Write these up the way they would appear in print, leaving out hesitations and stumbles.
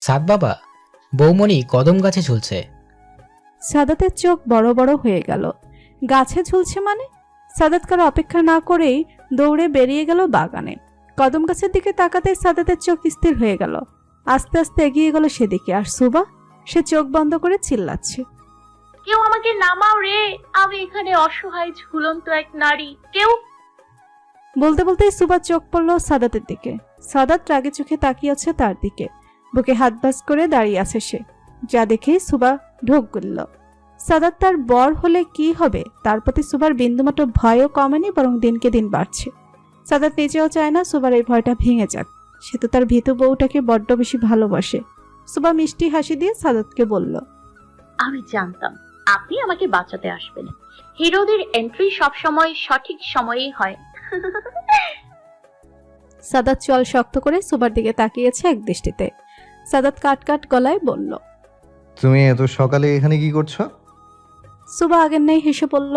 সাদ বাবা, বৌমণি কদম গাছে ঝুলছে। সাদাতের চোখ বড় বড় হয়ে গেল। গাছে ঝুলছে মানে? সাদাত কারো অপেক্ষা না করেই দৌড়ে বেরিয়ে গেল বাগানে। কদম গাছের দিকে তাকাতেই সাদাতের চোখ স্থির হয়ে গেল। আস্তে আস্তে এগিয়ে গেল সেদিকে। আর সুবা, সে চোখ বন্ধ করে চিল্লাচ্ছে, কেউ আমাকে নামাও রে, আমি এখানে অসহায় ঝুলন্ত এক নারী, কেউ। বলতে বলতেই সুবার চোখ পড়ল সাদাতের দিকে। সাদাত রাগে চোখে তাকিয়ে আছে তার দিকে। বুকে হাত বাস করে দাঁড়িয়ে আছে সে। যা দেখে সুবা ঢোক গিলল। সাদাত তার বর হলে কি হবে তার প্রতি সুবার বিন্দুমাত্র ভয়ও কমেনি, বরং দিনকে দিন বাড়ছে। সাদাত নিজেও চায় না সুবার এই ভয়টা ভেঙে যাক। সে তো তার ভীতু বউটাকে বড্ড বেশি ভালোবাসে। সুবা মিষ্টি হাসি দিয়ে সাদাতকে বলল, আমি জানতাম আপনি আমাকে বাঁচাতে আসবেন। হিরোদের এন্ট্রি সবসময় সঠিক সময়েই হয়। সাদাত চল শক্ত করে সুবার দিকে তাকিয়েছে এক দৃষ্টিতে। সাদাত কাট কাট গলায় বলল, তুমি এত সকালে এখানে কি করছো? সুবা আগের নেই হেসে বলল,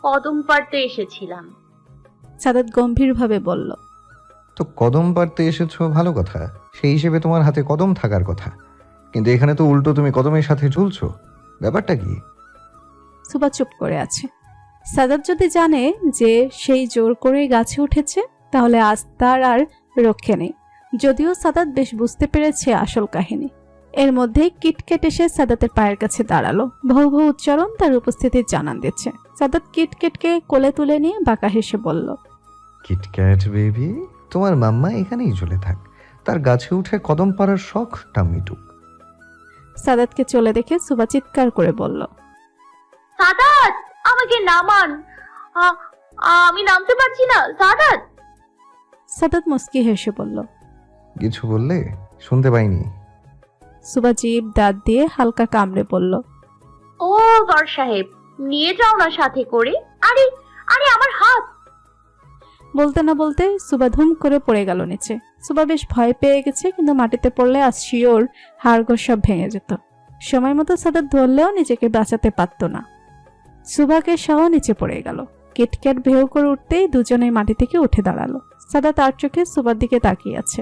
কদম পাড়তে এসেছিলাম। সাদাত গম্ভীরভাবে বলল, তো কদম পাড়তে এসেছো, ভালো কথা। সেই হিসেবে তোমার হাতে কদম থাকার কথা, কিন্তু এখানে তো উল্টো তুমি কদমের সাথে ঝুলছো। ব্যাপারটা কি? সুবা চুপ করে আছে। সাদাত যদি জানে যে সেই জোর করে গাছে উঠেছে, তাহলে আজ তার আর রক্ষে নেই। যদিও সাদাত বেশ বুঝতে পেরেছে আসল কাহিনী। এর মধ্যেই কিটকেট এসে সাদাতের পায়ের কাছে দাঁড়ালো। ভৌ ভৌ উচ্চারণ তার উপস্থিতির জানান দিচ্ছে। সাদাত কিটকেটকে কোলে তুলে নিয়ে বাঁকা হেসে বলল, কিটক্যাট বেবি, তোমার মাম্মা এখানেই চলে থাক, তার গাছে উঠে কদম পাড়ার শখটা মিটুক। সাদাতকে চলে দেখে সুবা চিৎকার করে বলল, সাদাত, আমাকে নামান। আমি নামতে পারছি না, সাদাত। সাদাত মুস্কি হেসে বলল, কিছু বললে? শুনতে পাইনি। সুবা জিভ দাঁত দিয়ে হালকা কামড়ে বলল, ও বর সাহেব, নিয়ে যাও না সাথে করে। আরে আরে, আমার হাত। বলতে না বলতে সুবা ধুম করে পড়ে গেল নিচে। সুবা বেশ ভয় পেয়ে গেছে, কিন্তু মাটিতে পড়লে আজ শিওর হাড়গোড় সব ভেঙে যেত। সময় মতো সাদাত ধরলেও নিজেকে বাঁচাতে পারত না। সুবাকে সহ নিচে পড়ে গেল। কিটক্যাট ভেউ করে উঠতেই দুজনেই মাটি থেকে উঠে দাঁড়ালো। সাদাত আর চোখে সুবার দিকে তাকিয়ে আছে,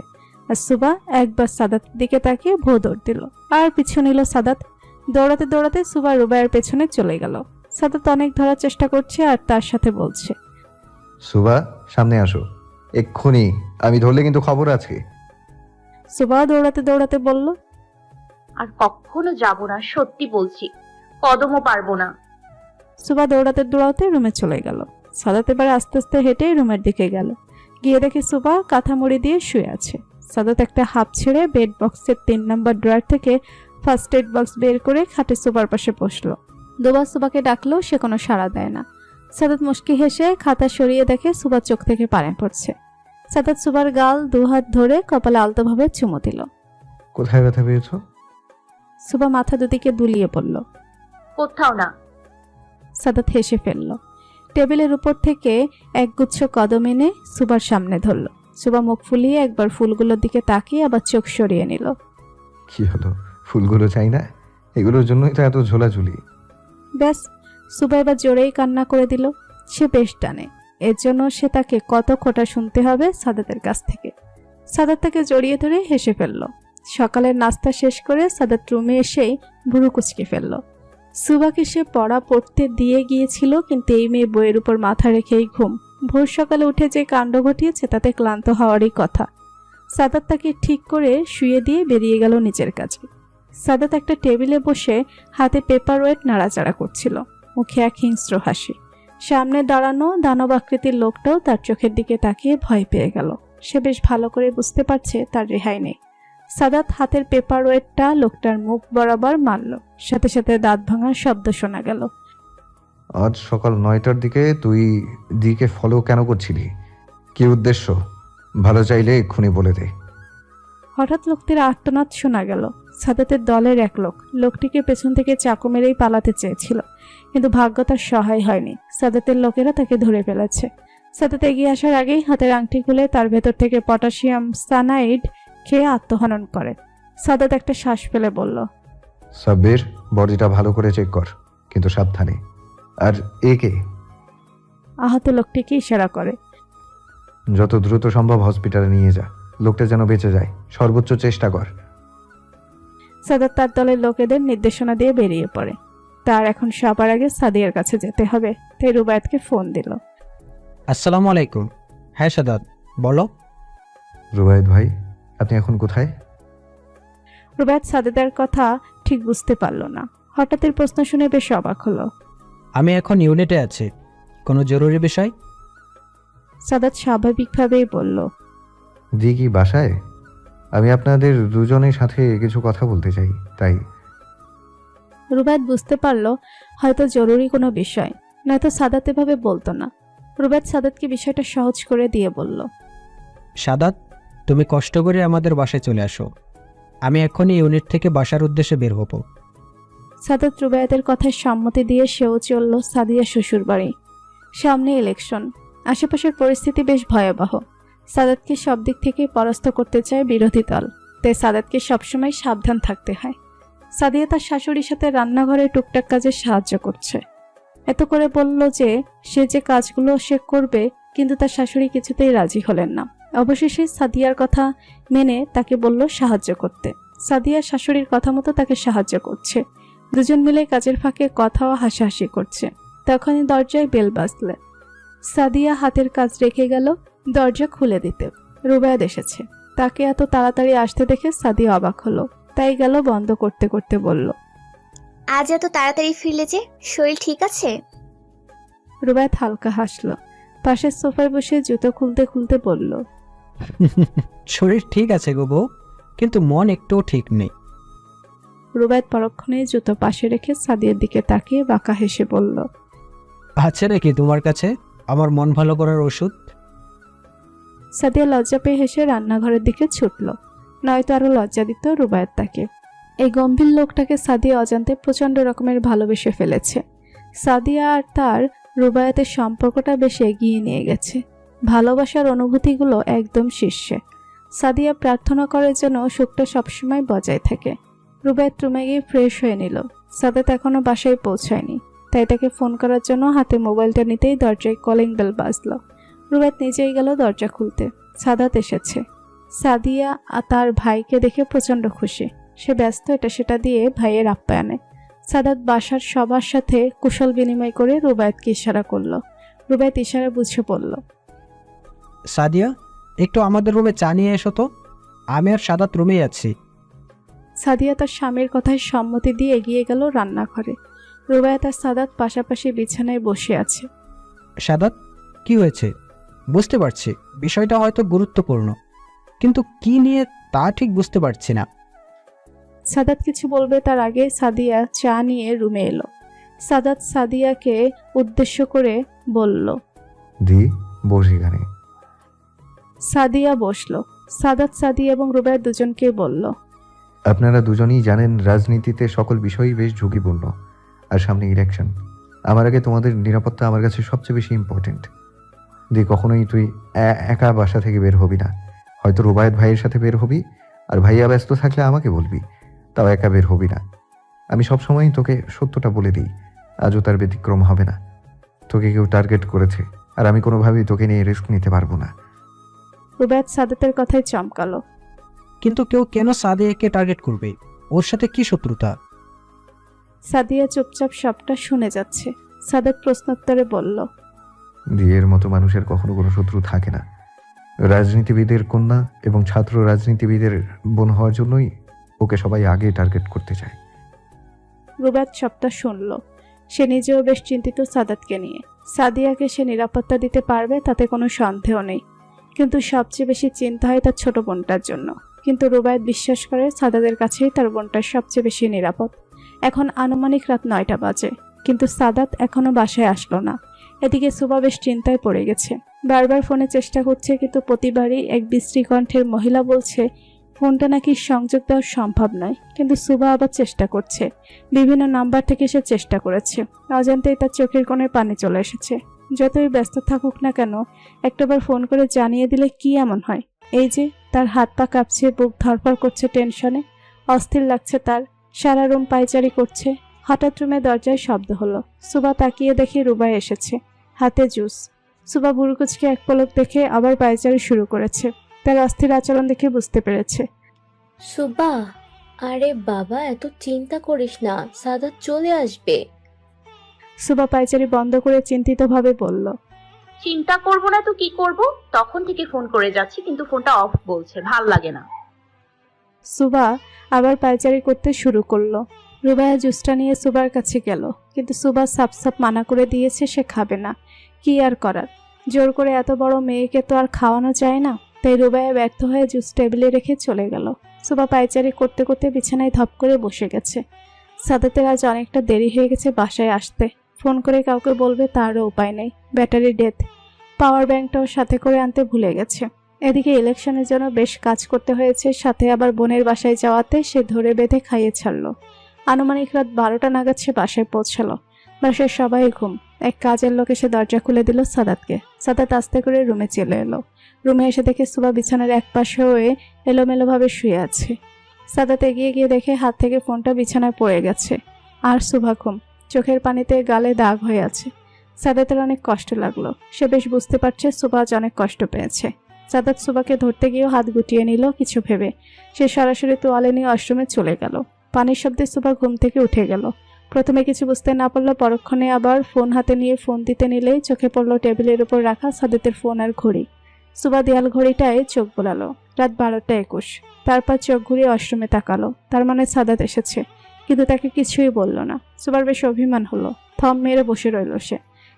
আর সুবা একবার সাদাতের দিকে তাকিয়ে ভো দৌড় দিল। আর পিছু নিল সাদাত। দৌড়াতে দৌড়াতে সুবা রুবাইয়ের পেছনে চলে গেল। সাদাত অনেক ধরার চেষ্টা করছে আর তার সাথে বলছে, সুবা, সামনে আসো এক্ষুনি, আমি ধরলে কিন্তু খবর আছে। সুবা দৌড়াতে দৌড়াতে বলল, আর কখনো যাব না, সত্যি বলছি। কদমও পারবো না। সুবা দৌড়াতে দৌড়াতে রুমে চলে গেল। সাদাত এবার আস্তে আস্তে হেঁটে রুমের দিকে গেল। গিয়ে দেখে সুবা কাঁথা মুড়ি দিয়ে শুয়ে আছে। সাদাত একটা হাফ ছেড়ে বেড বক্সের 3 নম্বর ড্রয়ার থেকে ফার্স্ট এড বক্স বের করে খাটে সুবার পাশে বসলো। দুবার সুবাকে ডাকলেও সে কোনো সাড়া দেয় না। সাদাত মুস্কি হেসে খাতা সরিয়ে দেখে সুবার চোখ থেকে পানি পড়ছে। সাদাত সুবার গাল 2 হাত ধরে কপালে আলতোভাবে চুমু দিল। কোথায় ব্যথা পেয়েছো? সুবা মাথা দুদিকে দুলিয়ে পড়ল। কোথাও না। সাদাত হেসে ফেলল। টেবিলের উপর থেকে একগুচ্ছ কদম এনে সুবার সামনে ধরল। সুবা মুখ ফুলিয়ে একবার ফুলগুলোর দিকে তাকিয়ে আবার চোখ সরিয়ে নিল। কি হলো? ফুলগুলো চাই না? এগুলোর জন্যই তো এত ঝোলাঝুলি। ব্যাস, সুবা এবার জোরেই কান্না করে দিল। সে বেশ টানে, এর জন্য সে তাকে কত খোঁটা শুনতে হবে সাদাতের কাছ থেকে। সাদাত তাকে জড়িয়ে ধরে হেসে ফেলল। সকালের নাস্তা শেষ করে সাদাত রুমে এসেই ভুরু কুচকে ফেলল। সুবাকে সে পড়া পড়তে দিয়ে গিয়েছিল, কিন্তু এই মেয়ে বইয়ের উপর মাথা রেখেই ঘুম। ভোর সকালে উঠে যে কাণ্ড ঘটিয়েছে তাতে ক্লান্ত হওয়ারই কথা। সাদাত তাকে ঠিক করে শুয়ে দিয়ে বেরিয়ে গেল নিজের কাছে। সাদাত একটা টেবিলে বসে হাতে পেপার ওয়েট নাড়াচাড়া করছিল, মুখে এক হিংস্র হাসি। সামনে দাঁড়ানো দানব আকৃতির লোকটাও তার চোখের দিকে তাকিয়ে ভয় পেয়ে গেল। সে বেশ ভালো করে বুঝতে পারছে তার রেহাই নেই। সাদাত হাতের পেপার ওয়েটটা লোকটার মুখ বরাবর মারল। সাথে সাথে দাঁত ভাঙার শব্দ শোনা গেল। আজ সকাল 9টার দিকে তুই দিকে ফলো কেন করছিলি? কি উদ্দেশ্য? ভালো চাইলে এক্ষুনি বলে দে। হঠাৎ লোকটির আর্তনাদ শোনা গেল। সাদাতের দলের এক লোক লোকটিকে পেছন থেকে চাকু মেরেই পালাতে চেয়েছিল, কিন্তু ভাগ্য তার সহায় হয়নি। সাদাতের লোকেরা তাকে ধরে ফেলেছে। সাদাত এগিয়ে আসার আগেই হাতের আংটি খুলে তার ভেতর থেকে পটাশিয়াম সায়ানাইড খেয়ে আত্মহনন করে। সাদাত একটা শ্বাস ফেলে বলল, সাব্বির, বডিটা ভালো করে চেক কর, কিন্তু সাবধানে। আর একে? আহত লোকটিকে ইশারা করে। যত দ্রুত সম্ভব হসপিটালে নিয়ে যা, লোকটা যেন বেঁচে যায়, সর্বোচ্চ চেষ্টা কর। সাদাত তার দলের লোকেদের নির্দেশনা দিয়ে বেরিয়ে পড়ে। তার এখন সবার আগে সাদিয়ার কাছে যেতে হবে, তাই রুবায়েতকে ফোন দিল। আসসালামু আলাইকুম। হ্যাঁ সাদাত, বলো। রুবায়েত ভাই, আপনি এখন কোথায়? রুবায়েত সাদাতের কথা ঠিক বুঝতে পারল না। হঠাৎ এর প্রশ্ন শুনে বেশ অবাক হলো। আমি এখন ইউনিটে আছি। কোনো জরুরি বিষয়? সাদাত স্বাভাবিকভাবেই বলল, জি, কি বাসায়? আমি আপনাদের দুজনের সাথে কিছু কথা বলতে চাই, তাই। রুবায়েত বুঝতে পারল হয়তো জরুরি কোনো বিষয়, নয়তো সাদাত এভাবে বলতো না। রুবায়েত সাদাতকে বিষয়টা সহজ করে দিয়ে বলল, সাদাত, তুমি কষ্ট করে আমাদের বাসায় চলে আসো। আমি এখনই ইউনিট থেকে বাসার উদ্দেশ্যে বের হব। সাদাত রুবায়েতের কথায় সম্মতি দিয়ে সেও চলল সাদিয়া শ্বশুর বাড়ি। সামনে ইলেকশন, আশেপাশের পরিস্থিতি বেশ ভয়াবহ। সাদাতকে সব দিক থেকে পরাস্ত করতে চায় বিরোধী দল, তাই সাদাতকে সবসময় সাবধান থাকতে হয়। সাদিয়া তার শাশুড়ির সাথে রান্নাঘরে টুকটাক কাজে সাহায্য করছে। এত করে বলল যে যে কাজগুলো সে করবে, কিন্তু তার শাশুড়ি কিছুতেই রাজি হলেন না। অবশেষে সাদিয়ার কথা মেনে তাকে বলল সাহায্য করতে। সাদিয়া শাশুড়ির কথা মতো তাকে সাহায্য করছে। দুজন মিলে কাজের ফাঁকে কথা ও হাসাহাসি করছে। তখনই দরজায় বেল বাজলে। সাদিয়া হাতের কাজ রেখে গেল দরজা খুলে দিতে। রুবায়েত এসেছে। তাকে এত তাড়াতাড়ি আসতে দেখে সাদিয়া অবাক হলো, তাই গেল বন্ধ করতে করতে বলল, আজ এত তাড়াতাড়ি ফিরলে যে, শরীর ঠিক আছে? রুবায়েত হালকা হাসলো। পাশের সোফায় বসে জুতো খুলতে খুলতে বলল, শরীর ঠিক আছে গো বউ, কিন্তু মন একটুও ঠিক নেই। রুবায়েত পরক্ষণে জুতো পাশে রেখে সাদিয়ার দিকে তাকিয়ে বাঁকা হেসে বলল, আছে নাকি তোমার কাছে আমার মন ভালো করার ওষুধ? সাদিয়া লজ্জা পেয়ে হেসে রান্নাঘরের দিকে ছুটল, নয়তো আরো লজ্জা দিত রুবায়েত তাকে। এই গম্ভীর লোকটাকে সাদিয়া অজান্তে প্রচন্ড রকমের ভালোবেসে ফেলেছে। সাদিয়া আর তার রুবায়েতের সম্পর্কটা বেশ এগিয়ে নিয়ে গেছে। ভালোবাসার অনুভূতিগুলো একদম শীর্ষে। সাদিয়া প্রার্থনা করে যেন সুখটা সবসময় বজায় থাকে। রুবায়েত রুমে গিয়ে ফ্রেশ হয়ে নিল। সাদাত এখনো বাসায় পৌঁছায়নি, তাই তাকে ফোন করার জন্য হাতে মোবাইলটা নিতেই দরজায় কলিং বেল বাজল। রুবায়েত নিজেই গেল দরজা খুলতে। সাদাত এসেছে। সাদিয়া তার ভাইকে দেখে প্রচন্ড খুশি। সে ব্যস্ত এটা সেটা দিয়ে ভাইয়ের আপ্যায়নে। সাদাত বাসার সবার সাথে কুশল বিনিময় করে রুবায়েতকে ইশারা করলো। রুবায়েত ইশারা বুঝে পড়ল। সাদিয়া, একটু আমাদের রুমে চা নিয়ে এসো তো। আমি আর সাদাত রুমেই আছি। সাদিয়া তার স্বামীর কথায় সম্মতি দিয়ে এগিয়ে গেল রান্নাঘরে। রুবায়েত আর সাদাত পাশাপাশি বিছানায় বসে আছে। সাদাত, কি হয়েছে? বুঝতে পারছি বিষয়টা হয়তো গুরুত্বপূর্ণ, কিন্তু কি নিয়ে তা ঠিক বুঝতে পারছি না। সাদাত কিছু বলবে তার আগে সাদিয়া চা নিয়ে রুমে এলো। সাদাত সাদিয়াকে উদ্দেশ্য করে বলল, দি, বস এখানে। সাদিয়া বসলো। সাদাত সাদিয়া এবং রুবায়েত দুজনকে বলল, আপনারা দুজনেই জানেন রাজনীতিতে সকল বিষয়ই বেশ ঝুঁকিপূর্ণ, আর সামনে ইলেকশন। আমার আগে তোমাদের নিরাপত্তা আমার কাছে সবচেয়ে বেশি ইম্পর্টেন্ট। দি, কখনোই তুই একা বাসা থেকে বের হবি না। হয়তো রুবায়েত ভাইয়ের সাথে বের হবি, আর ভাইয়া ব্যস্ত থাকলে আমাকে বলবি, তাও একা বের হবি না। আমি সবসময়ই তোকে সত্যটা বলে দিই, আজও তার ব্যতিক্রম হবে না। তোকে কেউ টার্গেট করেছে, আর আমি কোনোভাবেই তোকে নিয়ে রিস্ক নিতে পারবো না। রুবায়েত সাদাতের কথায় চমকালো। কিন্তু কেউ কেন সাদিয়াকে টার্গেট করবে? ওর সাথে কি শত্রুতা? সাদিয়া চুপচাপ সবটা শুনে যাচ্ছে। সাদাত প্রশ্নোত্তরে বলল, দিয়ের মতো মানুষের কখনো কোনো শত্রু থাকে না। রাজনীতিবিদের কন্যা এবং ছাত্র রাজনীতিবিদের বোন হওয়ার জন্যই ওকে সবাই আগে টার্গেট করতে চায়। রুবায়েত সবটা শুনল। সে নিজেও বেশ চিন্তিত সাদাতকে নিয়ে। সাদিয়াকে সে নিরাপত্তা দিতে পারবে তাতে কোনো সন্দেহ নেই, কিন্তু সবচেয়ে বেশি চিন্তা হয় তার ছোট বোনটার জন্য। কিন্তু রুবায়েত বিশ্বাস করে সাদাতের কাছেই তার বোনটা সবচেয়ে বেশি নিরাপদ। এখন আনুমানিক রাত 9টা বাজে, কিন্তু সাদাত এখনো বাসায় আসলো না। এদিকে সুবা বেশ চিন্তায় পড়ে গেছে। বারবার ফোনে চেষ্টা করছে, কিন্তু প্রতিবারই এক বিশ্রী কণ্ঠের মহিলা বলছে ফোনটা নাকি সংযোগ দেওয়া সম্ভব নয়। কিন্তু সুবা আবার চেষ্টা করছে। বিভিন্ন নাম্বার থেকে সে চেষ্টা করেছে। অজান্তেই তার চোখের কোণে পানি চলে এসেছে। যতই ব্যস্ত থাকুক না কেন, একটাবার ফোন করে জানিয়ে দিলে কি এমন হয়? এই যে তার হাত পা কাঁপছে, বুক ধড়ফড় করছে টেনশনে, অস্থির লাগছে তার, সারা রুম পায়চারি করছে। হঠাৎ রুমে দরজায় শব্দ হলো। সুবা তাকিয়ে দেখে রুবাই এসেছে, হাতে জুস। সুবা বুড়ুকুচকে এক পলক দেখে আবার পায়চারি শুরু করেছে। তার অস্থির আচরণ দেখে বুঝতে পেরেছে। সুবা, আরে বাবা, এত চিন্তা করিস না, সাদাত চলে আসবে। সুবা পায়চারি বন্ধ করে চিন্তিতভাবে বলল। চিন্তা করব না তো কি করব? তখন থেকে ফোন করে যাচ্ছি কিন্তু ফোনটা অফ বলছে, ভাল লাগে না। সুবা আবার পায়চারি করতে শুরু করলো। রুবাইয়া জুসটা নিয়ে সুবার কাছে গেল, কিন্তু সুবা সাপ সাপ মানা করে দিয়েছে সে খাবে না। কি আর করার, জোর করে এত বড় মেয়েকে তো আর খাওয়ানো যায় না। তাই রুবাইয়া ব্যর্থ হয়ে জুস টেবিলে রেখে চলে গেল। সুবা পায়চারি করতে করতে বিছানায় ধপ করে বসে গেছে। সাদাতের আজ অনেকটা দেরি হয়ে গেছে বাসায় আসতে। ফোন করে কাউকে বলবে তারও উপায় নেই, ব্যাটারি ডেথ। পাওয়ার ব্যাংকটাও সাথে করে আনতে ভুলে গেছে। এদিকে ইলেকশনের জন্য বেশ কাজ করতে হয়েছে, সাথে আবার বোনের বাসায় যাওয়াতে সে ধরে বেঁধে খাইয়ে ছাড়লো। আনুমানিক রাত 12টা নাগাদ সে বাসায় পৌঁছালো। বাসায় সবাই ঘুম। এক কাজের লোক এসে দরজা খুলে দিল সাদাতকে। সাদাত আস্তে করে রুমে চলে এলো। রুমে এসে দেখে সুবা বিছানার এক পাশে হয়ে এলোমেলোভাবে শুয়ে আছে। সাদাত এগিয়ে গিয়ে দেখে হাত থেকে ফোনটা বিছানায় পড়ে গেছে। আর সুবা ঘুম, চোখের পানিতে গালে দাগ হয়ে আছে। সাদাতের অনেক কষ্ট লাগলো। সে বেশ বুঝতে পারছে সুবা আজ অনেক কষ্ট পেয়েছে। সাদাত সুবাকে ধরতে গিয়েও হাত গুটিয়ে নিল কিছু ভেবে। সে সরাসরি তোয়ালে নিয়ে ওয়াশরুমে চলে গেল। পানির শব্দে সুবা ঘুম থেকে উঠে গেল। প্রথমে কিছু বুঝতে না পারলো, পরক্ষণে আবার ফোন হাতে নিয়ে ফোন দিতে নিলেই চোখে পড়লো টেবিলের উপর রাখা সাদাতের ফোন আর ঘড়ি। সুবা দেয়াল ঘড়িটায় চোখ বোলালো। রাত 12:21। তারপর চোখ ঘুরিয়ে ওয়াশরুমে তাকালো। তার মানে সাদাত এসেছে, কিন্তু তাকে কিছুই বলল না। সুবার বেশ অভিমান হলো। থম মেরে বসে রইল সে।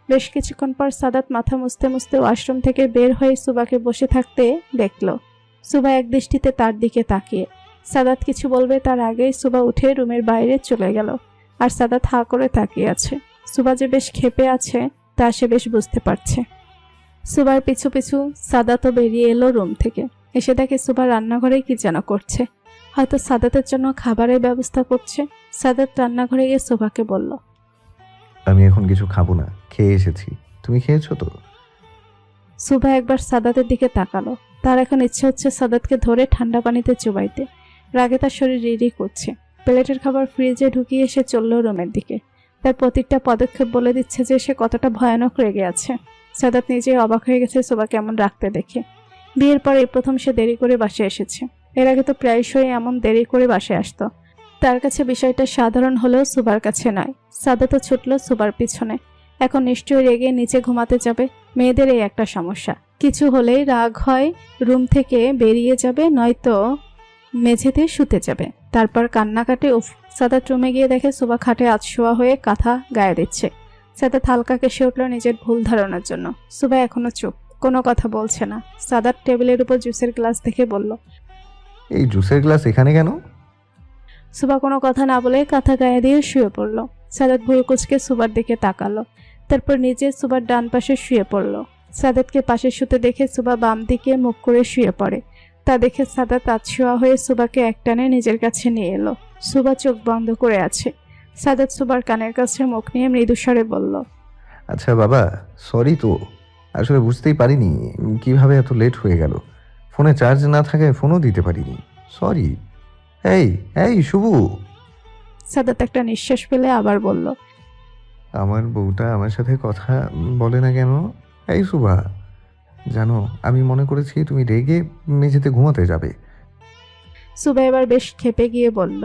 বেশ কিছুক্ষণ পর সাদাত মাথা মুছতে মুছতে ওয়াশরুম থেকে বের হয়ে সুবাকে বসে থাকতে দেখলো। সুবা এক দৃষ্টিতে তার দিকে তাকিয়ে। সাদাত কিছু বলবে তার আগেই সুবা উঠে রুমের বাইরে চলে গেল। আর সাদাত হাঁ করে তাকিয়ে আছে। সুবা যে বেশ ক্ষেপে আছে তা সে বেশ বুঝতে পারছে। সুবার পিছু পিছু সাদাতও বেরিয়ে এলো রুম থেকে। এসে দেখে সুবা রান্নাঘরে কি যেন করছে। হয়তো সাদাতের জন্য খাবারের ব্যবস্থা করছে। সাদাত রান্নাঘরে গিয়ে সুবাকে বলল, আমি এখন কিছু খাবো না, খেয়ে এসেছি। তুমি খেয়েছো তো? সুবা একবার সাদাতের দিকে তাকালো। তার এখন ইচ্ছে হচ্ছে সাদাতকে ধরে ঠান্ডা পানিতে চুবাইতে। রাগে তার শরীর রিরি করছে। প্লেটের খাবার ফ্রিজে ঢুকিয়ে সে চলল রুমের দিকে। তার প্রতিটা পদক্ষেপ বলে দিচ্ছে যে সে কতটা ভয়ানক রেগে আছে। সাদাত নিজেই অবাক হয়ে গেছে সুবা কেমন রাখতে দেখে। বিয়ের পর এই প্রথম সে দেরি করে বাসায় এসেছে। এর আগে তো প্রায়শই এমন দেরি করে বাসায় আসতো। তার কাছে বিষয়টা সাধারণ হলেও সুবার কাছে নয়। সাদাতও ছুটল সুবার পিছনে। এখন নিশ্চয়ই রেগে নিচে ঘুমাতে যাবে। মেয়েদের এই একটা সমস্যা, কিছু হলেই রাগ হয়, রুম থেকে বেরিয়ে যাবে, নয়তো মেঝেতে শুতে যাবে, তারপর কান্নাকাটি। উফ। সাদাত রুমে গিয়ে দেখে সুবা খাটে আধশোয়া হয়ে কাঁথা গায়ে দিচ্ছে। সাদাত হালকা কেসে উঠল নিজের ভুল ধারণার জন্য। সুবা এখনো চুপ, কোনো কথা বলছে না। সাদাত টেবিলের উপর জুসের গ্লাস দেখে বলল, এই জুসের গ্লাস এখানে কেন? সুবা কোনো কথা না বলে কাঁথা গায়ে দিয়ে শুয়ে পড়ল। সাদাত ভুরু কুচকে সুবার দিকে তাকালো। তারপর নিজে সুবার ডান পাশে শুয়ে পড়ল। সাদাতকে পাশে শুতে দেখে সুবা বাম দিকে মুখ করে শুয়ে পড়ে। তা দেখে সাদাত আধশোয়া হয়ে সুবাকে একটানে নিজের কাছে নিয়ে এলো। সুবা চোখ বন্ধ করে আছে। সাদাত সুবার কানের কাছে মুখ নিয়ে মৃদুস্বরে বলল, আচ্ছা বাবা, সরি তো, আসলে বুঝতেই পারিনি কিভাবে এত লেট হয়ে গেল। ফোনে চার্জ না থাকায় ফোনও দিতে পারিনি, সরি। এই এই শুভু। সাদাত একটা নিঃশ্বাস ফেলে আবার বলল, আমার বউটা আমার সাথে কথা বলে না কেন? এই শুভা, জানো আমি মনে করেছি তুমি রেগে মেঝেতে ঘুমাতে যাবে। সুবা এবার বেশ ক্ষেপে গিয়ে বলল,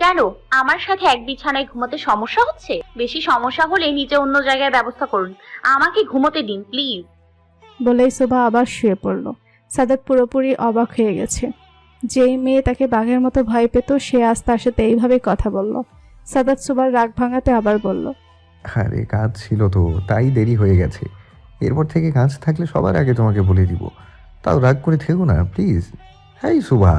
কেন আমার সাথে এক বিছানায় ঘুমাতে সমস্যা হচ্ছে? বেশি সমস্যা হলে নিচে অন্য জায়গায় ব্যবস্থা করুন, আমাকে ঘুমোতে দিন প্লিজ। বলেই সুবা আবার শুয়ে পড়ল। সাদাত পুরোপুরি অবাক হয়ে গেছে। যেই মেয়ে তাকে বাঘের মতো ভয় পেত সে আজ তার সাথে এইভাবে কথা বলল। সাদাত সুবার রাগ ভাঙাতে আবার বলল, আরে কাজ ছিল তো, তাই দেরি হয়ে গেছে। এরপর থেকে কাজ থাকলে সবার আগে তোমাকে বলে দিব, তাও রাগ করে থেকো না প্লিজ। এই শুভা।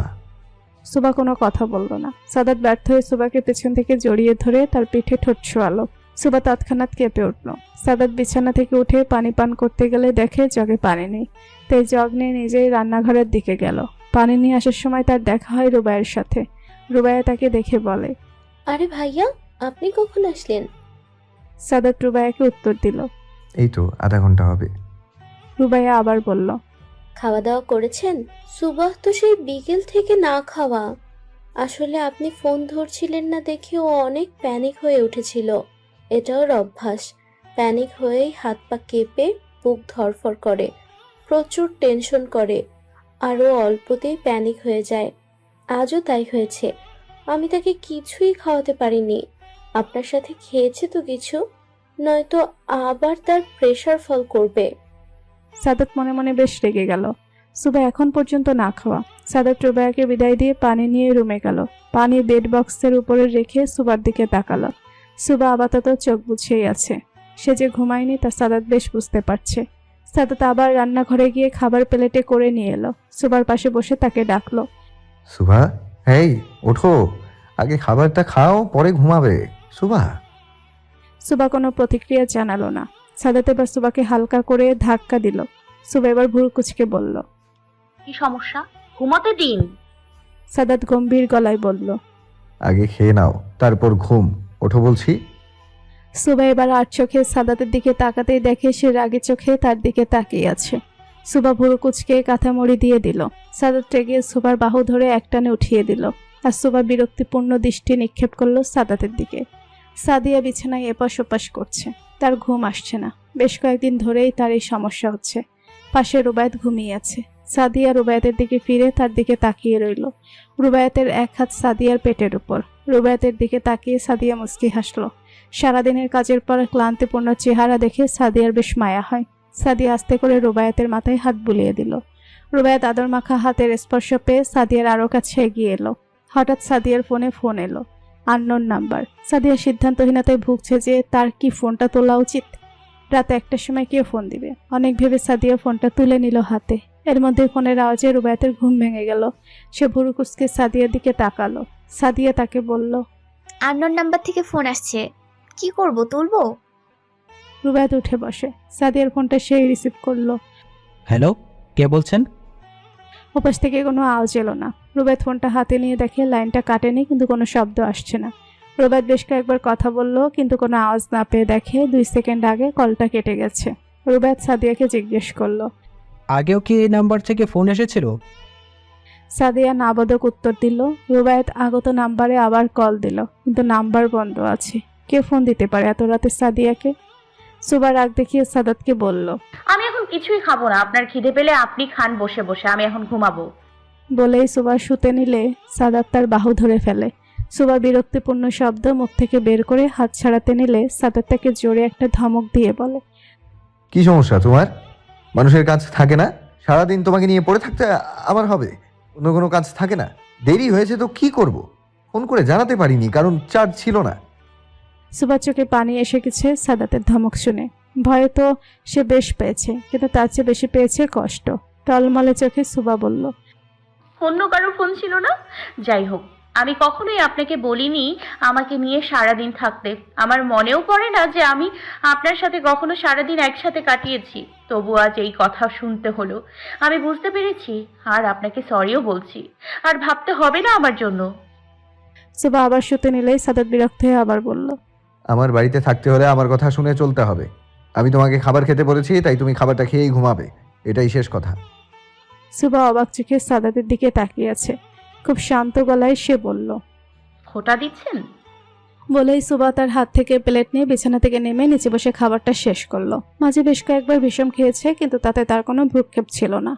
সুবা কোনো কথা বলল না। সাদাত ব্যর্থ হয়ে সুবাকে পেছন থেকে জড়িয়ে ধরে তার পিঠে ঠোঁট ছোঁয়ালো। সুবা তৎক্ষণাৎ কেঁপে উঠল। সাদাত বিছানা থেকে উঠে পানি পান করতে গেলে দেখে জগে পানি নেই। তাই জগ নিয়ে নিজেই রান্নাঘরের দিকে গেল। পানি নিয়ে আসার সময় তার দেখা হয় রুবাইয়ের সাথে। রুবাইয়া তাকে দেখে বলে, আরে ভাইয়া, আপনি কখন আসলেন? সাদাত রুবাইয়াকে উত্তর দিল। এই তো আধা ঘন্টা হবে। রুবাইয়া আবার বলল, খাওয়া দাওয়া করেছেন? সুবাহ তো সেই বিকেল থেকে না খাওয়া। আসলে আপনি ফোন ধরছিলেন না দেখে ও অনেক প্যানিক হয়ে উঠেছিল। এটা ওর অভ্যাস। প্যানিক হয়েই হাত পা কেঁপে বুক ধড়ফড় করে, প্রচুর টেনশন করে, আরও অল্পতেই প্যানিক হয়ে যায়। আজও তাই হয়েছে। আমি তাকে কিছুই খাওয়াতে পারিনি। আপনার সাথে খেয়েছে তো কিছু, নয়তো আবার তার প্রেশার ফল করবে। সাদাত মনে মনে বেশ রেগে গেল। সুবা এখন পর্যন্ত না খাওয়া। সাদাত রুবাইয়াকে বিদায় দিয়ে পানি নিয়ে রুমে গেল। পানি বেড বক্সের উপরে রেখে সুবার দিকে তাকালো। সুবা আপাতত চোখ বুঝেই আছে। সে যে ঘুমায়নি তা সাদাত বেশ বুঝতে পারছে। সাদাত আবার রান্নাঘরে গিয়ে খাবার প্লেটে করে নিয়ে এলো। সুবার পাশে বসে তাকে ডাকলো। সুভা, এই ওঠো, আগে খাবারটা খাও, পরে ঘুমাবে। সুভা। সুবা কোনো প্রতিক্রিয়া জানালো না। সাদাত এবার সুবাকে হালকা করে ধাক্কা দিল। সুবা এবার ভুরু কুচকে বলল। কি সমস্যা? ঘুমাতে দিন। সাদাত গম্ভীর গলায় বলল। আগে খেয়ে নাও, তারপর ঘুম। ওঠো বলছি। সুবা এবার আর চোখে সাদাতের দিকে তাকাতেই দেখে সে রাগে চোখে তার দিকে তাকিয়ে আছে। সুবা ভুরু কুচকে কাঁথা মুড়ি দিয়ে দিল। সাদাত রেগে সুবার বাহু ধরে একটানে উঠিয়ে দিল। আর সুবা বিরক্তিপূর্ণ দৃষ্টি নিক্ষেপ করলো সাদাতের দিকে। সাদিয়া বিছানায় এপাশ ওপাশ করছে। তার ঘুম আসছে না। বেশ কয়েকদিন ধরেই তার এই সমস্যা হচ্ছে। পাশে রুবায়েত ঘুমিয়ে আছে। সাদিয়া রুবায়েতের দিকে ফিরে তার দিকে তাকিয়ে রইল। রুবায়েতের এক হাত সাদিয়ার পেটের উপর। রুবায়েতের দিকে তাকিয়ে সাদিয়া মুচকি হাসল। সারাদিনের কাজের পর ক্লান্তিপূর্ণ চেহারা দেখে সাদিয়ার বেশ মায়া হয়। সাদিয়া আস্তে করে রুবায়েতের মাথায় হাত বুলিয়ে দিল। রুবায়েত আদর মাখা হাতের স্পর্শ পেয়ে সাদিয়ার আরও কাছে এগিয়ে এলো। হঠাৎ সাদিয়ার ফোন এলো। Unknown number. সাদিয়া সিদ্ধান্তহীনতায় ভুগছে যে তার কি ফোনটা তোলা উচিত। রাত 1টার সময় কে ফোন দিবে অনেক ভেবে সাদিয়া ফোনটা তুলে নিল হাতে। এর মধ্যে ফোনের আওয়াজে রুবায়েতের ঘুম ভেঙে গেল। সে ভুরু কুচকে সাদিয়ার দিকে তাকালো। সাদিয়া তাকে বলল। আননোন নাম্বার থেকে ফোন আসছে, কি করব, তুলবো? রুবায়েত উঠে বসে। সাদিয়ার ফোনটা সেই রিসিভ করলো। হ্যালো, কে বলছেন? ওপাশ থেকে কোনো আওয়াজ এলো না। রুবায়েত ফোনটা হাতে নিয়ে দেখে লাইনটা কাটেনি, কিন্তু কোনো শব্দ আসছে না। রুবায়েত বেশ কয়েকবার কথা বলল, কিন্তু কোনো আওয়াজ না পেয়ে দেখে 2 সেকেন্ড আগে কলটা কেটে গেছে। রুবায়েত সাদিয়াকে জিজ্ঞেস করলো। আগেও কি এই নাম্বার থেকে ফোন এসেছিল? সাদিয়া নাবোধক উত্তর দিল। রুবায়েত আগত নাম্বারে আবার কল দিল, কিন্তু নাম্বার বন্ধ আছে। কে ফোন দিতে পারে এত রাতে সাদিয়াকে? সুবা রাগ দেখিয়ে সাদাতকে বলল। আমি এখন কিছুই খাবো না। আপনার খিদে পেলে আপনি খান বসে বসে, আমি এখন ঘুমাবো। বলেই সুবা শুতে নিলে সাদাত তার বাহু ধরে ফেলে। সুবা বিরক্তিপূর্ণ শব্দ মুখ থেকে বের করে হাত ছাড়াতে নিলে সাদাত তাকে জোরে একটা ধমক দিয়ে বলে। কি সমস্যা তোমার? মানুষের কাজ থাকে না? সারাদিন তোমাকে নিয়ে পড়ে থাকতে আমার হবে? অন্য কোনো কাজ থাকে না? দেরি হয়েছে তো কি করব? ফোন করে জানাতে পারিনি কারণ চার্জ ছিল না। সুবার চোখে পানি এসে গেছে সাদাতের ধমক শুনে। ভয়ে তো সে বেশ পেয়েছে, কিন্তু তার চেয়ে বেশি পেয়েছে কষ্ট। টলমলে চোখে সুবা বলল। অন্য কারো ফোন ছিল না? যাই হোক, আমি কখনোই আপনাকে বলিনি আমাকে নিয়ে সারাদিন থাকতে। আমার মনেও পড়ে না যে আমি আপনার সাথে কখনো সারাদিন একসাথে কাটিয়েছি। তবু আজ এই কথা শুনতে হলো। আমি বুঝতে পেরেছি, আর আপনাকে সরিও বলছি। আর ভাবতে হবে না আমার জন্য। সুবা আবার শুতে নিলেই সাদাত বিরক্ত হয়ে আবার বলল। আমার বাড়িতে থাকতে হলে আমার কথা শুনে চলতে হবে। আমি তোমাকে খাবার খেতে বলেছি, তাই তুমি খাবারটা খেয়েই ঘুমাবে, এটাই শেষ কথা। সুবা অবাক চোখে সাদাতের দিকে তাকিয়ে আছে। খুব শান্ত গলায় সে বলল। খোটা দিচ্ছেন? বলেই সুবা তার হাত থেকে প্লেট নিয়ে বিছানা থেকে নেমে নিচে বসে খাবারটা শেষ করলো। মাঝে বেশ কয়েকবার বিষম খেয়েছে, কিন্তু তাতে তার কোনো ভ্রুক্ষেপ ছিল না।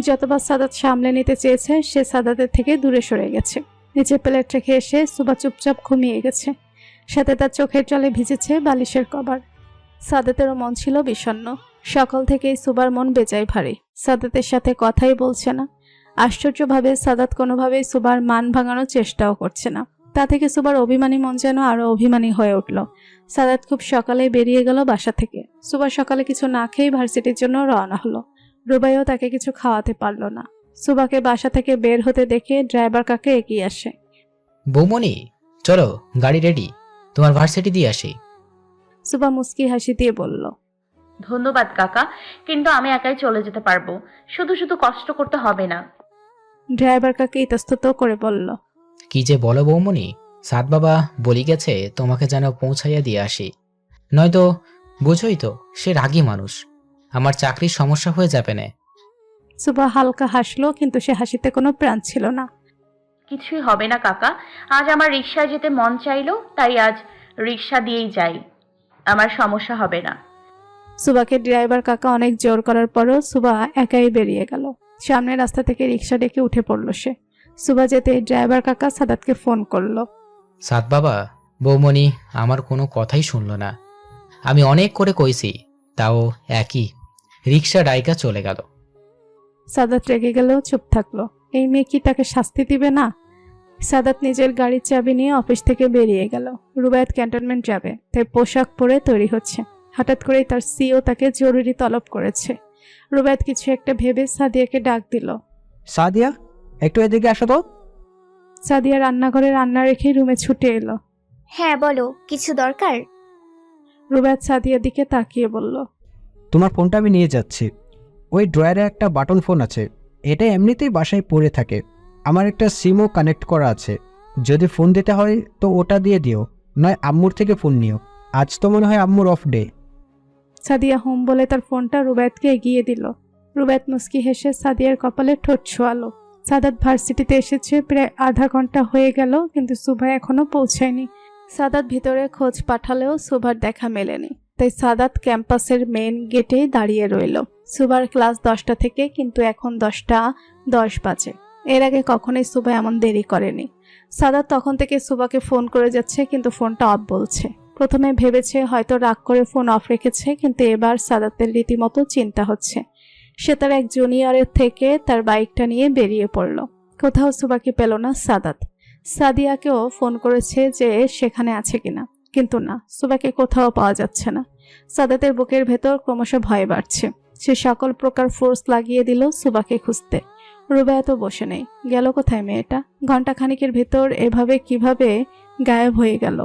যতবার সাদাত সামলে নিতে চেয়েছে, সে সাদাতের থেকে দূরে সরে গেছে। নিচে প্লেট রেখে এসে সুবা চুপচাপ ঘুমিয়ে গেছে। সাথে তার চোখের জলে ভিজেছে বালিশের কভার। সাদাতেরও মন ছিল বিষণ্ণ। সকাল থেকেই সুবার মন বেজায় ভারী। সাদাতের সাথে কথাই বলছে না। আশ্চর্যভাবে সাদাত কোনোভাবেই সুবার মান ভাঙানোর চেষ্টাও করছে না। তা থেকে সুবার অভিমানী মন যেন আরো অভিমানী হয়ে উঠল। সাদাত খুব সকালে বেরিয়ে গেল বাসা থেকে। সুবা সকালে কিছু না খেয়েই ভার্সিটির জন্য রওনা হলো। রুবাইও তাকে কিছু খাওয়াতে পারল না। সুবাকে বাসা থেকে বের হতে দেখে ড্রাইভার কাকে এগিয়ে আসে। বৌমনি, চলো, গাড়ি রেডি, তোমার ভার্সিটি দিয়ে আসি। সুবা মুস্কি হাসি দিয়ে বলল। ধন্যবাদ কাকা, কিন্তু আমি একাই চলে যেতে পারবো। শুধু শুধু কষ্ট করতে হবে না। ড্রাইভার কাকে ইতস্তত করে বলল। কি যে বলো বৌমনি, সাদ বাবা বলি গেছে তোমাকে যেন পৌঁছাইয়া দিয়ে আসি। নয়তো বুঝোই তো, সে রাগী মানুষ। আমার চাকরির সমস্যা হয়ে যাবে না। সুবা হালকা হাসলো, কিন্তু সে হাসিতে কোনো প্রাণ ছিল না। কিছুই হবে না কাকা। আজ আমার রিক্সায় যেতে মন চাইলো, তাই আজ রিক্সা দিয়েই যাই। আমার সমস্যা হবে না। সুবাকে ড্রাইভার কাকা অনেক জোর করার পরও সুবা একাই বেরিয়ে গেল। সামনের রাস্তা থেকে রিক্সা ডেকে উঠে পড়ল সে। সুবা যেতে ড্রাইভার কাকা সাদাতকে ফোন করলো। সাদ বাবা, বৌমণি আমার কোনো কথাই শুনল না। আমি অনেক করে কইছি, তাও একই, রিক্সা ডাইকা চলে গেল। সাদাত রেগে গেলেও চুপ থাকলো। এই মেয়ে কি তাকে শাস্তি দিবে না? সাদাত নিজের গাড়ির চাবি নিয়ে অফিস থেকে বেরিয়ে গেল। রুবায়েত ক্যান্টনমেন্ট যাবে, তাই পোশাক পরে তৈরি হচ্ছে। হঠাৎ করেই তার সিও তাকে জরুরি তলব করেছে। রুবায়েত কিছু একটা ভেবে সাদিয়াকে ডাক দিল। সাদিয়া, একটু এদিকে আসো তো। সাদিয়া রান্নাঘরে রান্না রেখে রুমে ছুটে এলো। হ্যাঁ বলো, কিছু দরকার? রুবায়েত সাদিয়ার দিকে তাকিয়ে বলল, তোমার ফোনটা আমি নিয়ে যাচ্ছি। ওই ড্রয়ারে একটা বাটন ফোন আছে, এটা এমনিতেই বাসায় পড়ে থাকে। আমার একটা সিমও কানেক্ট করা আছে, যদি ফোন দিতে হয় তো ওটা দিয়ে দিও, নয় আম্মুর থেকে ফোন নিও। আজ তো মনে হয় আম্মুর অফ ডে। সাদিয়া হোম বলে তার ফোনটা রুবায়েতকে এগিয়ে দিল। রুবায়েত মুস্কি হেসে সাদিয়ার কপালে ঠোঁট ছোঁয়ালো। সাদাত ভার্সিটিতে এসেছে প্রায় আধা ঘন্টা হয়ে গেল, কিন্তু সুভা এখনো পৌঁছায়নি। সাদাত ভিতরে খোঁজ পাঠালেও সুভার দেখা মেলেনি, তাই সাদাত ক্যাম্পাসের মেন গেটেই দাঁড়িয়ে রইল। সুভার ক্লাস 10টা থেকে, কিন্তু এখন 10টা 10 বাজে। এর আগে কখনোই সুভা এমন দেরি করেনি। সাদাত তখন থেকে সুভাকে ফোন করে যাচ্ছে, কিন্তু ফোনটা অফ বলছে। প্রথমে ভেবেছে হয়তো রাগ করে ফোন অফ রেখেছে, কিন্তু এবার সাদাতের রীতিমতো চিন্তা হচ্ছে। সে তার এক জুনিয়রের থেকে তার বাইকটা নিয়ে বেরিয়ে পড়ল। কোথাও সুভাকে পেল না সাদাত। সাদিয়াকেও ফোন করেছে যে সেখানে আছে কিনা, কিন্তু না, সুভাকে কোথাও পাওয়া যাচ্ছে না। সাদাতের বুকের ভেতর ক্রমশ ভয় বাড়ছে। সে সকল প্রকার ফোর্স লাগিয়ে দিল সুভাকে খুঁজতে। রুবায়েত বসে নেই। গেল কোথায় মেয়েটা? ঘন্টাখানিকের ভেতর এভাবে কিভাবে গায়েব হয়ে গেল?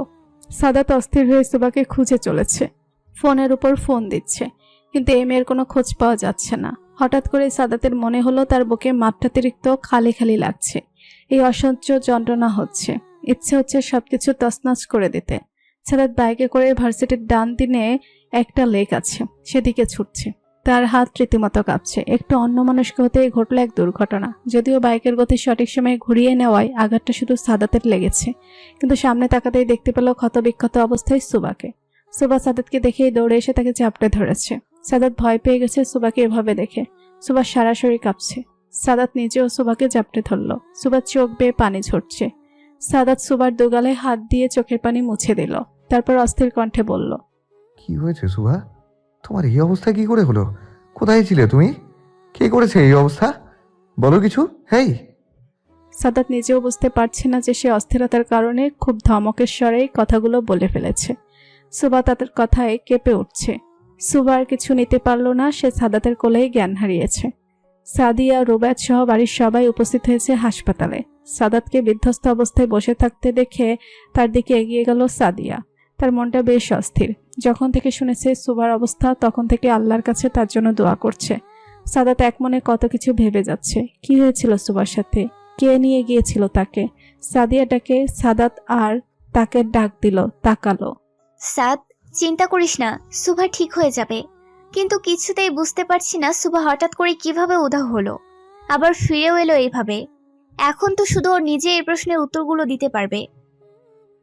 সাদাত অস্থির হয়ে সুভাকে খুঁজে চলেছে। ফোনের উপর ফোন দিচ্ছে, কিন্তু এই মেয়ের কোনো খোঁজ পাওয়া যাচ্ছে না। হঠাৎ করে সাদাতের মনে হলো তার বুকে মাত্রাতিরিক্ত খালি খালি লাগছে। এই অসহ্য যন্ত্রণা হচ্ছে। ইচ্ছে হচ্ছে সবকিছু তছনছ করে দিতে। সাদাত বাইকে করে ভার্সিটির ডান দিনে একটা লেক আছে, সেদিকে ছুটছে। তার হাত রীতিমতো কাঁপছে। একটু অন্যমনস্ক হতেই ঘটল এক দুর্ঘটনা। যদিও বাইকের গতি সঠিক সময়ে ঘুরিয়ে নেওয়ায় আঘাতটা শুধু সাদাতের লেগেছে, কিন্তু সামনে তাকাতেই দেখতে পেল ক্ষতবিক্ষত অবস্থায় সুবাকে। সুবা সাদাতকে দেখেই দৌড়ে এসে তাকে চাপড়ে ধরেছে। সাদাত ভয় পেয়ে গেছে সুবাকে এভাবে দেখে। সুবা সরাসরি কাঁপছে। সাদাত নিজেও সুবাকে চাপড়ে ধরল। সুবার চোখ বেয়ে পানি ঝরছে। সাদাত সুবার দুগালে হাত দিয়ে চোখের পানি মুছে দিল। তারপর অস্থির কণ্ঠে বলল, কি হয়েছে সুভা? তোমার এই অবস্থা কি করে হলো? কোথায় ছিলে তুমি? কে করেছে এই অবস্থা? বলো কিছু। হেই! সাদাত নিজেও বুঝতে পারছে না যে সে অস্থিরতার কারণে খুব ধমকের স্বরে কথাগুলো বলে ফেলেছে। সুবা তাদের কথায় কেঁপে উঠছে। সুবার কিছু নিতে পারল না, সে সাদাতের কোলেই জ্ঞান হারিয়েছে। সাদিয়া, রুবায়েত সহ বাড়ির সবাই উপস্থিত হয়েছে হাসপাতালে। সাদাতকে বিধ্বস্ত অবস্থায় বসে থাকতে দেখে তার দিকে এগিয়ে গেল সাদিয়া। তার মনটা বেশ অস্থির। যখন থেকে শুনেছে সুবার অবস্থা, তখন থেকে আল্লাহর কাছে তার জন্য দোয়া করছে। সাদাত এক মনে কত কিছু ভেবে যাচ্ছে। কি হয়েছিল সুবার সাথে? কে নিয়ে গিয়েছিল তাকে? সাদিয়া ডাকে সাদাত, আর তাকে ডাক দিল, তাকালো। সাদ, চিন্তা করিস না, সুভা ঠিক হয়ে যাবে। কিন্তু কিছুতেই বুঝতে পারছি না সুভা হঠাৎ করে কিভাবে উধাও হলো, আবার ফিরেও এলো এইভাবে। এখন তো শুধু ওর নিজে এই প্রশ্নের উত্তরগুলো দিতে পারবে।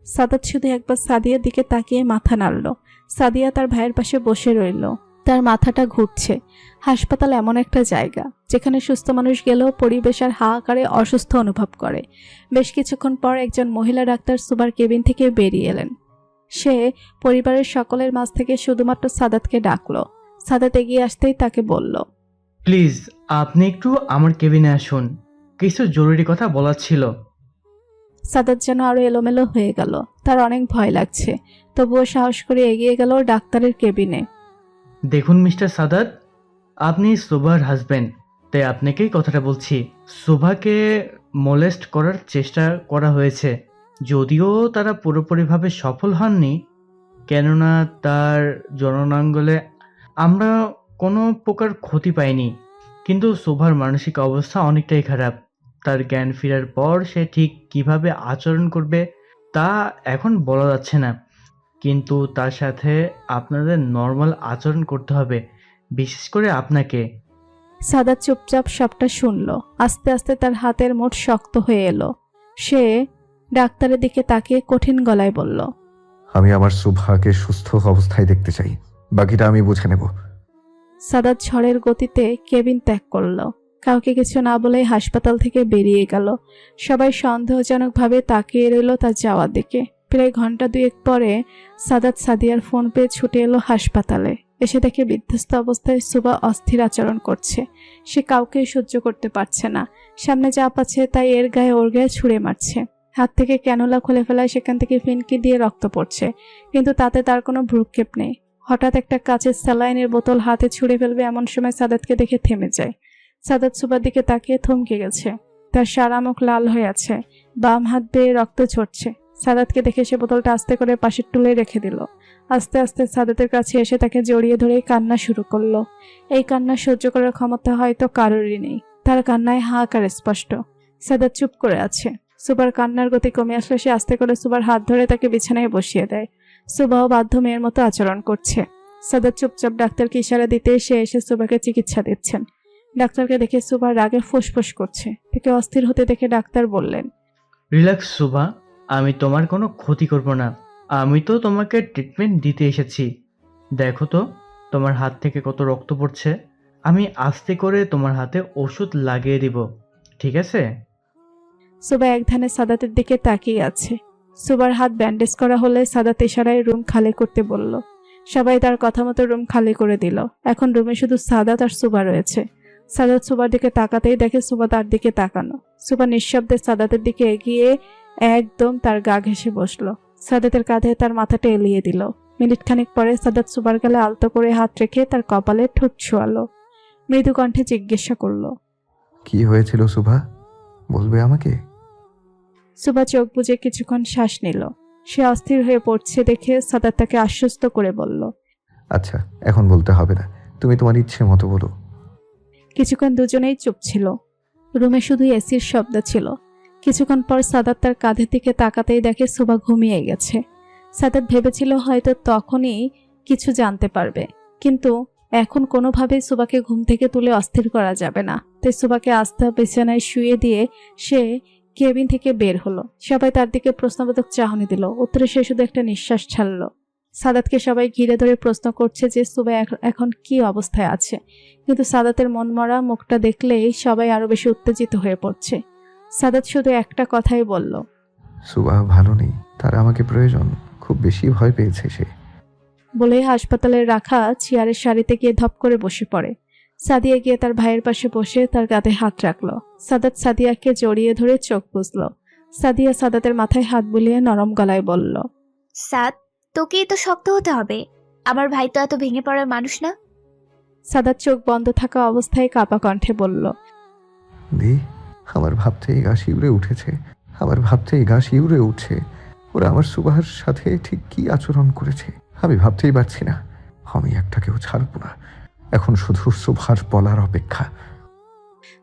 সাদাত শুধু একবার সাদিয়ার দিকে তাকিয়ে মাথা নাড়ল। সাদিয়া তার ভাইয়ের পাশে বসে রইল। তার মাথাটা ঘুরছে। হাসপাতাল এমন একটা জায়গা যেখানে সুস্থ মানুষ গেলেও পরিবেশ আর হাহাকারে অসুস্থ অনুভব করে। বেশ কিছুক্ষণ পর একজন মহিলা ডাক্তার সুবার কেবিন থেকে বেরিয়ে এলেন। সে পরিবারের সকলের মাঝ থেকে শুধুমাত্র সাদাতকে ডাকলো। সাদাত এগিয়ে আসতেই তাকে বলল, প্লিজ আপনি একটু আমার কেবিনে আসুন, কিছু জরুরি কথা বলার ছিল। সাদাত যেন আরো এলোমেলো হয়ে গেল। তার অনেক ভয় লাগছে, তবুও সাহস করে এগিয়ে গেল ডাক্তারের কেবিনে। দেখুন মিস্টার সাদাত, আপনি শোভার হাজবেন্ড, তাই আপনাকেই কথাটা বলছি। শোভাকে মোলেস্ট করার চেষ্টা করা হয়েছে, যদিও তারা পুরোপুরিভাবে সফল হননি, কেননা তার জননাঙ্গলে আমরা কোনো প্রকার ক্ষতি পাইনি। কিন্তু শোভার মানসিক অবস্থা অনেকটাই খারাপ। তার জ্ঞান ফেরার পর সে ঠিক কিভাবে আচরণ করবে তা এখন বলা যাচ্ছে না, কিন্তু তার সাথে আপনাদের নর্মাল আচরণ করতে হবে, বিশেষ করে আপনাকে। সাদাত চুপচাপ সবটা শুনল। আস্তে আস্তে তার হাতের মুঠ শক্ত হয়ে এলো। সে ডাক্তারের দিকে তাকিয়ে কঠিন গলায় বলল, আমি আমার সুভাকে সুস্থ অবস্থায় দেখতে চাই, বাকিটা আমি বুঝে নেব। সাদাত ঝড়ের গতিতে কেবিন ত্যাগ করল। কাউকে কিছু না বলেই হাসপাতাল থেকে বেরিয়ে গেল। সবাই সন্দেহজনকভাবে তাকিয়ে রইল তার যাওয়ার দিকে। প্রায় ঘন্টা দুয়েক পরে সাদাত সাদিয়ার ফোন পেয়ে ছুটে এলো হাসপাতালে। এসে দেখে বিধ্বস্ত অবস্থায় সুবা অস্থির আচরণ করছে। সে কাউকেই সহ্য করতে পারছে না। সামনে যা পাচ্ছে তাই এর গায়ে ওর গায়ে ছুঁড়ে মারছে। হাত থেকে ক্যানোলা খুলে ফেলায় সেখান থেকে ফিনকি দিয়ে রক্ত পড়ছে, কিন্তু তাতে তার কোনো ভ্রুক্ষেপ নেই। হঠাৎ একটা কাচের স্যালাইনের বোতল হাতে ছুঁড়ে ফেলবে এমন সময় সাদাতকে দেখে থেমে যায়। সাদাত সুবার দিকে তাকিয়ে থমকে গেছে। তার সারা মুখ লাল হয়ে আছে, বাম হাত বেয়ে রক্ত ঝরছে। সাদাতকে দেখে সে বোতলটা আস্তে করে পাশের টুলে রেখে দিল। আস্তে আস্তে সাদাতের কাছে এসে তাকে জড়িয়ে ধরে কান্না শুরু করলো। এই কান্না সহ্য করার ক্ষমতা হয়তো কারোরই নেই। তার কান্নায় হাহাকার স্পষ্ট। সাদাত চুপ করে আছে। সুবার কান্নার গতি কমে আসলে সে আস্তে করে সুবার হাত ধরে তাকে বিছানায় বসিয়ে দেয়। সুবাও বাধ্য মেয়ের মতো আচরণ করছে। সাদাত চুপচাপ ডাক্তারকে ইশারা দিতে সে এসে সুবাকে চিকিৎসা দিচ্ছেন। ডাক্তারকে দেখে সুবার রাগে ফুসফুস করছে। তাকে অস্থির হতে দেখে ডাক্তার বললেন, রিল্যাক্স সুভা, আমি তোমার কোনো ক্ষতি করব না। আমি তো তোমাকে ট্রিটমেন্ট দিতে এসেছি। দেখো তো তোমার হাত থেকে কত রক্ত পড়ছে। আমি আস্তে করে তোমার হাতে ওষুধ লাগিয়ে দিব, ঠিক আছে? সুবা এক ধ্যানে সাদাতের দিকে তাকিয়ে আছে। সুবার হাত ব্যান্ডেজ করা হলে সাদাত ইশারায় রুম খালি করতে বলল। সবাই তার কথা মতো রুম খালি করে দিল। এখন রুমে শুধু সাদাত আর সুবা রয়েছে। সাদাত সুবার দিকে তাকাতেই দেখে সুবা তার দিকে তাকানো। সুবা নিঃশব্দে সাদাতের দিকে এগিয়ে একদম তার গা ঘেঁষে বসলো। সাদাতের কাঁধে তার মাথাটা এলিয়ে দিল। মিনিট খানিক পরে সাদাত সুবার গালে আলতো করে হাত রেখে তার কপালে ঠোঁট ছোঁয়ালো। মৃদু কণ্ঠে জিজ্ঞাসা করলো, কি হয়েছিল সুভা, বলবে আমাকে? সুবা চোখ বুজে কিছুক্ষণ শ্বাস নিল। সে অস্থির হয়ে পড়ছে দেখে সাদাত তাকে আশ্বস্ত করে বলল, আচ্ছা, এখন বলতে হবে না, তুমি তোমার ইচ্ছে মতো বলো। কিছুক্ষণ দুজনেই চুপ ছিল। রুমে শুধু এসির শব্দ ছিল। কিছুক্ষণ পর সাদাত তার কাঁধের দিকে তাকাতেই দেখে সুবা ঘুমিয়ে গেছে। সাদাত ভেবেছিল হয়তো তখনই কিছু জানতে পারবে, কিন্তু এখন কোনোভাবেই সুবাকে ঘুম থেকে তুলে অস্থির করা যাবে না। তাই সুবাকে আস্তে বিছানায় শুয়ে দিয়ে সে কেবিন থেকে বের হলো। সবাই তার দিকে প্রশ্নবোধক চাহনি দিল। উত্তরে সে শুধু একটা নিঃশ্বাস ছাড়লো। সাদাতকে সবাই ঘিরে ধরে প্রশ্ন করছে যে সুবা এখন কি অবস্থায় আছে, কিন্তু সাদাতের মনমরা মুখটা দেখলেই সবাই আরো বেশি উত্তেজিত হয়ে পড়ছে। সাদাত শুধু একটা কথাই বলল, সুভা ভালো নেই, তার আমাকে প্রয়োজন, খুব বেশি ভয় পেয়েছে সে। বলে হাসপাতালে রাখা চেয়ারের সারিতে গিয়ে ধপ করে বসে পড়ে। সাদিয়া গিয়ে তার ভাইয়ের পাশে বসে তার কাঁধে হাত রাখলো। সাদাত সাদিয়াকে জড়িয়ে ধরে চোখ বুঝলো। সাদিয়া সাদাতের মাথায় হাত বুলিয়ে নরম গলায় বলল, সাদ, তোকেই তো শক্ত হতে হবে। আমার ভাই তো এত ভেঙে পড়ার মানুষ না। সাদাত চোখ বন্ধ থাকা অবস্থায় কাঁপা কণ্ঠে বলল, দি, আমার ভাবতেই গা শিউরে উঠেছে, আমার ভাবতেই গা শিউরে উঠছে। ওরা আমার সুবাহার সাথে ঠিক কি আচরণ করেছে আমি ভাবতেই পারছি না। আমি একটাকেও ছাড়বো না, এখন শুধু সুভার বলার অপেক্ষা।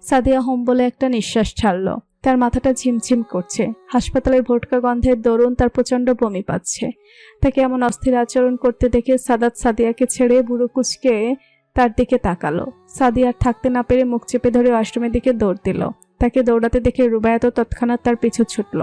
সাদিয়া হোম বলে একটা নিঃশ্বাস ছাড়ল। তার মাথাটা ঝিমঝিম করছে। হাসপাতালের ভোটকা গন্ধের দরুন তার প্রচন্ড বমি পাচ্ছে। তাকে এমন অস্থির আচরণ করতে দেখে সাদাত সাদিয়াকে ছেড়ে বুড়ো কুচকে তার দিকে তাকালো। সাদিয়ার থাকতে না পেরে মুখ চেপে ধরে ওয়াশরুমের দিকে দৌড় দিল। তাকে দৌড়াতে দেখে রুবায়াতও তৎক্ষণাৎ তার পিছু ছুটল।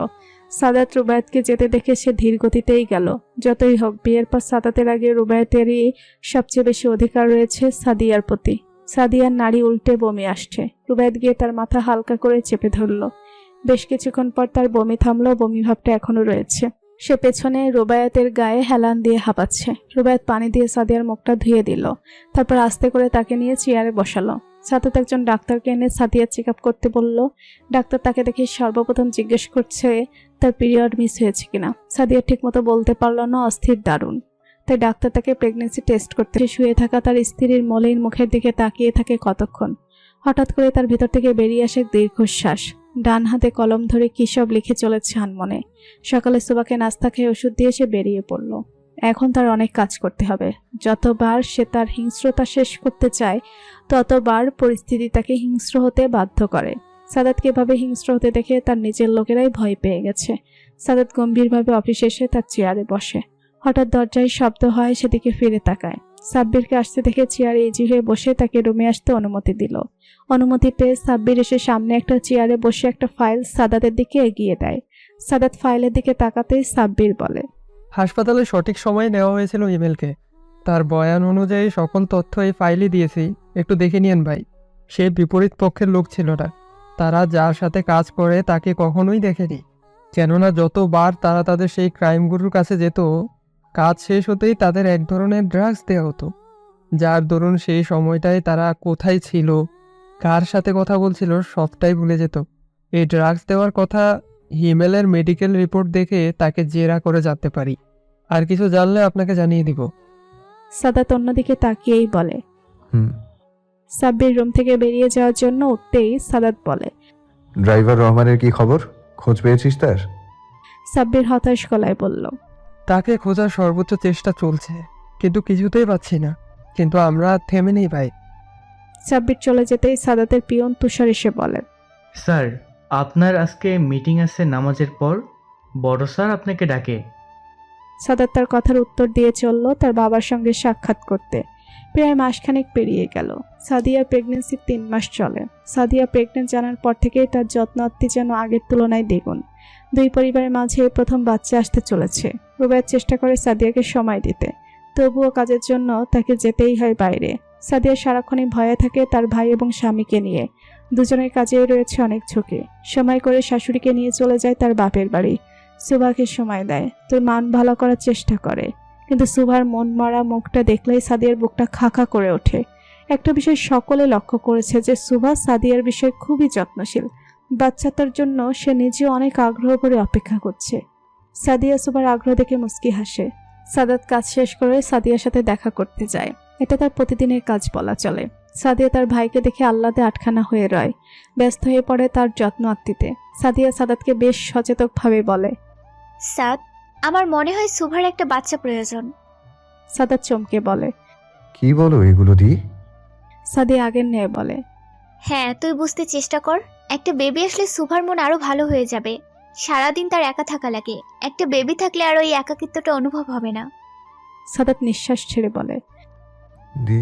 সাদাত রুবায়াতকে যেতে দেখে সে ধীর গতিতেই গেল। যতই হোক বিয়ের পর সাদাতের আগে রুবায়াতেরই সবচেয়ে বেশি অধিকার রয়েছে সাদিয়ার প্রতি। সাদিয়ার নাড়ি উল্টে বমি আসছে। রুবায়াত গিয়ে তার মাথা হালকা করে চেপে ধরল। বেশ কিছুক্ষণ পর তার বমি থামলো। বমি ভাবটা এখনো রয়েছে। সে পেছনে রুবায়াতের গায়ে হেলান দিয়ে হাঁপাচ্ছে। রুবায়াত পানি দিয়ে সাদিয়ার মুখটা ধুয়ে দিল। তারপর আস্তে করে তাকে নিয়ে চেয়ারে বসালো। সাদাত একজন ডাক্তারকে এনে সাদিয়ার চেক আপ করতে বলল। ডাক্তার তাকে দেখে সর্বপ্রথম জিজ্ঞেস করছে তার পিরিয়ড মিস হয়েছে কিনা। সাদিয়া ঠিকমতো বলতে পারল না, অস্থির দারুণ। তাই ডাক্তার তাকে প্রেগনেন্সি টেস্ট করতে। শুয়ে থাকা তার স্ত্রীর মলিন মুখের দিকে তাকিয়ে থাকে কতক্ষণ। হঠাৎ করে তার ভিতর থেকে বেরিয়ে আসে দীর্ঘশ্বাস। ডান হাতে কলম ধরে কী সব লিখে চলেছে আনমনে। সকালে সুবাকে নাস্তা খেয়ে ওষুধ দিয়ে সে বেরিয়ে পড়ল। এখন তার অনেক কাজ করতে হবে। যতবার সে তার হিংস্রতা শেষ করতে চায় ততবার পরিস্থিতি তাকে হিংস্র হতে বাধ্য করে। সাদাতকে এভাবে হিংস্র হতে দেখে তার নিজের লোকেরাই ভয় পেয়ে গেছে। সাদাত গম্ভীরভাবে অফিসে এসে তার চেয়ারে বসে। হঠাৎ দরজায় শব্দ হয়, সেদিকে ফিরে তাকায়। সাব্বিরকে আসতে দেখে চেয়ারে ইজি হয়ে বসে তাকে রুমে আসতে অনুমতি দিল। অনুমতি পেয়ে সাব্বির এসে সামনে একটা চেয়ারে বসে একটা ফাইল সাদাতের দিকে এগিয়ে দেয়। সাদাত ফাইলের দিকে তাকাতেই সাব্বির বলে, হাসপাতালে সঠিক সময়ে নেওয়া হয়েছিল ইমেলকে। তার বয়ান অনুযায়ী সকল তথ্য এই ফাইলে দিয়েছি, একটু দেখে নিয়েন ভাই। সে বিপরীত পক্ষের লোক ছিল না। তারা যার সাথে কাজ করে তাকে কখনোই দেখেনি। কেননা যতবার তারা তাদের সেই ক্রাইমগুলোর কাছে যেত, কাজ শেষ হতেই তাদের এক ধরনের ড্রাগস দেওয়া হতো, যার দরুন সেই সময়টায় তারা কোথায় ছিল, কার সাথে কথা বলছিল সবটাই ভুলে যেত। এই ড্রাগস দেওয়ার কথা হিমেলের মেডিকেল রিপোর্ট দেখে তাকে জেরা করে জানতে পারি। আর কিছু জানলে আপনাকে জানিয়ে দিব। সাদাত অন্যদিকে তাকিয়েই বলে। হুম। সাব্বির রুম থেকে বেরিয়ে যাওয়ার জন্য উঠতেই সাদাত বলে। ড্রাইভার রহমানের কি খবর? খোঁজ পেয়েছিস তার? সাব্বির হতাশ গলায় বলল। তাকে খোঁজার সর্বোচ্চ চেষ্টা চলছে, কিন্তু কিছুতেই পাচ্ছি না। কিন্তু আমরা থেমে নেই ভাই। সাব্বির চলে যেতেই সাদাতের পিয়ন তুষার এসে বলে। স্যার, আপনার আজকে মিটিং আছে নামাজের পর। বড় স্যার আপনাকে ডাকে। সাদাত তার কথার উত্তর দিয়ে চলল তার বাবার সঙ্গে সাক্ষাৎ করতে। প্রায় মাসখানেক পেরিয়ে গেল। সাদিয়ার প্রেগনেন্সি 3 মাস চলে। সাদিয়া প্রেগনেন্ট জানার পর থেকেই তার যত্ন আত্তি যেন আগের তুলনায় দ্বিগুণ। দুই পরিবারের মাঝে প্রথম বাচ্চা আসতে চলেছে। রুবায়েত চেষ্টা করে সাদিয়াকে সময় দিতে, তবুও কাজের জন্য তাকে যেতেই হয় বাইরে। সাদিয়া সারাক্ষণই ভয়ে থাকে তার ভাই এবং স্বামীকে নিয়ে। দুজনের কাজেই রয়েছে অনেক ঝুঁকি। সময় করে শাশুড়িকে নিয়ে চলে যায় তার বাপের বাড়ি। সুভাকে সময় দেয়, তোর মান ভালো করার চেষ্টা করে, কিন্তু সুভার মন মারা মুখটা দেখলেই সাদিয়ার বুকটা খাখা করে ওঠে। একটা বিষয় সকলে লক্ষ্য করেছে যে সুভা সাদিয়ার বিষয়ে খুবই যত্নশীল। বাচ্চাটার জন্য সে নিজেও অনেক আগ্রহ করে অপেক্ষা করছে। সাদিয়া সুভার আগ্রহ দেখে মুস্কি হাসে। সাদাত কাজ শেষ করে সাদিয়ার সাথে দেখা করতে যায়। এটা তার প্রতিদিনের কাজ বলা চলে। সাদিয়া তার ভাইকে দেখে আহ্লাদে আটখানা হয়ে রয়, ব্যস্ত হয়ে পড়ে তার যত্ন আত্তিতে। সাদিয়া সাদাতকে বেশ সচেতনভাবে বলে। সাদ, আমার মনে হয় সুভার একটা বাচ্চা প্রয়োজন। সাদাত চমকে বলে। কি বলো এগুলো দি? সাদিয়া আগের ন্যায় বলে। হ্যাঁ, তুই বুঝতে চেষ্টা কর। একটা বেবি আসলে সুভার মন আরো ভালো হয়ে যাবে। সারাদিন তার একা থাকা লাগে, একটা বেবি থাকলে আর ওই একাকিত্বটা অনুভব হবে না। সাদাত নিঃশ্বাস ছেড়ে বলে। দি,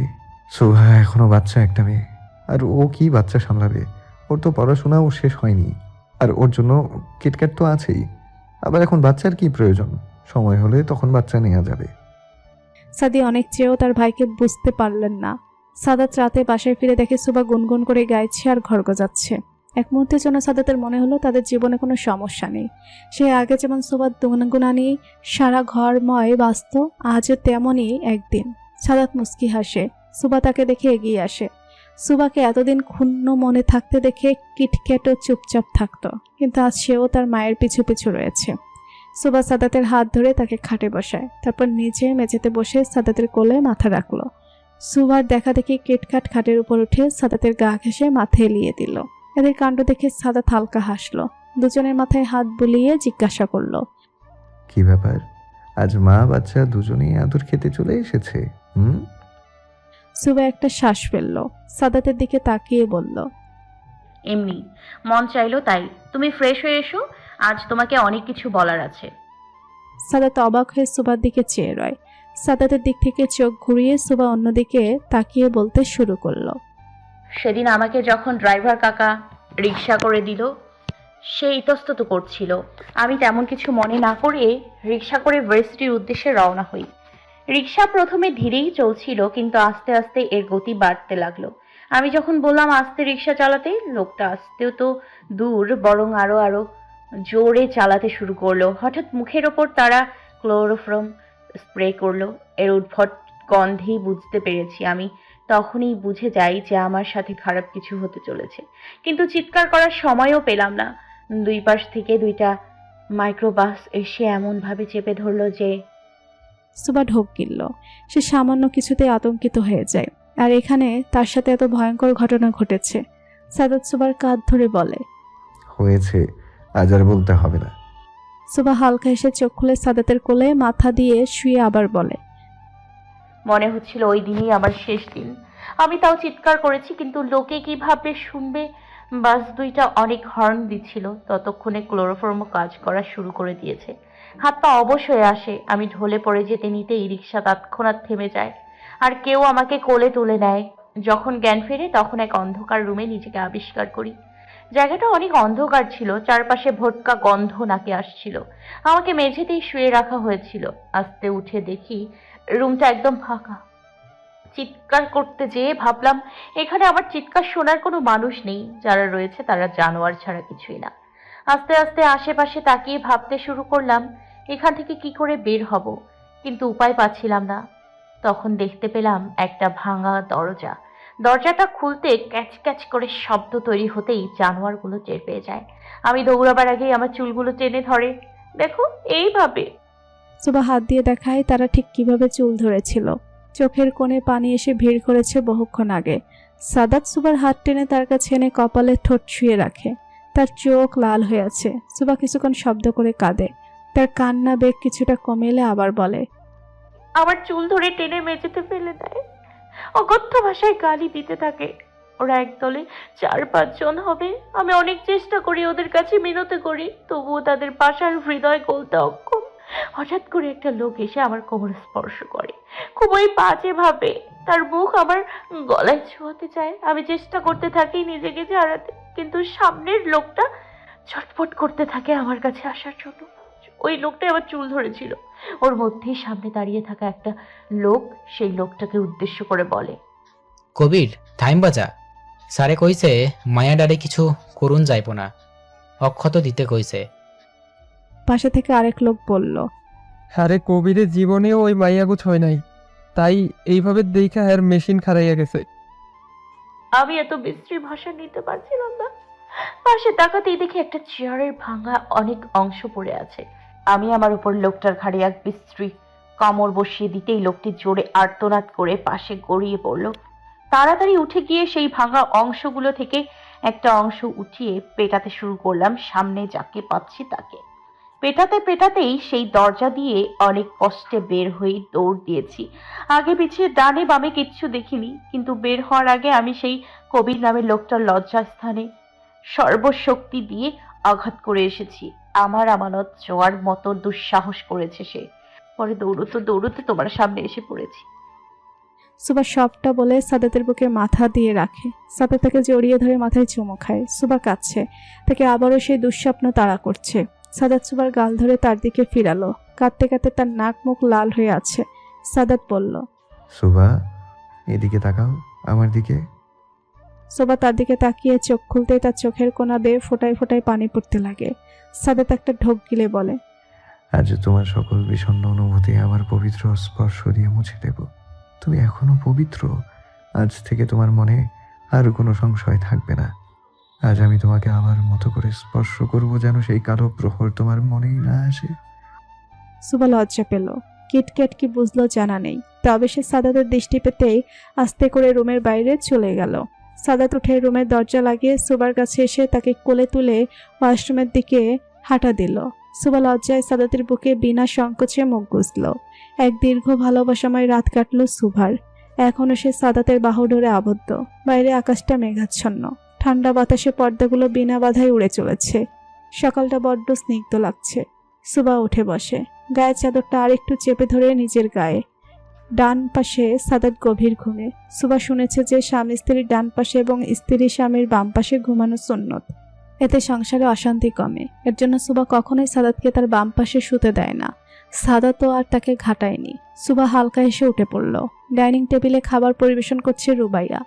সোহা এখনো বাচ্চা একটা মেয়ে, আর ও কি বাচ্চা সামলাবে? ওর তো পড়াশোনাও শেষ হয়নি, আর ওর জন্য কিটক্যাট তো আছেই। আবার এখন বাচ্চার কি প্রয়োজন? সময় হলে তখন বাচ্চা নেওয়া যাবে। সাদিয়া অনেক চেয়েও তার ভাইকে বুঝতে পারলেন না। সাদাত রাতে বাসায় ফিরে দেখে সুভা গুনগুন করে গাইছে আর ঘর গজাচ্ছে। এক মুহূর্তের জন্য সাদাতের মনে হলো তাদের জীবনে কোনো সমস্যা নেই। সে আগে যেমন সুভার গুনগুনানি সারা ঘরময় বাঁচত, আজও তেমনই একদিন। সাদাত মুস্কি হাসে। সুভা তাকে দেখে এগিয়ে আসে। সুভাকে এতদিন ক্ষুণ্ণ মনে থাকতে দেখে কিটক্যাটও চুপচাপ থাকতো, কিন্তু আজ সেও তার মায়ের পিছু পিছু রয়েছে। সুভা সাদাতের হাত ধরে তাকে খাটে বসায়, তারপর নিচে মেঝেতে বসে সাদাতের কোলে মাথা রাখলো। সুভার দেখা দেখি কিটকাট খাটের উপর উঠে সাদাতের গা ঘেঁষে মাথায় এলিয়ে দিল। এদের কাণ্ড দেখে সাদাত হালকা হাসলো। দুজনের মাথায় হাত বুলিয়ে জিজ্ঞাসা করলো। কি ব্যাপার? আজ মা বাচ্চা দুজনেই আদর খেতে চলে এসেছে। সুভা একটা শ্বাস ফেললো। সাদাতের দিকে তাকিয়ে বলল। এমনি মন চাইলো তাই। তুমি ফ্রেশ হয়ে এসো, আজ তোমাকে অনেক কিছু বলার আছে। সাদাত অবাক হয়ে সুভার দিকে চেয়ে রয়। সাদাতের দিক থেকে চোখ ঘুরিয়ে সুভা অন্যদিকে তাকিয়ে বলতে শুরু করলো। সেদিন আমাকে যখন ড্রাইভার কাকা রিক্সা করে দিল, সে ইতস্তত করছিল। আমি তেমন কিছু মনে না করে রিক্সা করে ভার্সিটির উদ্দেশ্যে রওনা হই। রিক্সা প্রথমে ধীরেই চলছিল, কিন্তু আস্তে আস্তে এর গতি বাড়তে লাগলো। আমি যখন বললাম আস্তে রিক্সা চালাতে, লোকটা আসতেও তো দূর, বরং আরো জোরে চালাতে শুরু করলো। হঠাৎ মুখের ওপর তারা ক্লোরোফর্ম স্প্রে করলো। এর উদ্ভট গন্ধেই বুঝতে পেরেছি আমি। তখনই বুঝে যাই যে আমার সাথে খারাপ কিছু হতে চলেছে, কিন্তু চিৎকার করার সময়ও পেলাম না। দুই পাশ থেকে 2টা মাইক্রোবাস এসে এমনভাবে চেপে ধরলো যে সুভা ঢোক গিলল। সে সামান্য কিছুতে আতঙ্কিত হয়ে যায়, আর এখানে তার সাথে এত ভয়ঙ্কর ঘটনা ঘটেছে। সাদাত সুভার কাঁধ ধরে বলে। হয়েছে, আজ আর বলতে হবে না। সুভা হালকা এসে চোখ খুলে সাদাতের কোলে মাথা দিয়ে শুয়ে আবার বলে। মনে হচ্ছিল ওই দিনই আমার শেষ দিন। আমি তাও চিৎকার করেছি, কিন্তু লোকে কি ভাববে শুনবে। বাস 2টা অনেক হর্ন দিচ্ছিল। ততক্ষণে ক্লোরোফর্মও কাজ করা শুরু করে দিয়েছে। হাত পা অবশ হয়ে আসে। আমি ঢলে পড়ে যেতে নিতেই রিক্সা তৎক্ষণাৎ থেমে যায়, আর কেউ আমাকে কোলে তুলে নেয়। যখন জ্ঞান ফেরে তখন এক অন্ধকার রুমে নিজেকে আবিষ্কার করি। জায়গাটা অনেক অন্ধকার ছিল, চারপাশে ভোটকা গন্ধ নাকে আসছিল। আমাকে মেঝেতেই শুয়ে রাখা হয়েছিল। আস্তে উঠে দেখি রুমটা একদম ফাঁকা। চিৎকার করতে যেয়ে ভাবলাম এখানে আমার চিৎকার শোনার কোনো মানুষ নেই, যারা রয়েছে তারা জানোয়ার ছাড়া কিছুই না। আস্তে আস্তে আশেপাশে তাকিয়ে ভাবতে শুরু করলাম এখান থেকে কি করে বের হব, কিন্তু উপায় পাচ্ছিলাম না। তখন দেখতে পেলাম একটা ভাঙা দরজা। দরজাটা খুলতে ক্যাচ ক্যাচ করে শব্দ তৈরি হতেই জানোয়ারগুলো টের পেয়ে যায়। আমি দৌড়াবার আগেই আমার চুলগুলো টেনে ধরে। দেখো এইভাবে। সুবা হাত দিয়ে দেখায় তারা ঠিক কিভাবে চুল ধরেছিল। চোখের কোণে পানি এসে ভিড় করেছে বহুক্ষণ আগে। সাদাত সুবার হাত টেনে তার কাছে এনে কপালে ঠোঁট ছুঁয়ে রাখে। তার চোখ লাল হয়ে আছে। সুবা কিছুক্ষণ শব্দ করে কাঁদে। তার কান্না বেগ কিছুটা কমে এলে আবার বলে, আমার চুল ধরে টেনে মেঝেতে ফেলে দেয়, অকথ্য ভাষায় গালি দিতে থাকে। ওরা একদলে 4-5 জন হবে। আমি অনেক চেষ্টা করি, ওদের কাছে মিনতি করি, তবুও তাদের পাশার হৃদয় গলতে অক্ষম। হঠাৎ করে একটা লোক এসে আমার কোমর স্পর্শ করে, খুবই বাজে ভাবে। তার মুখ আমার গলায় ছোঁয়াতে চায়। আমি চেষ্টা করতে থাকি নিজেকে ছাড়াতে, কিন্তু সামনের লোকটা ছটফট করতে থাকে আমার কাছে আসার জন্য। ওই লোকটাই আমার চুল ধরেছিল। ওর মধ্যেই সামনে দাঁড়িয়ে থাকা একটা লোক সেই লোকটাকে উদ্দেশ্য করে বলে, কবির থাইম বাজা, স্যারে কইছে মায়া ডারে কিছু করুন যাইব না, অক্ষত দিতে কইছে। পাশে থেকে আরেক লোক বলল, আরে কবিরের জীবনেও ওই মাইয়াগুছ হয় নাই, তাই এইভাবে দেখা এর মেশিন খারাইয়া গেছে। আমি এত বিশ্রী ভাষা নিতে পারছিলাম না। পাশে তাকাতেই দেখি একটা চেয়ারের ভাঙা অনেক অংশ পড়ে আছে। আমি আমার উপর লোকটার ঘাড়ে এক বিশ্রী কামড় বসিয়ে দিতেই লোকটি জোরে আর্তনাদ করে পাশে গড়িয়ে পড়ল। তাড়াতাড়ি উঠে গিয়ে সেই ভাঙা অংশগুলো থেকে একটা অংশ উঠিয়ে পেটাতে শুরু করলাম সামনে যাকে পাচ্ছি তাকে। পেটাতে পেটাতেই সেই দরজা দিয়ে অনেক কষ্টে বের হয়ে দৌড় দিয়েছি। আগে পিছিয়ে ডানে বামে কিচ্ছু দেখিনি, কিন্তু বের হওয়ার আগে আমি সেই কবির নামের লোকটার লজ্জাস্থানে সর্বশক্তি দিয়ে আঘাত করে এসেছি। আমার আমানত জোয়ার মতো দুঃসাহস করেছে সে। পরে দৌড়তে দৌড়তে তোমার সামনে এসে পড়েছি। সুবা সবটা বলে সাদাতের বুকে মাথা দিয়ে রাখে। সাদাত তাকে জড়িয়ে ধরে মাথায় চুমু খায়। সুবা কাঁদছে। তাকে আবারও সেই দুঃস্বপ্ন তাড়া করছে। সাদাত সুবার গাল ধরে তার দিকে ফিরালো। কাঁদতে কাঁদতে তার নাক মুখ লাল হয়ে আছে। সাদাত বলল, সুবা, এদিকে তাকাও, আমার দিকে। সুবা তার দিকে তাকিয়ে চোখ খুলতেই তার চোখের কোনা বেয়ে ফোটায় ফোটায় পানি পড়তে লাগে। সাদাত একটা ঢোক গিলে বলে, আজ তোমার সকল বিষণ্ণ অনুভূতি আমার পবিত্র স্পর্শ দিয়ে মুছে দেব। তুমি এখনো পবিত্র। আজ থেকে তোমার মনে আর কোনো সংশয় থাকবে না। আজ আমি তোমাকে আমার মতো করে স্পর্শ করব, যেন সেই কালো প্রহর তোমার মনেই না আসে। সুবা লজ্জা পেল। কিটক্যাট কি বুঝলো জানা নেই, তবে সে সাদাতের দৃষ্টি পেতেই আস্তে করে রুমের বাইরে চলে গেল। সাদাত উঠে রুমের দরজা লাগিয়ে সুবার কাছে এসে তাকে কোলে তুলে ওয়াশরুমের দিকে হাঁটা দিল। সুবা লজ্জায় সাদাতের বুকে বিনা সংকোচে মুখ গুজল। এক দীর্ঘ ভালোবাসাময় রাত কাটল সুভার। এখনো সে সাদাতের বাহুডোরে আবদ্ধ। বাইরে আকাশটা মেঘাচ্ছন্ন। ঠান্ডা বাতাসে পর্দাগুলো বিনা বাধায় উড়ে চলেছে। সকালটা বড্ড স্নিগ্ধ লাগছে। সুবা উঠে বসে। গায়ের চাদরটা আরেকটু চেপে ধরে নিজের গায়ে। ডান পাশে সাদাত গভীর ঘুমে। সুবা শুনেছে যে স্বামী স্ত্রীর ডান পাশে এবং স্ত্রী স্বামীর বাম পাশে ঘুমানো সুন্নত। এতে সংসারে অশান্তি কমে। এর জন্য সুবা কখনোই সাদাতকে তার বাম পাশে শুতে দেয় না। সাদাতও আর তাকে ঘাটায়নি। সুবা হালকা এসে উঠে পড়ল। ডাইনিং টেবিলে খাবার পরিবেশন করছে রুবাইয়া।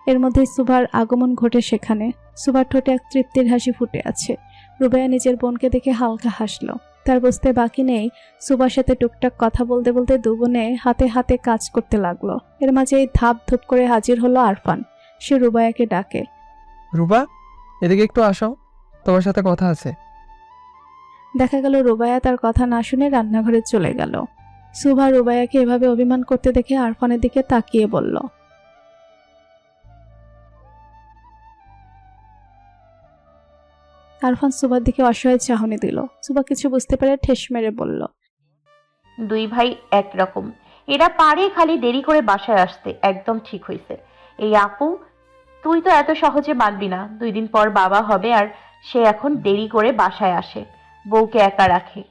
এর মধ্যেই সুবার আগমন ঘটে সেখানে। সুবার ঠোঁটে এক তৃপ্তির হাসি ফুটে আছে। রুবাইয়া নিজের বোনকে দেখে হালকা হাসলো। তার বুঝতে বাকি নেই সুবার সাথে টুকটাক কথা বলতে বলতে দুবোনে হাতে হাতে কাজ করতে লাগলো। এর মাঝে এই ধাপ ধুপ করে হাজির হলো আরফান। সে রুবাইয়াকে ডাকে, রুবা, এদিকে একটু আসো, তোমার সাথে কথা আছে। দেখা গেল রুবাইয়া তার কথা না শুনে রান্নাঘরে চলে গেল। সুভা রুবাইয়াকে এভাবে অভিমান করতে দেখে আরফানের দিকে তাকিয়ে বলল, আরফান সুবার দিকে অসহায় চাহনি দিল। সুবা কিছু বুঝতে পেরে ঠেস মেরে বলল, দুই ভাই একরকম। এরা পারে খালি দেরি করে বাসায় আসতে। একদম ঠিক হয়েছে। এই আপু, তুই তো এত সহজে মানবি না। 2 দিন পর বাবা হবে আর সে এখন দেরি করে বাসায় আসে, বউকে একা রাখে।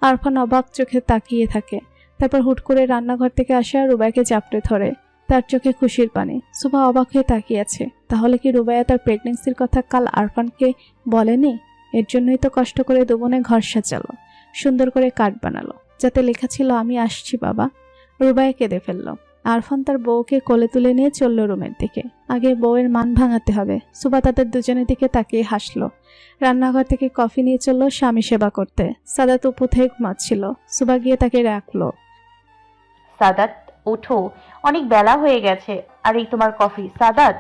আরফান অবাক চোখে তাকিয়ে থাকে। তারপর হুট করে রান্নাঘর থেকে আসা রুবাইয়াকে চাপড়ে ধরে। তার চোখে খুশির পানি। সুভা অবাক হয়ে তাকিয়ে আছে। তাহলে কি রুবাইয়া তার প্রেগনেন্সির কথা কাল আরফানকে বলেনি? এর জন্যই তো কষ্ট করে দুবনে ঘর সাজালো, সুন্দর করে কার্ড বানালো, যাতে লেখা ছিল আমি আসছি বাবা। রুবাইয়া কেঁদে ফেলল। আরফান তার বউকে কোলে তুলে নিয়ে চলল রুমের দিকে। আগে বউয়ের মান ভাঙাতে হবে। সুবা তাদের দুজনের দিকে তাকিয়ে হাসলো। রান্নাঘর থেকে কফি নিয়ে চলল স্বামী সেবা করতে। সাদাত উপু থেকে ঘুমাচ্ছিল। সুবা গিয়ে তাকে রাখলো। সাদাত, ওঠো, অনেক বেলা হয়ে গেছে। আর এই তোমার কফি। সাদাত।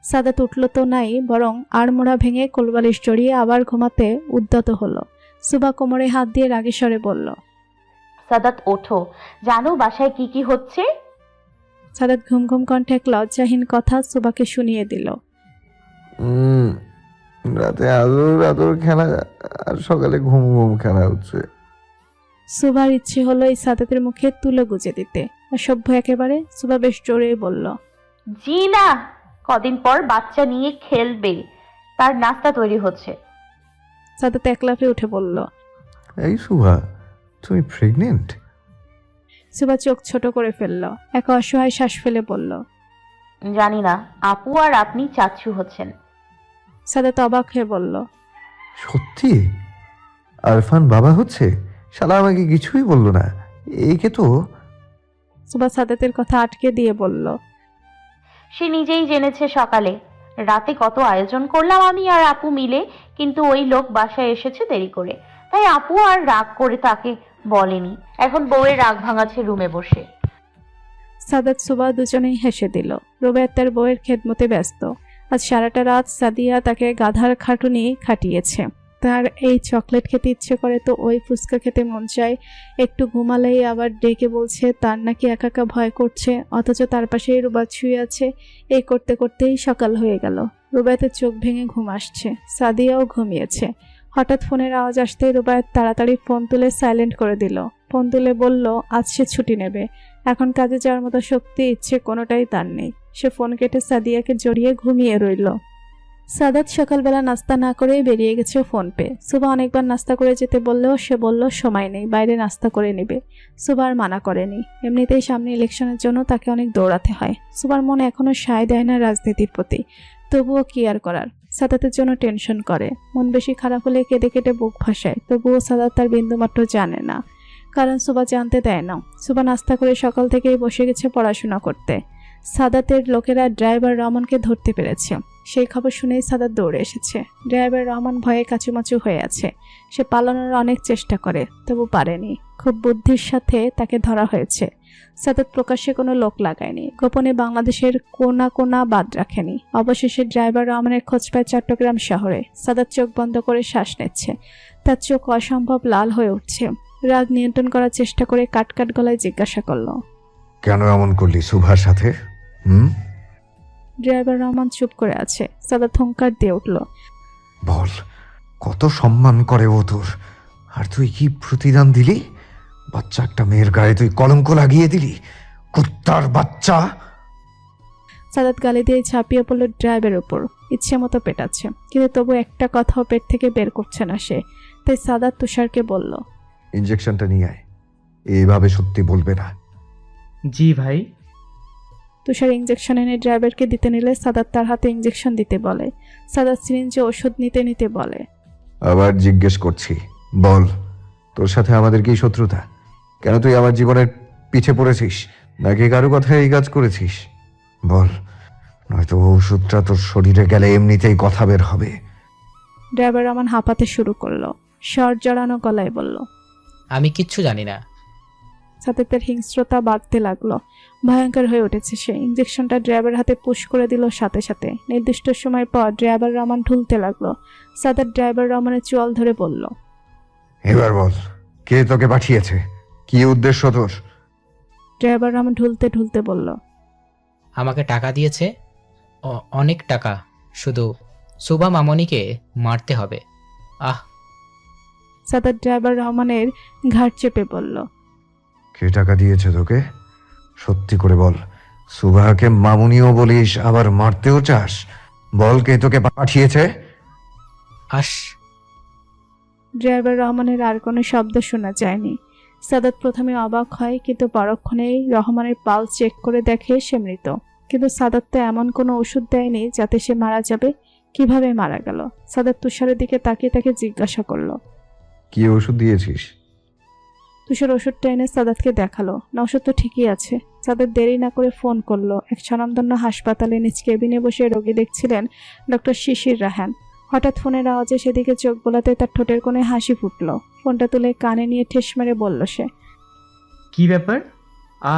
সাদাত উঠল তো নাই, বরং আড়মোড়া ভেঙে কোলবালিশ জড়িয়ে আবার ঘুমাতে উদ্যত হলো। সুবা কোমরে হাত দিয়ে রাগে স্বরে বলল। সাদাত, ওঠো, জানো বাসায় কি কি হচ্ছে? সাদাত ঘুম ঘুম কণ্ঠে এক লজ্জাহীন কথা সুবাকে শুনিয়ে দিল। রাতে আদর আদর খেলা আর সকালে ঘুম ঘুম খেলা হচ্ছে। সুবার ইচ্ছে হলো এই সাদাতের মুখে তুলো গুজে দিতে। অসভ্য একেবারে। সুবা বেশ জোরে বলল। জি না, কদিন পর বাচ্চা নিয়ে খেলবে, তার নাস্তা তৈরি হচ্ছে। সাদাত একলাফে উঠে বলল। এই সুভা, তুমি প্রেগনেন্ট? সুবা চোখ ছোট করে ফেলল। এক অসহায় শ্বাস ফেলে বলল। জানি না, আপু আর আপনি চাচ্ছু হচ্ছেন। সাদাত অবাক হয়ে বলল। সত্যি? আরফান বাবা হচ্ছে? শালা আমাকে কিছুই বললো না। একে তো। সুবা সাদাতের কথা আটকে দিয়ে বলল। সে নিজেই জেনেছে সকালে। রাতে কত আয়োজন করলাম আমি আর আপু মিলে, কিন্তু ওই লোক বাসায় এসেছে দেরি করে, তাই আপু আর রাগ করে তাকে বলেনি। এখন বউয়ের রাগ ভাঙাচ্ছে রুমে বসে। সাদাত সুবা দুজনেই হেসে দিল। রুবায়েত তার বউয়ের খেদমতে ব্যস্ত। আজ সারাটা রাত সাদিয়া তাকে গাধার খাটুনি খাটিয়েছে। তার এই চকলেট খেতে ইচ্ছে করে তো ওই ফুচকা খেতে মন চায়। একটু ঘুমালেই আবার ডেকে বলছে তার নাকি একা একা ভয় করছে, অথচ তার পাশেই রুবাত শুয়ে আছে। এই করতে করতেই সকাল হয়ে গেল। রুবায়েতের চোখ ভেঙে ঘুম আসছে। সাদিয়াও ঘুমিয়েছে। হঠাৎ ফোনের আওয়াজ আসতেই রুবায়েত তাড়াতাড়ি ফোন তুলে সাইলেন্ট করে দিল। ফোন তুলে বলল আজ সে ছুটি নেবে। এখন কাজে যাওয়ার মতো শক্তি ইচ্ছে কোনোটাই তার নেই। সে ফোন কেটে সাদিয়াকে জড়িয়ে ঘুমিয়ে রইল। সাদাত সকালবেলা নাস্তা না করেই বেরিয়ে গেছে ফোন পেয়ে। সুবা অনেকবার নাস্তা করে যেতে বললেও সে বলল সময় নেই, বাইরে নাস্তা করে নেবে। সুবার মানা করেনি। এমনিতেই সামনে ইলেকশনের জন্য তাকে অনেক দৌড়াতে হয়। সুবার মনে এখনো সায় দেয় না রাজনীতির প্রতি, তবুও কি আর করার। সাদাতের জন্য টেনশন করে। মন বেশি খারাপ হলে কেঁদে কেটে বুক ভাসায়, তবুও সাদাত তার বিন্দুমাত্র জানে না, কারণ সুবা জানতে দেয় না। সুবা নাস্তা করে সকাল থেকেই বসে গেছে পড়াশোনা করতে। সাদাতের লোকেরা ড্রাইভার রহমানকে ধরতে পেরেছে। সেই খবর শুনেই সাদাত দৌড়ে এসেছে। ড্রাইভার রহমান ভয়ে কাচুমাচু হয়ে আছে। সে পালানোর অনেক চেষ্টা করে, তবু পারেনি। খুব বুদ্ধির সাথে তাকে ধরা হয়েছে। সাদাত প্রকাশ্যে কোনো লোক লাগায়নি, গোপনে বাংলাদেশের কোনা কোনা বাদ রাখেনি। অবশেষে ড্রাইভার রহমানের খোঁজ পায় চট্টগ্রাম শহরে। সাদাত চোখ বন্ধ করে শ্বাস নিচ্ছে। তার চোখ অসম্ভব লাল হয়ে উঠছে। রাগ নিয়ন্ত্রণ করার চেষ্টা করে কাটকাট গলায় জিজ্ঞাসা করলো। কেন এমন করলি সুভার সাথে? ড্রাইভার রহমান চুপ করে আছে। সাদাত হুঙ্কার দিয়ে উঠল। বল, কত সম্মান করে ও তোর, আর তুই কি প্রতিদান দিলি? বাচ্চা একটা মেয়ের গায়ে তুই কলঙ্ক লাগিয়ে দিলি, কুত্তার বাচ্চা। সাদাত গালি দিয়ে ঝাঁপিয়ে পড়ল ড্রাইভারের উপর। ইচ্ছে মতো পেটাচ্ছে, কিন্তু তবু একটা কথাও পেট থেকে বের করছে না সে। তাই সাদাত তুষারকে বলল। ইঞ্জেকশনটা নিয়ে আয়। এইভাবে সত্যি বলবে না। জি ভাই। তুষার ইঞ্জেকশন এনে ড্রাইভারকে দিতে নিলে সাদাত তার হাতে ইঞ্জেকশন দিতে বলে। সাদাত সিরিঞ্জে ওষুধ নিতে নিতে বলে। আবার জিজ্ঞেস করছি, বল, তোর সাথে আমাদের কি শত্রুতা? কেন তুই আমার জীবনের পিছে পড়েছিস, নাকি কারো কথায় এই কাজ করেছিস? বল, নয়তো ওষুধটা তোর শরীরে গেলে এমনিতেই কথা বের হবে। ড্রাইভার রহমান হাঁপাতে শুরু করলো। স্বর জড়ানো গলায় বলল। আমি কিচ্ছু জানি না। সাদাতের হিংস্রতা বাড়তে লাগলো। ভয়ঙ্কর হয়ে উঠেছে সে। ইঞ্জেকশনটা ড্রাইভার হাতে পুশ করে দিল সাথে সাথে। নির্দিষ্ট সময় পর ড্রাইভার রহমান ঢুলতে লাগলো। সাদাত ড্রাইভার রহমানের চোয়াল ধরে বলল। এবার বল, কে তোকে পাঠিয়েছে? কি উদ্দেশ্য তোর? ড্রাইভার রহমান ঢুলতে ঢুলতে বলল। আমাকে টাকা দিয়েছে, অনেক টাকা। শুধু সুবা মামনিকে মারতে হবে। আহ। সাদাত ড্রাইভার রহমানের ঘাট চেপে বলল। কে টাকা দিয়েছে তোকে? সত্যি করে বল। সুভাকে মামুনিও বলিস, আবার মারতেও চাস? বল, কে তোকে পাঠিয়েছে? আস। ড্রাইভার রহমানের আর কোনো শব্দ শোনা যায়নি। সাদাত প্রথমে অবাক হয়, কিন্তু পরক্ষণেই রহমানের পালস চেক করে দেখে সে মৃত। কিন্তু সাদাত তো এমন কোনো ওষুধ দেয়নি যাতে সে মারা যাবে। কিভাবে মারা গেল? সাদাত তুষারের দিকে তাকিয়ে তাকে জিজ্ঞাসা করলো। কি ওষুধ দিয়েছিস? তুষার ওষুধটা এনে সাদাতকে দেখালো। না, ওষুধ তো ঠিকই আছে। সাদাত দেরি না করে ফোন করলো। এক স্বনামধন্য হাসপাতালে নিজ কেবিনে বসে রোগী দেখছিলেন ডক্টর শিশির রাহান। হঠাৎ ফোনের আওয়াজে সেদিকে চোখ বোলাতে তার ঠোঁটের কোণে হাসি ফুটলো। ফোনটা তুলে কানে নিয়ে ঠেস মেরে বলল সে, কি ব্যাপার?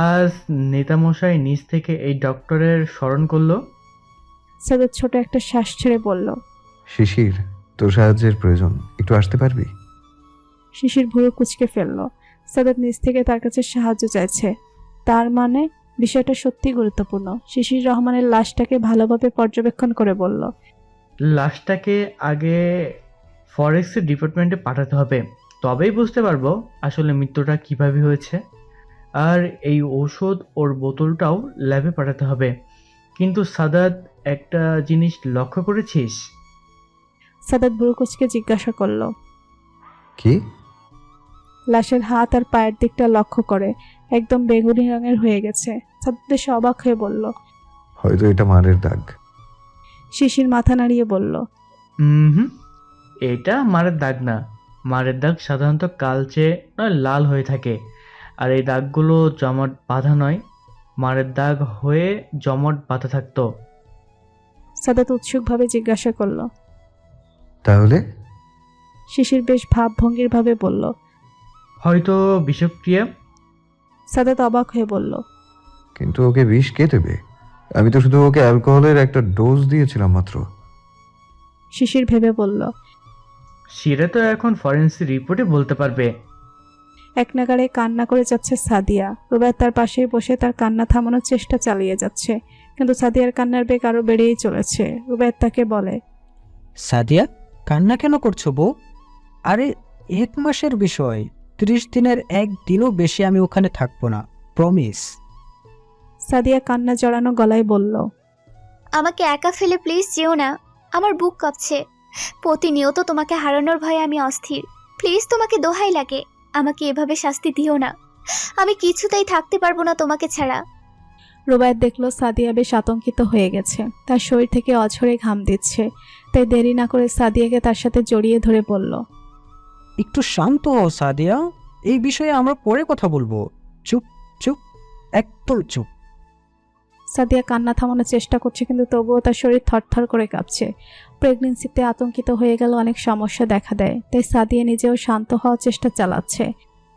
আজ নেতামশাই নিজ থেকে এই ডক্টরের স্মরণ করলো? সাদাত ছোট একটা শ্বাস ছেড়ে বলল, শিশির, তোর সাহায্যের প্রয়োজন, একটু আসতে পারবি? শিশির ভুরু কুঁচকে ফেলল। সাদাত নিজ থেকে তার কাছে সাহায্য চাইছে, তার মানে বিষয়টা সত্যি গুরুত্বপূর্ণ। শিশির রহমানের লাশটাকে ভালোভাবে পর্যবেক্ষণ করে বলল, লাশটাকে আগে ফরেক্সিক ডিপার্টমেন্টে পাঠাতে হবে, তবেই বুঝতে পারবো আসলে মৃত্যুটা কিভাবে হয়েছে। আর এই ঔষধ ওর বোতলটাও ল্যাবে পাঠাতে হবে। কিন্তু সাদাত, একটা জিনিস লক্ষ্য করেছিস? সাদাত ভুরু কুঁচকে জিজ্ঞাসা করল। কি? লাশের হাত আর পায়ের দিকটা লক্ষ্য করে একদম বেগুনি রঙের হয়ে গেছে। সাদাত বেশ অবাক হয়ে বলল। হয়তো এটা মারের দাগ। শিশির মাথা নাড়িয়ে বলল, হুম, এটা মারের দাগ না। মারের দাগ সাধারণত কালচে নয় লাল হয়ে থাকে, আর এই দাগগুলো জমাট বাঁধা নয়। মারের দাগ হয়ে জমাট বাঁধা থাকতো। সাদাত উৎসুকভাবে জিজ্ঞাসা করল। তাহলে? শিশির বেশ ভাবভঙ্গির ভাবে বলল। হয়তো বিষক্রিয়া। সাদাত অবাক হয়ে বলল, কিন্তু ওকে বিষ কে দেবে? আমি তো শুধু ওকে অ্যালকোহলের একটা ডোজ দিয়েছিলাম মাত্র। শিশির ভেবে বলল। সেটা তো এখন ফরেন্সিক রিপোর্টে বলতে পারবে। এক নাগাড়ে কান্না করে যাচ্ছে সাদিয়া। রুবায়েত তার পাশেই বসে তার কান্না থামানোর চেষ্টা চালিয়ে যাচ্ছে, কিন্তু সাদিয়ার কান্নার বেগ আরো বেড়েই চলেছে। রুবায়েত তাকে বলে, সাদিয়া, কান্না কেন করছো বউ? আরে 1 মাসের বিষয়, 30 দিনের একদিনও বেশি আমি ওখানে থাকবো না, প্রমিস। সাদিয়া কান্না জড়ানো গলায় বলল, আমাকে একা ফেলে প্লিজ যেও না, আমার বুক কাঁপছে। প্রতিনিয়ত তোমাকে হারানোর ভয়ে আমি অস্থির। প্লিজ, তোমাকে দোহাই লাগে, আমাকে এভাবে শাস্তি দিও না। আমি কিছুতেই থাকতে পারবো না তোমাকে ছাড়া। রুবায়েত দেখলো সাদিয়া বেশ আতঙ্কিত হয়ে গেছে, তার শরীর থেকে অঝরে ঘাম দিচ্ছে। তাই দেরি না করে সাদিয়াকে তার সাথে জড়িয়ে ধরে বলল, একটু শান্ত হও সাদিয়া, এই বিষয়ে আমরা পরে কথা বলবো। চুপ চুপ, একদম চুপ। সাদিয়া কান্না থামানোর চেষ্টা করছে, কিন্তু তবুও তার শরীর থরথর করে কাঁপছে। প্রেগনেন্সিতে আতঙ্কিত হয়ে গেল অনেক সমস্যা দেখা দেয়, তাই সাদিয়া নিজেও শান্ত হওয়ার চেষ্টা চালাচ্ছে।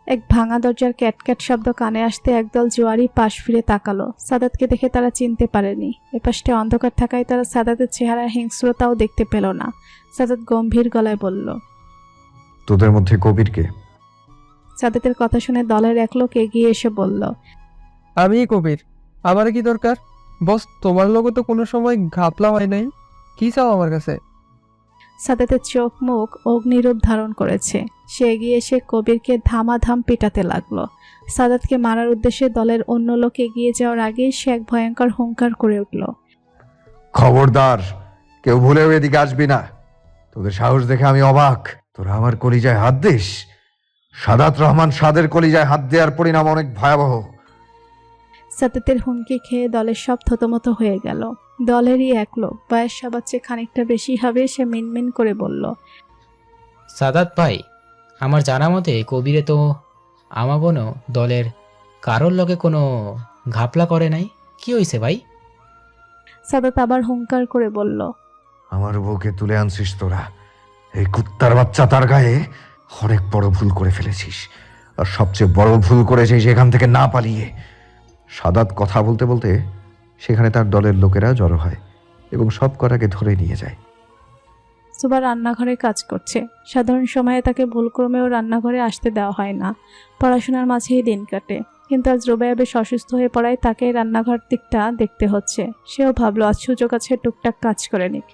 এক ভাঙা দরজার ক্যাটক্যাট শব্দ কানে আসতে একদল জোয়ারি পাশ ফিরে তাকালো। সাদাতকে দেখে তারা চিনতে পারেনি। এপাশটা অন্ধকার থাকায় তারা সাদাতের চেহারার হিংস্রতাও দেখতে পেল না। সাদাত গম্ভীর গলায় বলল, তোদের মধ্যে কবিরকে? সাদাতের কথা শুনে দলের এক লোক এগিয়ে এসে বলল, আমি কবির। আমার কি দরকার? বস, তোমার লোকও তো কোনো সময় ঘাপলা হয় নাই। কি চাও আমার কাছে? সাদাতের চোখ মুখ অগ্নিরূপ ধারণ করেছে। সে এগিয়ে এসে কবিরকে ধামাধাম পিটাতে লাগলো। সাদাতকে মারার উদ্দেশ্যে দলের অন্য লোক এগিয়ে যাওয়ার আগেই সে এক ভয়ঙ্কর হুঙ্কার করে উঠল। খবরদার, কেউ ভুলেও এদিকে আসবি না। তোদের সাহস দেখে আমি অবাক। তোরা আমার কলিজায় হাত দিস? সাদাত রহমান সাদের কলিজায় হাত দেওয়ার পরিণাম অনেক ভয়াবহ। সাদাতের হুমকি খেয়ে দলের সব থতমত হয়ে গেল। দলেরই এক লোক, বয়স সবার চেয়ে খানিকটা বেশি হবে, সে মিনমিন করে বলল, সাদাত ভাই, আমার জানা মতে কবিরে তো আমাগনো দলের কারোর লগে কোনো ঘাপলা করে নাই। কি হইছে ভাই? সাদাত আবার হুঙ্কার করে বলল, আমার বউকে তুলে আনছিস তোরা। এই কুত্তার বাচ্চা, তার গায়ে অনেক বড় ভুল করে ফেলেছিস। আর সবচেয়ে বড় ভুল করেছিস এখান থেকে না পালিয়ে। সাদাত কথা বলতে বলতে সেখানে তার দলের লোকেরা জড়ো হয় এবং সব কটাকে ধরে নিয়ে যায়। সুবা রান্নাঘরে কাজ করছে। সাধারণ সময়ে তাকে ভুলক্রমেও রান্নাঘরে আসতে দেওয়া হয় না। পড়াশোনার মাঝেই দিন কাটে, কিন্তু আজ রুবাইয়া বেশ অসুস্থ হয়ে পড়ায় তাকে রান্নাঘর দিকটা দেখতে হচ্ছে। সেও ভাবলো আজ সুযোগ আছে, টুকটাক কাজ করে নিক।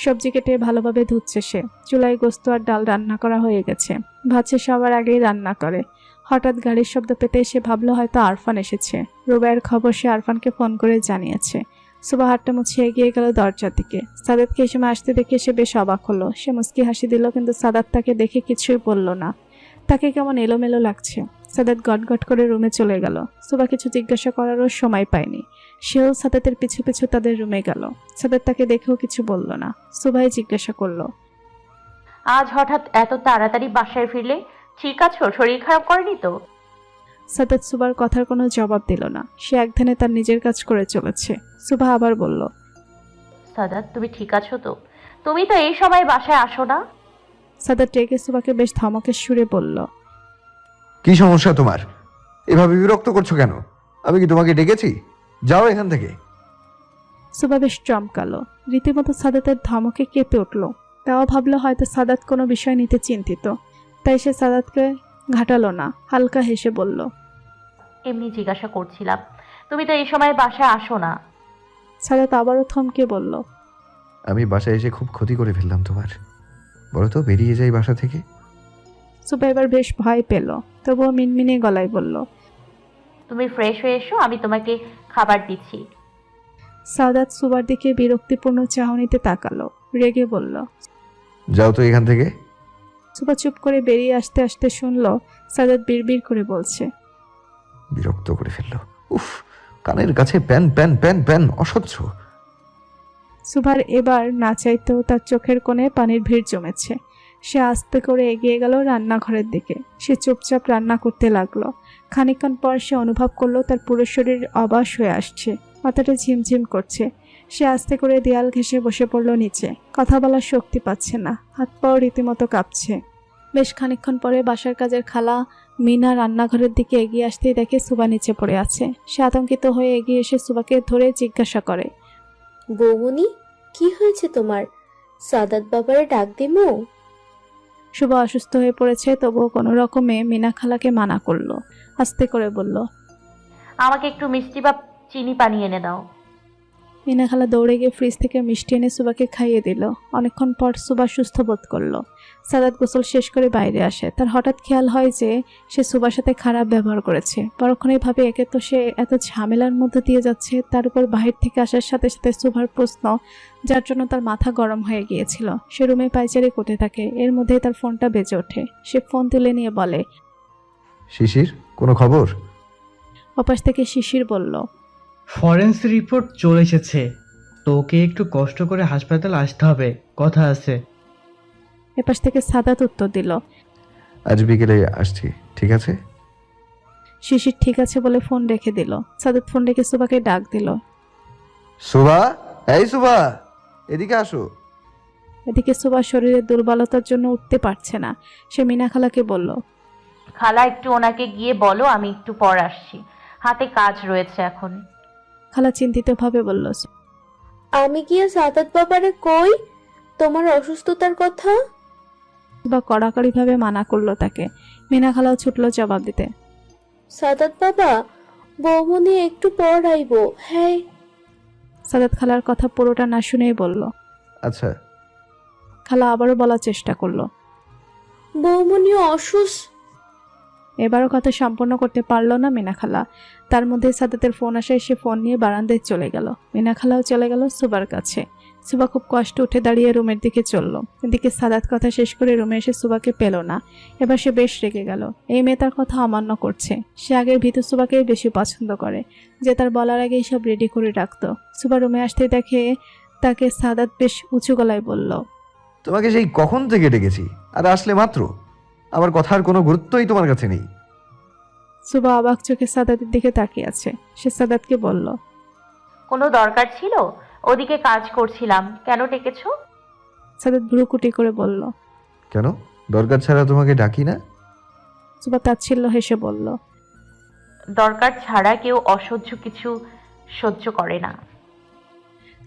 সবজি কেটে ভালোভাবে ধুচ্ছে সে। চুলায় গোস্ত আর ডাল রান্না করা হয়ে গেছে। ভাত সে সবার আগেই রান্না করে। হঠাৎ গাড়ির শব্দ পেতে সে ভাবলো হয়তো আরফান এসেছে। রুবাইয়ের খবর সে আরফানকে ফোন করে জানিয়েছে। সুবা হাতটা মুছে এগিয়ে গেল দরজার দিকে। সাদাতকে এই সময় আসতে দেখে সে বেশ অবাক হলো। সে মুচকি হাসি দিল, কিন্তু সাদাত তাকে দেখে কিছুই বলল না। তাকে কেমন এলোমেলো লাগছে। সাদাত গটগট করে রুমে চলে গেল। সুবা কিছু জিজ্ঞাসা করারও সময় পায়নি। সেও সাদাতের পিছু পিছু তাদের রুমে গেল। সাদাত তাকে দেখেও কিছু বলল না। সুবাই জিজ্ঞাসা করলো, আজ হঠাৎ এত তাড়াতাড়ি বাসায় ফিরলে? ঠিক আছো? শরীর খারাপ করেনি তো? সাদাত সুবার কথার কোনো জবাব দিল না। সে একধানে তার নিজের কাজ করে চলেছে। সুবা আবার বলল, সাদাত, তুমি ঠিক আছো তো? তুমি তো এই সময় বাসায় আসো না। সাদাত রেগে সুবাকে বেশ ধমকের সুরে বলল, কি সমস্যা তোমার? এভাবে বিরক্ত করছো কেন? আমি কি তোমাকে ডেকেছি? যাও এখান থেকে। সুবা বেশ চমকালো। রীতিমতো সাদাতের ধমকে কেঁপে উঠল। তাও ভাবলো হয়তো সাদাত কোনো বিষয় নিতে চিন্তিত, তাই সে সাদাতকে ঘাটালো না, হালকা হেসে বলল, এমনি জিজ্ঞাসা করছিলাম, তুমি তো এই সময় বাসায় আসো না। সাদাত আবারও থমকে বলল, আমি বাসায় এসে খুব ক্ষতি করে ফেললাম তোমার। বলো তো, বেরিয়ে যাই বাসা থেকে। সুবা এবার বেশ ভয় পেল, তবুও মিনমিনে গলায় বলল, তুমি ফ্রেশ হয়ে এসো, আমি তোমাকে খাবার দিচ্ছি। সাদাত সুবার দিকে বিরক্তিপূর্ণ চাহনিতে তাকালো, রেগে বলল। যাও তো এখান থেকে। সুবা চুপ করে বেরিয়ে আসতে আসতে শুনল সাদাত বিড়বিড় করে বলছে, বিরক্ত করে ফেললো। উফ, কানের কাছে প্যান প্যান প্যান প্যান, অসহ্য। সুভার এবার না চাইতেও তার চোখের কোণে পানির ভিড় জমেছে। সে আস্তে করে এগিয়ে গেল রান্নাঘরের দিকে। সে চুপচাপ রান্না করতে লাগলো। খানিকক্ষণ পর সে অনুভব করলো তার পুরো শরীর অবশ হয়ে আসছে, মাথাটা ঝিমঝিম করছে। সে আস্তে করে দেয়াল ঘেঁষে বসে পড়ল নিচে। কথা বলার শক্তি পাচ্ছে না, হাত পাও রীতিমতো কাঁপছে। বেশ খানিকক্ষণ পরে বাসার কাজের খালা মিনা রান্নাঘরের দিকে এগিয়ে আসতেই দেখে সুবা নিচে পড়ে আছে। সে আতঙ্কিত হয়ে এগিয়ে এসে সুবাকে ধরে জিজ্ঞাসা করে, বৌমনি, কি হয়েছে তোমার? সাদাত বাবারে ডাক দিমু? সুবা অসুস্থ হয়ে পড়েছে, তবুও কোনো রকমে মিনা খালাকে মানা করলো। আস্তে করে বলল, আমাকে একটু মিষ্টি বা চিনি পানি এনে দাও। মিনা খালা দৌড়ে গিয়ে ফ্রিজ থেকে মিষ্টি এনে সুবাকে খাইয়ে দিল। অনেকক্ষণ পর সুবা সুস্থ বোধ করলো। সাদাত গোসল শেষ করে বাইরে আসে। তার হঠাৎ খেয়াল হয় যে সে সুবার সাথে খারাপ ব্যবহার করেছে। পরক্ষণেই ভাবে একে তো সে এত ঝামেলার মধ্যে দিয়ে যাচ্ছে, তার উপর বাহির থেকে আসার সাথে সাথে সুবার প্রশ্ন, যার জন্য তার মাথা গরম হয়ে গিয়েছিল। সে রুমে পায়চারি করতে থাকে। এর মধ্যেই তার ফোনটা বেজে ওঠে। সে ফোন তুলে নিয়ে বলে, শিশির, কোনো খবর? ওপাশ থেকে শিশির বলল, ফরেন্সিক রিপোর্ট চলে এসেছে, তোকে একটু কষ্ট করে হাসপাতাল আসতে হবে, কথা আছে। এপাশ থেকে সাদাত উত্তর দিল, আজ বিকেলে আসছি, ঠিক আছে? শিশির ঠিক আছে বলে ফোন রেখে দিল। সাদাত ফোন রেখে সুবাকে ডাক দিল। সুভা, এই সুভা, এদিকে আসো। এদিকে সুবা শরীরের দুর্বলতার জন্য উঠতে পারছে না। সে মিনা খালাকে বলল, খালা, একটু ওনাকে গিয়ে বলো আমি একটু পর আসছি, হাতে কাজ রয়েছে এখন। খালা চিন্তিতভাবে বলল, আমি গিয়ে সাদাত বাবারে কই তোমার অসুস্থতার কথা? সুবা কড়াকড়িভাবে মানা করলো তাকে। মিনা খালাও ছুটলো জবাব দিতে। সাদাত বাবা, বৌমনি একটু পর আইবো। হ্যাঁ। সাদাত খালার কথা পুরোটা না শুনেই বলল। আচ্ছা। খালা আবারও বলার চেষ্টা করলো। বৌমনি অসুস্থ। এবারও কথা সম্পন্ন করতে পারলো না মিনা খালা। তার মধ্যে সাদাতের ফোন আসায় সে ফোন নিয়ে বারান্দায় চলে গেল। মিনা খালাও চলে গেল সুবার কাছে। সুবা খুব কষ্ট উঠে দাঁড়িয়ে রুমের দিকে চলল। এদিকে সাদাত কথা শেষ করে রুমে এসে সুবাকে পেল না। এবার সে বেশ রেগে গেল। এই মেয়ে তার কথা অমান্য করছে। সে আগের ভীতু সুবাকেই বেশি পছন্দ করে, যে তার বলার আগেই সব রেডি করে রাখতো। সুবা রুমে আসতে দেখে তাকে সাদাত বেশ উঁচু গলায় বলল, তোমাকে সেই কখন থেকে ডেকেছি, আর আসলে মাত্র। আমার কথার কোনো গুরুত্বই তোমার কাছে নেই। সুবা অবাক চোখে সাদাতের দিকে তাকিয়ে আছে। সে সাদাতকে বলল, কোনো দরকার ছিল? ওদিকে কাজ করছিলাম, কেন ডেকেছো? সাদাত ভ্রুকুটি করে বলল, কেন? দরকার ছাড়া তোমাকে ডাকি না। সুবা তাচ্ছিল্য হেসে বলল, দরকার ছাড়া কেউ অসহ্য কিছু সহ্য করে না।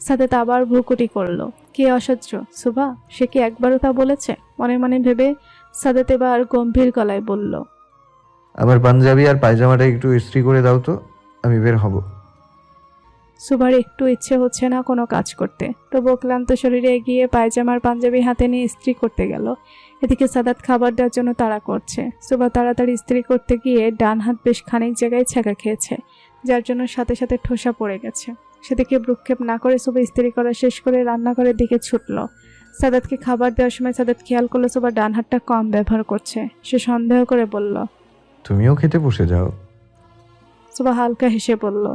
সাদাত আবার ভ্রুকুটি করলো। কে অসহ্য? সুবা? সে কি একবারও তা বলেছে? মনে মনে ভেবে সাদাত এবার গম্ভীর গলায় বলল, আমার পাঞ্জাবি আর পায়জামাটা একটু ইস্ত্রি করে দাও তো, আমি বের হব। সুবার একটু ইচ্ছে হচ্ছে না কোনো কাজ করতে, তবু ক্লান্ত শরীরে এগিয়ে পায়জামার পাঞ্জাবি হাতে নিয়ে ইস্ত্রি করতে গেল। এদিকে সাদাত খাবার দেওয়ার জন্য তাড়া করছে। সুবা তাড়াতাড়ি ইস্ত্রি করতে গিয়ে ডান হাত বেশ খানিক জায়গায় ছ্যাঁকা খেয়েছে, যার জন্য সাথে সাথে ঠোসা পড়ে গেছে। সেদিকে ভ্রুক্ষেপ না করে সুবা ইস্ত্রি করা শেষ করে রান্নাঘরের দিকে ছুটল। সাদাতকে খাবার দেওয়ার সময় সাদাত খেয়াল করলো সুবা ডান হাতটা কম ব্যবহার করছে। সে সন্দেহ করে বলল, তুমিও খেতে বসে যাও। সুবা হালকা হেসে বলল,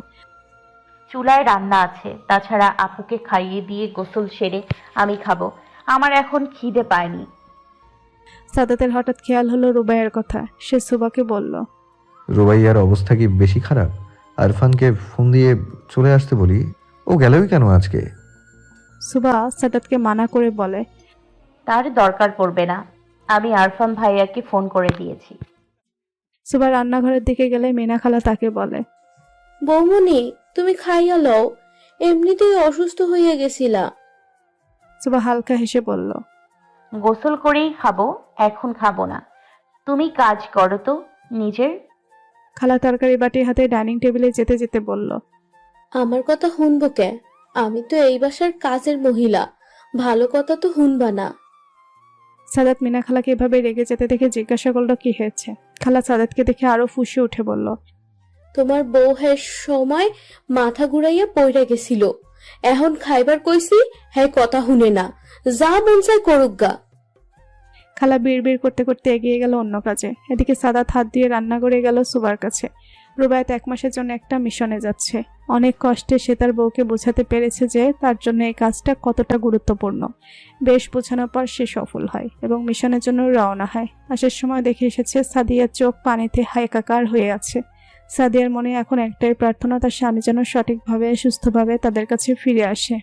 চুলায় রান্না আছে, তাছাড়া আপুকে খাইয়ে দিয়ে গোসল সেরে আমি খাবো, আমার এখন খিদে পায়নি। সাদাতের হঠাৎ খেয়াল হলো রুবাইয়ের কথা। সে সুবাকে বলল, রুবাইয়ার অবস্থা কি বেশি খারাপ? আরফানকে ফোন দিয়ে চলে আসতে বলি। ও গেলই কেন আজকে? সুবা সাদাতকে মানা করে বলে। তার দরকার পড়বে না, আমি আরফান ভাইয়াকে ফোন করে দিয়েছি। সুবা রান্নাঘরের দিকে গেলে মিনা খালা তাকে বলে। বৌমনি, তুমি খাইয়া লও, এমনিতেই অসুস্থ হইয়া গেছিলা। সুবা হালকা হেসে বলল। গোসল করেই খাবো, এখন খাবো না। তুমি কাজ করো তো নিজের। খালা তরকারি বাটি হাতে ডাইনিং টেবিলে যেতে যেতে বলল। আমার কথা শুনবো কে? আমি তো এই বাসার কাজের মহিলা, ভালো কথা তো শুনবা না। সাদাত মিনা খালাকে এভাবে রেগে যেতে দেখে জিজ্ঞাসা করলো কি হয়েছে। খালা সাদাতকে দেখে আরো ফুঁসে উঠে বলল। তোমার বউ হ্যাঁ সময় মাথা ঘুরাইয়া পইরা গেছিল, এখন খাইবার কইছি হ্যাঁ কথা শুনে না, যা মন চায় করুক গা। খালা বিড়বিড় করতে করতে এগিয়ে গেল অন্য কাজে। এদিকে সাদাত হাত দিয়ে রান্না করে গেল সুবার কাছে। রুবায়েত 1 মাসের জন্য একটা মিশনে যাচ্ছে। অনেক কষ্টে সে তার বউকে বোঝাতে পেরেছে যে তার জন্য এই কাজটা কতটা গুরুত্বপূর্ণ। বেশ বোঝানোর পর সে সফল হয় এবং মিশনের জন্য রওনা হয়। আসার সময় দেখে এসেছে সাদিয়ার চোখ পানিতে একাকার হয়ে আছে। সাদিয়ার মনে এখন একটাই প্রার্থনা, তার স্বামী যেন সঠিকভাবে সুস্থভাবে তাদের কাছে ফিরে আসে।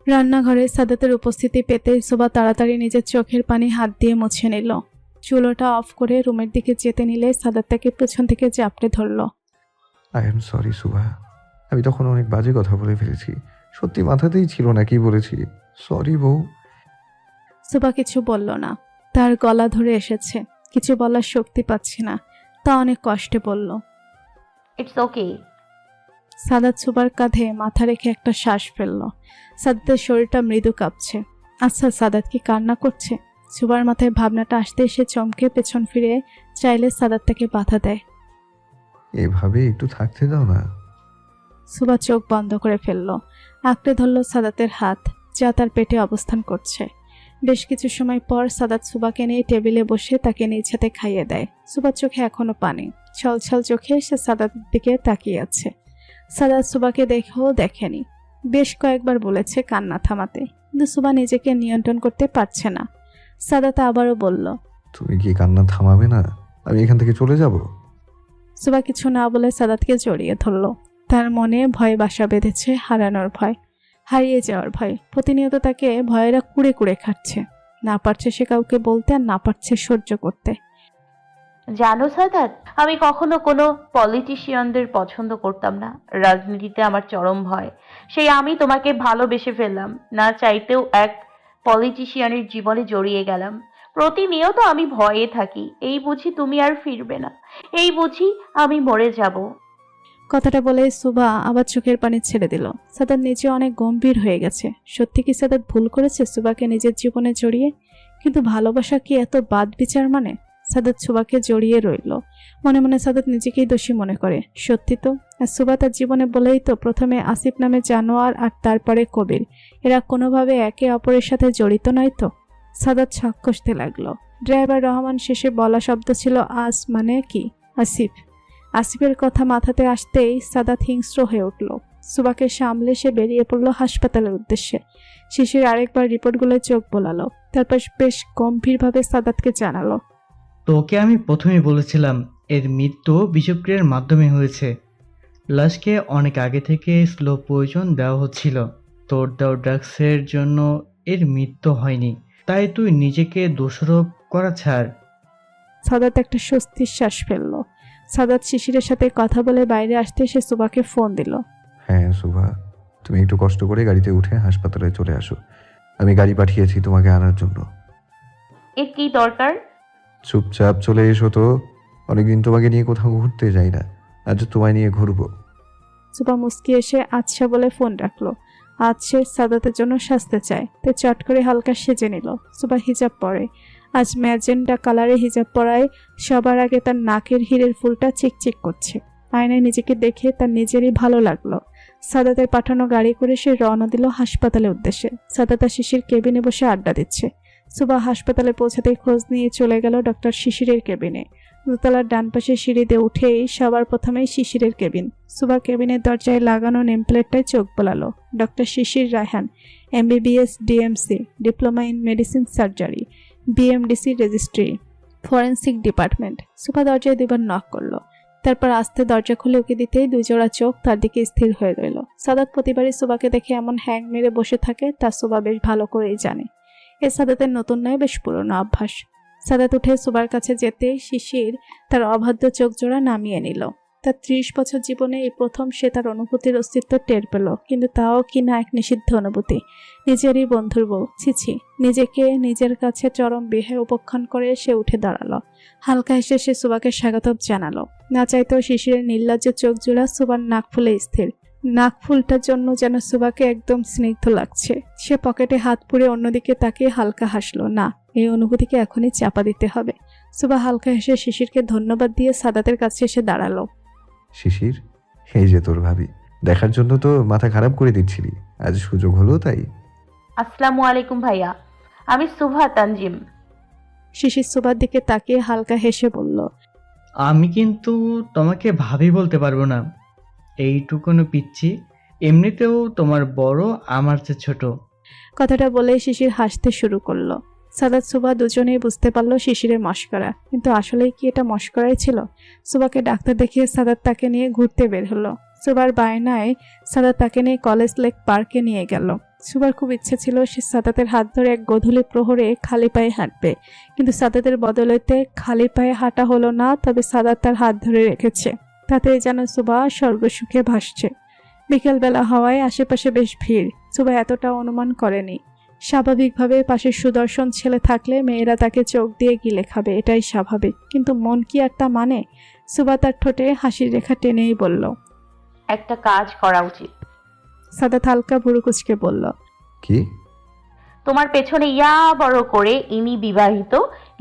রান্নাঘরে সাদাতের উপস্থিতি পেতে সুবা তাড়াতাড়ি নিজের চোখের পানি হাত দিয়ে মুছে নিল। চুলোটা অফ করে রুমের দিকে যেতে নিলে সাদাত তাকে পেছন থেকে চাপড়ে ধরল। আই এম সরি সুভা, আমি তখন অনেক বাজে কথা বলে ফেলেছি। সত্যি মাথাতেই ছিল না কি বলেছি। সরি বউ। সুবা কিছু বলল না। তার গলা ধরে এসেছে, কিছু বলার শক্তি পাচ্ছে না। তা অনেক কষ্টে বলল। It's okay. সাদাত সুবার কাঁধে মাথা রেখে একটা শ্বাস ফেলল। সাদাতের শরীরটা মৃদু কাঁপছে। আচ্ছা, সাদাত কি কান্না করছে? সুবার মাথায় ভাবনাটা আসতে সে চমকে পেছন ফিরে চাইলে সাদাত তাকে বাধা দেয়। এভাবে একটু থাকতে দাও না। সুবা চোখ বন্ধ করে ফেলল। আঁকড়ে ধরল সাদাতের হাত, যা তার পেটে অবস্থান করছে। বেশ কিছু সময় পর সাদাত সুবাকে নিয়ে টেবিলে বসে তাকে নিজ হাতে খাইয়ে দেয়। সুবার চোখে এখনো পানি, ছলছল চোখে সে সাদাতের দিকে তাকিয়ে আছে। সাদাত সুবাকে দেখেও দেখেনি। বেশ কয়েকবার বলেছে কান্না থামাতে, কিন্তু সুবা নিজেকে নিয়ন্ত্রণ করতে পারছে না। সাদাত আবারও বলল। তুমি কি কান্না থামাবে না? আমি এখান থেকে চলে যাব। সুবা কিছু না বলে সাদাতকে জড়িয়ে ধরল। তার মনে ভয় বাসা বেঁধেছে, হারানোর ভয়, হারিয়ে যাওয়ার ভয়। প্রতিনিয়ত তাকে ভয়েরা কুড়ে কুড়ে খাচ্ছে। না পারছে সে কাউকে বলতে, আর না পারছে সহ্য করতে। জানো সাদাত, আমি কখনো কোনো পলিটিশিয়ানদের পছন্দ করতাম না। রাজনীতিতে আমার চরম ভয়। সেই আমি তোমাকে ভালোবেসে ফেললাম, না চাইতেও এক পলিটিশিয়ানের জীবনে জড়িয়ে গেলাম। প্রতিনিয়ত আমি ভয়ে থাকি, এই বুঝি তুমি আর ফিরবে না, এই বুঝি আমি মরে যাব। কথাটা বলে সুবা আবার চোখের পানি ছেড়ে দিল। সাদাত নিজে অনেক গম্ভীর হয়ে গেছে। সত্যি কি সাদাত ভুল করেছে সুবাকে নিজের জীবনে জড়িয়ে? কিন্তু ভালোবাসা কি এত বাদ বিচার মানে? সাদাত সুবাকে জড়িয়ে রইল। মনে মনে সাদাত নিজেকেই দোষী মনে করে। সত্যি তো, আর সুবা তার জীবনে বলেই তো প্রথমে আসিফ নামে জানোয়ার আর তারপরে কবির, এরা কোনোভাবে একে অপরের সাথে জড়িত নয় তো। সাদাত ছক কষতে লাগলো। ড্রাইভার রহমান শেষে বলা শব্দ ছিল আস, মানে কি আসিফ। আসিফের কথা মাথাতে আসতেই সাদাত হিংস্র হয়ে উঠল। সুবাকে সামলে সে বেরিয়ে পড়ল হাসপাতালের উদ্দেশ্যে। শিশির আরেকবার রিপোর্টগুলো চোখ বোলালো, তারপর বেশ গম্ভীরভাবে সাদাতকে জানালো। তোকে আমি প্রথমেই বলেছিলাম এর মৃত্যু বিষক্রিয়ার মাধ্যমে হয়েছে। লাশকে অনেক আগে থেকে স্লো পয়জন দেওয়া হচ্ছিল। তোর দেওয়া ড্রাগসের জন্য এর মৃত্যু হয়নি, তাই তুই নিজেকে দোষারোপ করা ছাড়। সাদাত একটা স্বস্তির শ্বাস ফেলল। সাদাত শিশিরের সাথে কথা বলে বাইরে আসতে সে সুবাকে ফোন দিল। হ্যাঁ সুভা, তুমি একটু কষ্ট করে গাড়িতে উঠে হাসপাতালে চলে আসো। আমি গাড়ি পাঠিয়েছি তোমাকে আনার জন্য। এর কি দরকার? চুপচাপ চলে এসো তো। অনেকদিন তোমাকে নিয়ে কোথাও ঘুরতে যাই না, আজ তোমায় নিয়ে ঘুরবো। সুবা মুস্কি এসে আচ্ছা বলে ফোন রাখলো। আজ সে সাদাতের জন্য সাজতে চায়, তাই চট করে হালকা সেজে নিল। সুবা হিজাব পরে। আজ ম্যাজেন্টা কালারে হিজাব পরায় সবার আগে তার নাকের হিরের ফুলটা চিকচিক করছে। আয়নায় নিজেকে দেখে তার নিজেরই ভালো লাগলো। সাদাতের পাঠানো গাড়ি করে সে রওনা দিল হাসপাতালের উদ্দেশ্যে। সাদাত আর শিশির কেবিনে বসে আড্ডা দিচ্ছে। সুবা হাসপাতালে পৌঁছাতেই খোঁজ নিয়ে চলে গেল ডক্টর শিশিরের কেবিনে। দোতলার ডান পাশে সিঁড়িতে উঠেই সবার প্রথমেই শিশিরের কেবিন। সুবা কেবিনের দরজায় লাগানো নেমপ্লেটটায় চোখ বোলালো। Doctor Shishir Raihan, MBBS DMC, diploma in medicine surgery, BMDC registry. Forensic department. Shuva দরজায় দুবার নক করলো, তারপর আস্তে দরজা খুলে উকি দিতেই দুই জোড়া চোখ তার দিকে স্থির হয়ে রইল। সাদাত প্রতিবারই সুবাকে দেখে এমন হ্যাং মেরে বসে থাকে তা সুবা বেশ ভালো করেই জানে। এ সাদাতের নতুন নয়, বেশ পুরনো অভ্যাস। সাদাত উঠে সুবার কাছে যেতেই শিশির তার অবাধ্য চোখ জোড়া নামিয়ে নিল। তার 30 বছর জীবনে এই প্রথম সে তার অনুভূতির অস্তিত্ব টের পেল, কিন্তু তাও কিনা এক নিষিদ্ধ অনুভূতি। নিজেরই বন্ধুর বউ, ছিছি। নিজেকে নিজের কাছে চরম বিহে উপেক্ষণ করে সে উঠে দাঁড়ালো। হালকা হেসে সে সুবাকে স্বাগতম জানালো। না চাইতেও শিশিরের নির্লজ্জ চোখ জোড়া সুবার নাক ফুলে স্থির। নাক ফুলটার জন্য যেন সুবাকে একদম স্নিগ্ধ লাগছে। সে পকেটে হাত পুরে অন্যদিকে তাকিয়ে হালকা হাসলো। না, এই অনুভূতিকে এখনই চাপা দিতে হবে। সুবা হালকা হেসে শিশিরকে ধন্যবাদ দিয়ে সাদাতের কাছে এসে দাঁড়ালো। শিশির, এই যে তোর ভাবি, দেখার জন্য তো মাথা খারাপ করে দিচ্ছিলি, আজ সুযোগ হলো তাই। আসসালামু আলাইকুম ভাইয়া, আমি সুভা তানজিম। শিশির সুবার দিকে তাকিয়ে হালকা হেসে বলল, আমি কিন্তু তোমাকে ভাবি বলতে পারবো না, এইটুকুনো পিচ্ছি। এমনিতেও তোমার বড়, আমার চেয়ে ছোট। কথাটা বলেই শিশির হাসতে শুরু করলো। সাদাত সুবা দুজনেই বুঝতে পারলো শিশিরের মশকরা, কিন্তু আসলেই কি এটা মশকরাই ছিল? সুবাকে ডাক্তার দেখিয়ে সাদাত তাকে নিয়ে ঘুরতে বের হলো। সুবার বায়নায় সাদাত তাকে নিয়ে কলেজ লেক পার্কে নিয়ে গেল। সুবার খুব ইচ্ছে ছিল সে সাদাতের হাত ধরে এক গোধূলি প্রহরে খালি পায়ে হাঁটবে, কিন্তু সাদাতের বদলেতে খালি পায়ে হাঁটা হলো না। তবে সাদাত তার হাত ধরে রেখেছে, তাতে যেন সুবা স্বর্গসুখে ভাসছে। বিকেলবেলা হওয়ায় আশেপাশে বেশ ভিড়। সুবা এতটা অনুমান করেনি। স্বাভাবিকভাবে পাশে সুদর্শন ছেলে থাকলে মেয়েরা তাকে চোখ দিয়ে গিলে খাবে, এটাই স্বাভাবিক। কিন্তু মন কি আর তা মানে? সুবা তার ঠোঁটে হাসির রেখা টেনেই বলল, একটা কাজ করা উচিত। সাদাত হালকা ভুরু কুঁচকে বলল, কি? তোমার পেছনে ইয়া বড় করে ইনি বিবাহিত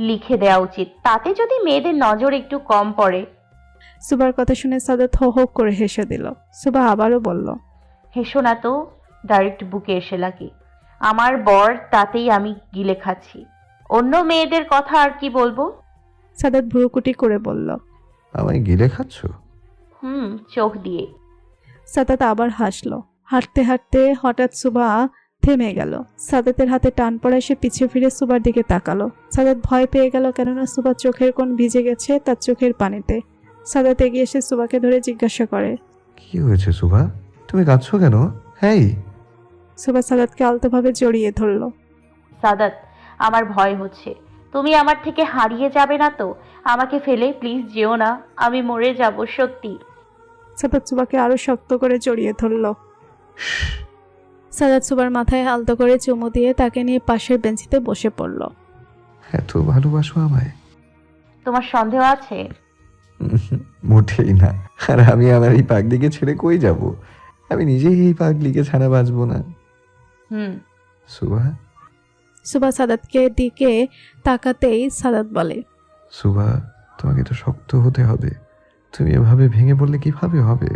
লিখে দেওয়া উচিত, তাতে যদি মেয়েদের নজর একটু কম পড়ে। সুবার কথা শুনে সাদাত হো হো করে হেসে দিল। সুবা আবারও বলল, হেসো না তো, ডাইরেক্ট বুকে এসে লাগে। আমার বর, তাতেই আমি গিলে খাচ্ছি। অন্য মেয়েদের কথা আর কি বলবো। সাদাত ভুরুকুটি করে বলল, আমায় গিলে খাচ্ছ? চোখ দিয়ে। সাদাত আবার হাসলো। হাঁটতে হাঁটতে হঠাৎ সুবা থেমে গেল। সাদাতের হাতে টান পড়ায় সে পিছে ফিরে সুবার দিকে তাকালো। সাদাত ভয় পেয়ে গেল, কেননা সুবার চোখের কোণ ভিজে গেছে তার চোখের পানিতে। সাদাত এগিয়ে এসে সুবাকে ধরে জিজ্ঞাসা করে, কি হয়েছে সুভা, তুমি কাঁদছো কেন? হ্যাঁ। সুবা সাদাতকে আলতোভাবে জড়িয়ে ধরল। সাদাত, আমার ভয় হচ্ছে। তুমি আমার থেকে হারিয়ে যাবে না তো? আমাকে ফেলে প্লিজ যেও না, আমি মরে যাব সত্যি। সাদাত সুবাকে আরো শক্ত করে জড়িয়ে ধরল। সাদাত সুবার মাথায় আলতো করে চুমু দিয়ে তাকে নিয়ে পাশের বেঞ্চিতে বসে পড়ল। এত ভালোবাসো আমায়? তোমার সন্দেহ আছে? মোটেই না। আর আমি আমার এই পাগলিকে ছেড়ে কই যাব? আমি নিজেই এই পাগলিকে ছাড়া বাঁচবো না। সুভা। সুবা সাদাতকে দিকে তাকাতেই সাদাত বলে, সুভা, তোমাকে তো শক্ত হতে হবে। তুমি এভাবে ভেঙে পড়লে কিভাবে হবে?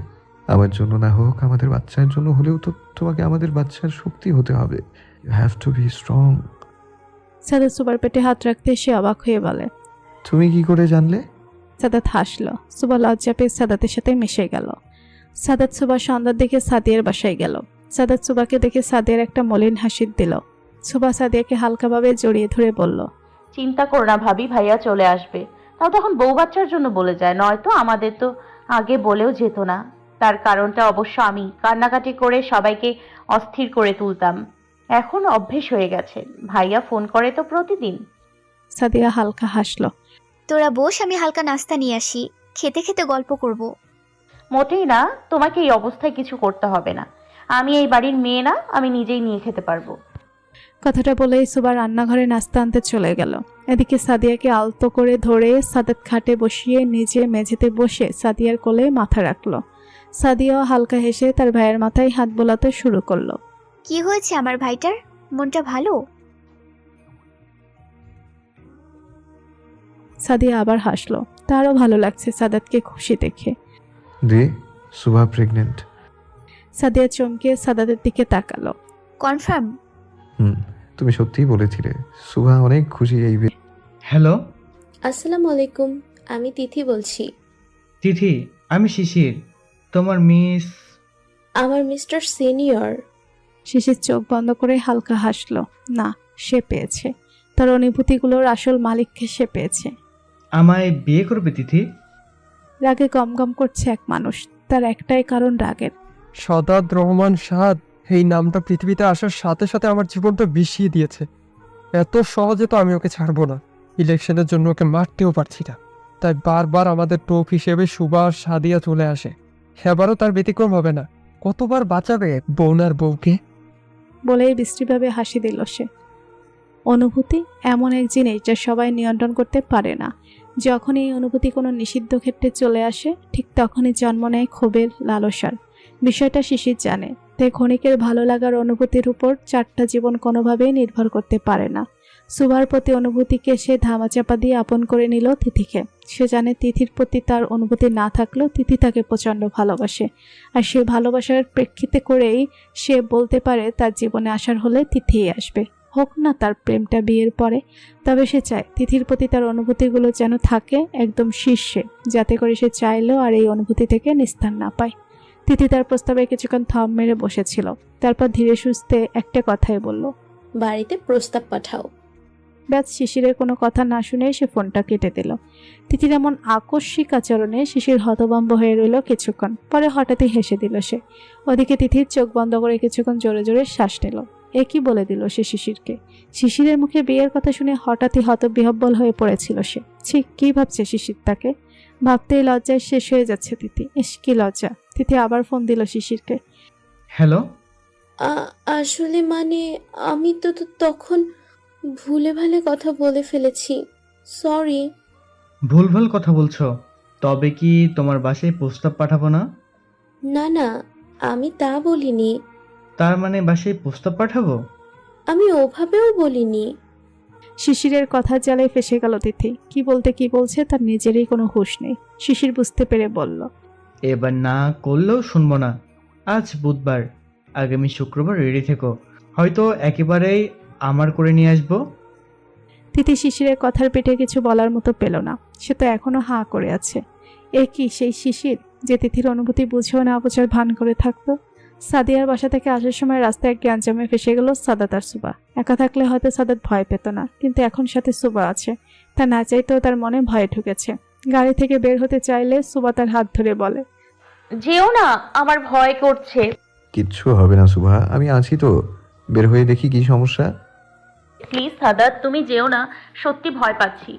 আমার জন্য না হোক, আমাদের বাচ্চার জন্য হলেও তো তোমাকে আমাদের বাচ্চার শক্তি হতে হবে। You have to be strong. Sadat সুবার পেটে হাত রাখতে সে অবাক হয়ে বলে, তুমি কি করে জানলে? সাদাত হাসল। সুবা লজ্জা পেয়ে সাদাতের সাথে মিশে গেল। সাদাত সুবা সন্ধ্যার দিকে সাদিয়ার বাসায় গেল। সাদাত সুবাকে দেখে সাদিয়ার একটা মলিন হাসি দিল। সুবা সাদিয়াকে হালকাভাবে জড়িয়ে ধরে বলল, চিন্তা করো না ভাবি, ভাইয়া চলে আসবে। তাও তখন বউ বাচ্চার জন্য বলে যায়, নয়তো আমাদের তো আগে বলেও যেত না। তার কারণটা অবশ্য আমি কান্নাকাটি করে সবাইকে অস্থির করে তুলতাম। এখন অভ্যেস হয়ে গেছে। ভাইয়া ফোন করে তো প্রতিদিন। সাদিয়া হালকা হাসল। তোরা বস, আমি হালকা নাস্তা নিয়ে আসি, খেতে খেতে গল্প করব। মোটেই না, তোমাকে এই অবস্থায় কিছু করতে হবে না। আমি এই বাড়ির মেয়ে না, আমি নিজেই নিয়ে খেতে পারবো। কথাটা বলেই সুবা রান্নাঘরে নাস্তা আনতে চলে গেল। এদিকে সাদিয়াকে আলতো করে ধরে সাদাত খাটে বসিয়ে নিজে মেঝেতে বসে সাদিয়ার কোলে মাথা রাখলো। সাদিয়াও হালকা হেসে তার ভাইয়ের মাথায় হাত বোলাতে শুরু করলো। কি হয়েছে আমার ভাইটার? মনটা ভালো? সাদিয়া আবার হাসলো। তারও ভালো লাগছে সাদাতকে খুশি দেখে। সুভা প্রেগনেন্ট। সাদিয়া চমকে সাদাতের দিকে তাকালো। কনফার্ম? তুমি সত্যিই বলেছিলে। সুভা অনেক খুশি এই। হ্যালো। আসসালামু আলাইকুম, আমি তিথি বলছি। তিথি, আমি শিশির। তোমার মিস? আমার মিস্টার সিনিয়র। শিশির চোখ বন্ধ করে হালকা হাসলো। না, সে পেয়েছে। তার অনুভূতিগুলোর আসল মালিককে সে পেয়েছে। আমায় বিয়ে করবে তিথি? রাগে গমগম করছে এক মানুষ, তার একটাই কারণ রাগের। সদাদ রহমান সাদ, এই নামটা পৃথিবীতে আসার সাথে সাথে আমার জীবনটা বিষিয়ে দিয়েছে। এত সহজে তো আমি ওকে ছাড়বো না। ইলেকশনের জন্য ওকে মারতেও পারছি না, তাই বারবার আমাদের টোপ হিসেবে সুভাষ সাদিয়া চলে আসে। এবারও তার ব্যতিক্রম হবে না। কতবার বাঁচাবে বোনার বউকে? বলেই বিশ্রীভাবে হাসি দিল সে। অনুভূতি এমন এক জিনিস যা সবাই নিয়ন্ত্রণ করতে পারে না। যখন এই অনুভূতি কোনো নিষিদ্ধ ক্ষেত্রে চলে আসে, ঠিক তখনই জন্ম নেয় ক্ষোভের, লালসার। বিষয়টা শিশির জানে, তাই ক্ষণিকের ভালো লাগার অনুভূতির উপর 4টা জীবন কোনোভাবেই নির্ভর করতে পারে না। সুভার প্রতি অনুভূতিকে সে ধামাচাপা দিয়ে আপন করে নিল তিথিকে। সে জানে তিথির প্রতি তার অনুভূতি না থাকলেও তিথি তাকে প্রচণ্ড ভালোবাসে, আর সে ভালোবাসার প্রেক্ষিতে করেই সে বলতে পারে তার জীবনে আসার হলে তিথিই আসবে, হোক না তার প্রেমটা বিয়ের পরে। তবে সে চায় তিথির প্রতি তার অনুভূতিগুলো যেন থাকে একদম শীর্ষে, যাতে করে সে চাইলেও আর এই অনুভূতি থেকে নিস্তার না পায়। তিথি তার প্রস্তাবে কিছুক্ষণ থম মেরে বসেছিল, তারপর ধীরে সুস্থে একটা কথাই বলল, বাড়িতে প্রস্তাব পাঠাও। ব্যাস শিশিরের কোনো কথা না শুনেই সে ফোনটা কেটে দিল। তিথির এমন আকস্মিক আচরণে শিশির হতভম্ব হয়ে রইল কিছুক্ষণ, পরে হঠাৎই হেসে দিল সে। ওদিকে তিথির চোখ বন্ধ করে কিছুক্ষণ জোরে জোরে শ্বাস নিল। একই বলে দিল সে শিশিরকে। শিশিরের মুখে বিয়ের কথা শুনে হঠাৎই হতবিহ্বল হয়ে পড়েছিল সে। ছি, কি ভাবছে শিশির তাকে? ভাবতেই লজ্জায় শেষ হয়ে যাচ্ছে তিথি। ইস, কি লজ্জা! তিথি আবার ফোন দিল শিশিরকে। হ্যালো। আসলে মানে আমি তো তখন ভুলে ভালে কথা বলে ফেলেছি, সরি। ভুলভাল কথা বলছো? তবে কি তোমার বাসায় প্রস্তাব পাঠাবো না? না না, আমি তা বলিনি। তার মানে বাসায় প্রস্তাব পাঠাবো? আমি ওভাবেও বলিনি। শিশিরের কথার জ্বালায় ফেসে গেল তিথি। কি বলতে কি বলছে তার নিজেরই কোনো হুঁশ নেই। শিশির বুঝতে পেরে বলল, এবার না করলেও শুনবো না। আজ বুধবার, আগামী শুক্রবার রেডি থেকো, হয়তো একেবারেই আমার করে নিয়ে আসবো। তিথি শিশিরের কথার পেটে কিছু বলার মতো পেল না। সে তো এখনো হাঁ করে আছে। এ কি সেই শিশির যে তিথির অনুভূতি বুঝেও না বোঝার ভান করে থাকতো? সাদিয়ার বাসা থেকে আসার সময় রাস্তায় এক গ্যাঞ্জামে ফেসে গেল সাদাত আর সুবা। একা থাকলে হয়তো সাদাত ভয় পেত না, কিন্তু এখন সাথে সুবা আছে। তা না চাইতেও তার মনে ভয় ঢুকেছে। গাড়ি থেকে বের হতে চাইলে সুবা তার হাত ধরে বলে, যেও না, আমার ভয় করছে। কিচ্ছু হবে না সুভা, আমি আছি তো। বের হয়ে দেখি কি সমস্যা। প্লিজ সাদাত, তুমি যেও না, সত্যি ভয় পাচ্ছি।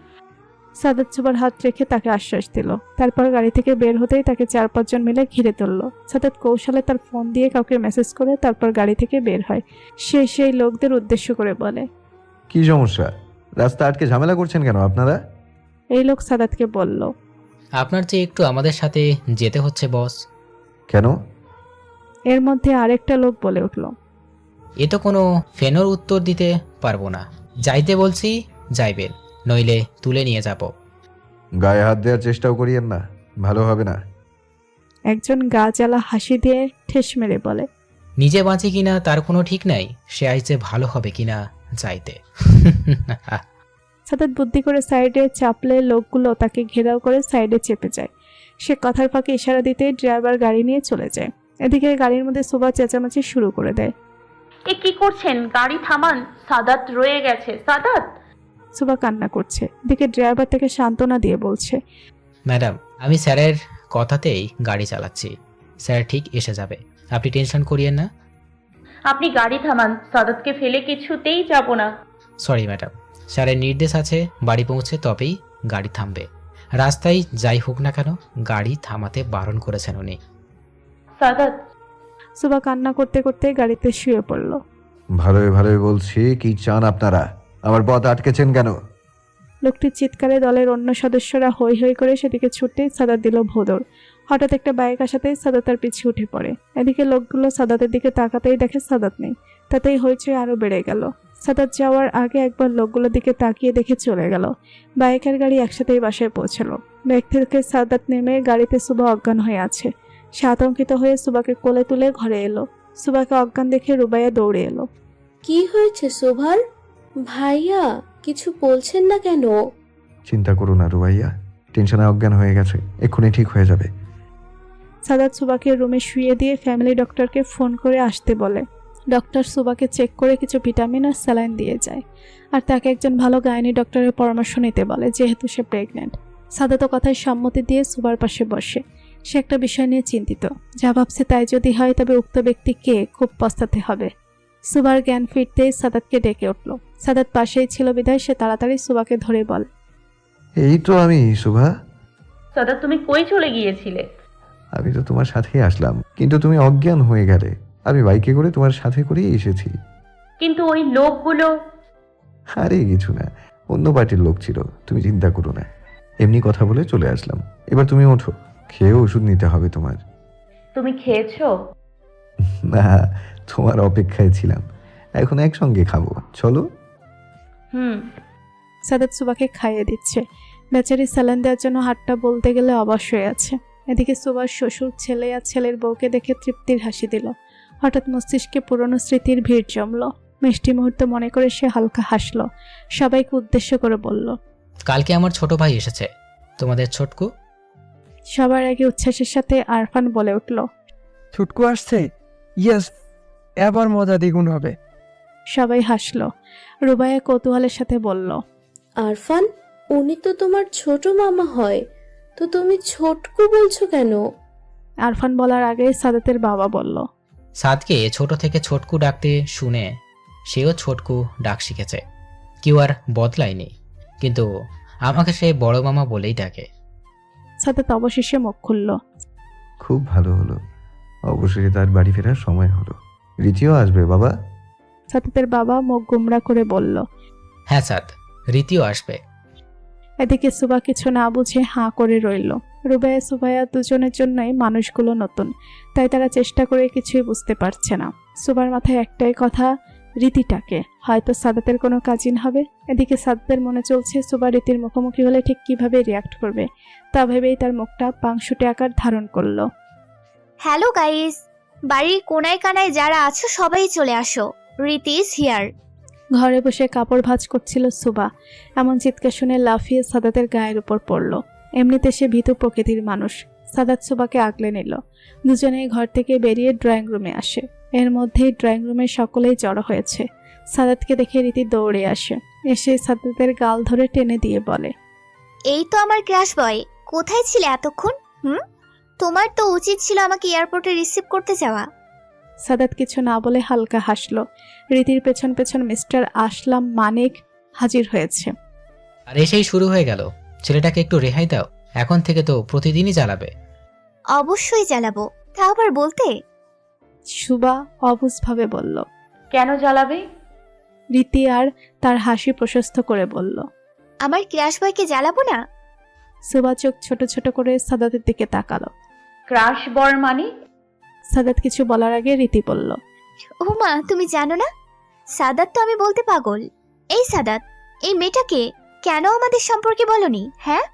সাদাত সুবার হাত রেখে তাকে আশ্বাস দিল। তারপর গাড়ি থেকে বের হতেই তাকে 4-5 জন মিলে ঘিরে তুলল। সাদাত কৌশলে তার ফোন দিয়ে কাউকে মেসেজ করে তারপর গাড়ি থেকে বের হয়। সে সেই লোকদের উদ্দেশ্য করে বলে, কি সমস্যা? রাস্তা আটকে ঝামেলা করছেন কেন আপনারা? এই লোক সাদাতকে বলল, আপনার যে একটু আমাদের সাথে যেতে হচ্ছে বস। কেন? এর মধ্যে আরেকটা লোক বলে উঠল, এ তো কোনো ফেনোর উত্তর দিতে পারবো না। যাইতে বলছি যাইবেন, নইলে তুলে নিয়ে যাব। গায়ে হাত দেওয়ার চেষ্টাও করিয়েন না, ভালো হবে না। একজন গা জ্বালা হাসি দিয়ে ঠেস মেরে বলে, নিজে বাঁচি কিনা তার কোনো ঠিক নাই, সে আইছে ভালো হবে কিনা যাইতে। সাদাত বুদ্ধি করে সাইডে চাপলে লোকগুলো তাকে ঘেরাও করে সাইডে চেপে যায়। সে কথার ফাঁকে ইশারা দিতেই ড্রাইভার গাড়ি নিয়ে চলে যায়। এদিকে গাড়ির মধ্যে সুবা চেঁচামেচি শুরু করে দেয়। এ কি করছেন? গাড়ি থামান, সাদাত রয়ে গেছে। সাদাত! সুবা কান্না করছে। এদিকে ড্রাইভার তাকে সান্ত্বনা দিয়ে বলছে, ম্যাডাম, আমি স্যারের কথাতেই গাড়ি চালাচ্ছি, স্যার ঠিক এসে যাবে, আপনি টেনশন করিয়েন না। আপনি গাড়ি থামান, সাদাতকে ফেলে কিছুতেই যাব না। সরি ম্যাডাম, স্যারের নির্দেশ আছে বাড়ি পৌঁছে তবেই গাড়ি থামবে। রাস্তায় যাই হোক না কেন গাড়ি থামাতে বারণ করেছেন উনি। সাদাত! সুবা কান্না করতে করতে গাড়িতে শুয়ে পড়ল। ভালোই ভালোই বলছি, কি চান আপনারা? আমার পথ আটকেছেন কেন? লোকটির চিৎকারে দলের অন্য সদস্যরা হৈ হৈ করে সেদিকে ছুটে সাদাত দিল ভোদর। হঠাৎ একটা বাইক আসাতেই সাদাত তার পিছু উঠে পড়ে। এদিকে লোকগুলো সাদাতের দিকে তাকাতেই দেখে সাদাত নেই। তাতেই হইচই আরো বেড়ে গেল। সাদাত যাওয়ার আগে একবার লোকগুলোর দিকে তাকিয়ে দেখে চলে গেল। বাইকের গাড়ি একসাথেই বাসায় পৌঁছালো। বাইক থেকে সাদাত নেমে গাড়িতে সুবা অজ্ঞান হয়ে আছে। সে আতঙ্কিত হয়ে সুবাকে কোলে তুলে ঘরে এলো। সুবাকে অজ্ঞান দেখে রুবাইয়া দৌড়ে এলো। কি হয়েছে সুভার? ভাইয়া কিছু বলছেন না কেন? চিন্তা করো না রুবাইয়া, টেনশনে অজ্ঞান হয়ে গেছে, এক্ষুনি ঠিক হয়ে যাবে। সাদাত সুবাকে রুমে শুয়ে দিয়ে ফ্যামিলি ডক্টরকে ফোন করে আসতে বলে। ডক্টর সুবাকে চেক করে কিছু ভিটামিন আর স্যালাইন দিয়ে যায়, আর তাকে একজন ভালো গাইনি ডক্টরের পরামর্শ নিতে বলে, যেহেতু সে প্রেগনেন্ট। সাদাতও কথায় সম্মতি দিয়ে সুবার পাশে বসে। সে একটা বিষয় নিয়ে চিন্তিত। যা ভাবছে তাই যদি হয় তবে উক্ত ব্যক্তিকে খুব পস্তাতে হবে। সুবার জ্ঞান ফিরতেই সাদাতকে ডেকে উঠল। সাদাত পাশেই ছিল বিধায় সে তাড়াতাড়ি সুবাকে ধরে বলে, এই তো আমি, শুভা। সাদাত, তুমি কই চলে গিয়েছিলে? আমি তো তোমার সাথেই আসলাম, কিন্তু তুমি অজ্ঞান হয়ে গেলে। আমি বাইকে করে তোমার সাথে করেই এসেছি। কিন্তু ওই লোকগুলো। আরে কিছু না, অন্য পার্টির লোক ছিল, তুমি চিন্তা করো না। এমনি কথা বলে চলে আসলাম। এবার তুমি ওঠো, খেয়ে ওষুধ নিতে হবে তোমার। তুমি খেয়েছো? না, তোমার অপেক্ষায় ছিলাম। এখন একসঙ্গে খাবো, চলো। হুম। সাদাত সুবাকে খাইয়ে দিচ্ছে। বেচারি স্যালান দেওয়ার জন্য হাতটা বলতে গেলে অবশ হয়ে আছে। এদিকে সুবার শ্বশুর ছেলে আর ছেলের বউকে দেখে তৃপ্তির হাসি দিল। হঠাৎ মস্তিষ্কে পুরনো স্মৃতির ভিড় জমলো। মিষ্টি মুহূর্ত মনে করে সে হালকা হাসলো। সবাইকে উদ্দেশ্য করে বলল, কালকে আমার ছোট ভাই এসেছে, তোমাদের ছোটকু। সবার আগে উচ্ছ্বাসের সাথে আরফান বলে উঠল। ছুটকু আসছে? ইয়েস, এবার মজা দ্বিগুণ হবে। সবাই হাসলো। রুবাইয়া কৌতূহলের সাথে বলল, আরফান, উনি তো তোমার ছোট মামা হয়, তো তুমি ছোটকু বলছো কেন? আরফান বলার আগেই সাদাতের বাবা বলল, সাদকে ছোট থেকে ছোটকু ডাকতে শুনে সেও ছোটকু ডাক শিখেছে। কেউ আর বদলায়নি, কিন্তু আমাকে সে বড় মামা বলেই ডাকে। সাদাত অবশেষে মুখ খুলল। খুব ভালো হলো, অবশ্যই তার বাড়ি ফেরার সময় হলো। রীতিও আসবে বাবা। সাদাতের বাবা মুখ গুমরা করে বলল। হ্যাঁ সাদ, রীতিও আসবে। এদিকে সুবা কিছু না বুঝে হাঁ করে রইল। রুবাইয়া সুবাইয়া দুজনের জন্যই মানুষগুলো নতুন, তাই তারা চেষ্টা করে কিছুই বুঝতে পারছে না। সুবার মাথায় একটাই কথা, রীতিটাকে হয়তো সাদাতের কোনো কাজিন হবে। এদিকে সাদাতের মনে চলছে সুবা রীতির মুখোমুখি হলে ঠিক কিভাবে রিয়াক্ট করবে। তা ভেবেই তার মুখটা পাংশুটে আকার ধারণ করলো। হ্যালো গাইস, বাড়ির কোনায় কানায় যারা আছো সবাই চলে আসো, রীতি ইজ হিয়ার। ঘরে বসে কাপড় ভাঁজ করছিল সুবা। এমন চিৎকার শুনে লাফিয়ে সাদাতের গায়ের উপর পড়ল। এমনিতে সে ভীতু প্রকৃতির মানুষ। সাদাত সুবাকে আগলে নিল। দুজনেই ঘর থেকে বেরিয়ে ড্রয়িং রুমে আসে। এর মধ্যেই ড্রয়িং রুমে সকলেই জড়ো হয়েছে। সাদাতকে দেখে রীতি দৌড়ে আসে। এসে সাদাতের গাল ধরে টেনে দিয়ে বলে, এই তো আমার ক্রাশ বয়, কোথায় ছিলে এতক্ষণ? তোমার তো উচিত ছিল আমাকে এয়ারপোর্টে রিসিভ করতে যাওয়া। সাদাত কিছু না বলে হালকা হাসলো। রীতির পেছন পেছন মিস্টার আসলাম মানিক হাজির হয়েছে। আর এসেই শুরু হয়ে গেল। ছেলেটাকে একটু রেহাই দাও, এখন থেকে তো প্রতিদিনই জ্বালাবে। অবশ্যই জ্বালাবো, তা আবার বলতে। সুবা অবুঝভাবে বলল। কেন জ্বালাবে? রীতি আর তার হাসি প্রশস্ত করে বলল, আমার ক্রাশ বয়কে জ্বালাবো না? সুবা চোখ ছোট ছোট করে সাদাতের দিকে তাকালো। ক্রাশ বর মানে? সাদাত কিছু বলার আগে রীতি বলল, ও মা, তুমি জানো না? সাদাত তো আমি বলতে পাগল। এই সাদাত, এই মেয়েটাকে কেন আমাদের সম্পর্কে বলনি? হ্যাঁ,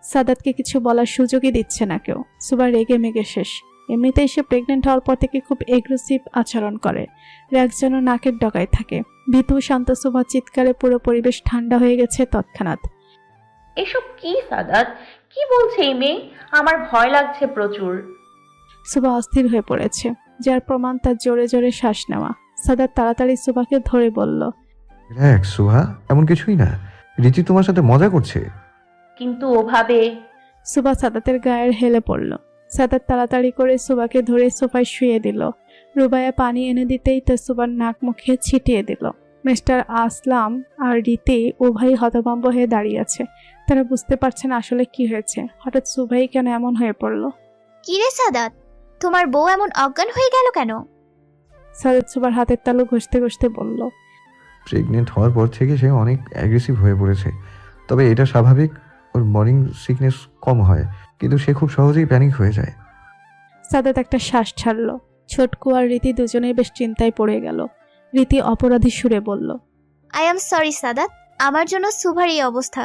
সাদাতকে কিছু বলার সুযোগই দিচ্ছে না কেউ। সুবা রেগে মেগে শেষ। এমনিতেই সে প্রেগনেন্ট হওয়ার পর থেকে খুব এগ্রেসিভ আচরণ করে। রাগ যেন নাকের ডগায় থাকে। ভীতু শান্ত সুবা চিৎকারে পুরো পরিবেশ ঠান্ডা হয়ে গেছে তৎক্ষণাৎ। এসব কি সাদাত? কি বলছে এই মেয়ে? আমার ভয় লাগছে প্রচুর। সুবা অস্থির হয়ে পড়েছে, যার প্রমাণ তার জোরে জোরে শ্বাস নেওয়া। সাদাত তাড়াতাড়ি সুবাকে ধরে বলল, রিল্যাক্স সুহা, এমন কিছুই না। রীতি তোমার সাথে মজা করছে। কিন্তু ওভাবে। সুবা সাদাতের গায়ের হেলে পড়ল। সাদাত তাড়াতাড়ি করে সুবাকে ধরে সোফায় শুয়ে দিল। রুবাইয়া পানি এনে দিতেই তা সুবার নাক মুখে ছিটিয়ে দিল। মিস্টার আসলাম আর রীতি উভয়ই হতভম্ব হয়ে দাঁড়িয়ে আছে। তারা বুঝতে পারছে না আসলে কি হয়েছে। হঠাৎ সুবাই কেন এমন হয়ে পড়ল। কি রে সাদাত, তোমার বউ এমন অজ্ঞান হয়ে গেল কেন? সাদাত সুবার হাতের তালু ঘষতে ঘষতে বলল, প্রেগনেন্ট হওয়ার পর থেকে সে অনেক অ্যাগ্রেসিভ হয়ে পড়েছে। তবে এটা স্বাভাবিক, ওর মর্নিং সিকনেস কম হয়, কিন্তু সে খুব সহজেই প্যানিক হয়ে যায়। সাদাত একটা শ্বাস ছাড়ল। ছোটকু আর রীতি দুজনেই বেশ চিন্তায় পড়ে গেল। রীতি অপরাধী সুরে বলল, আই এম সরি সাদাত, আমার জন্য সুভার এই অবস্থা।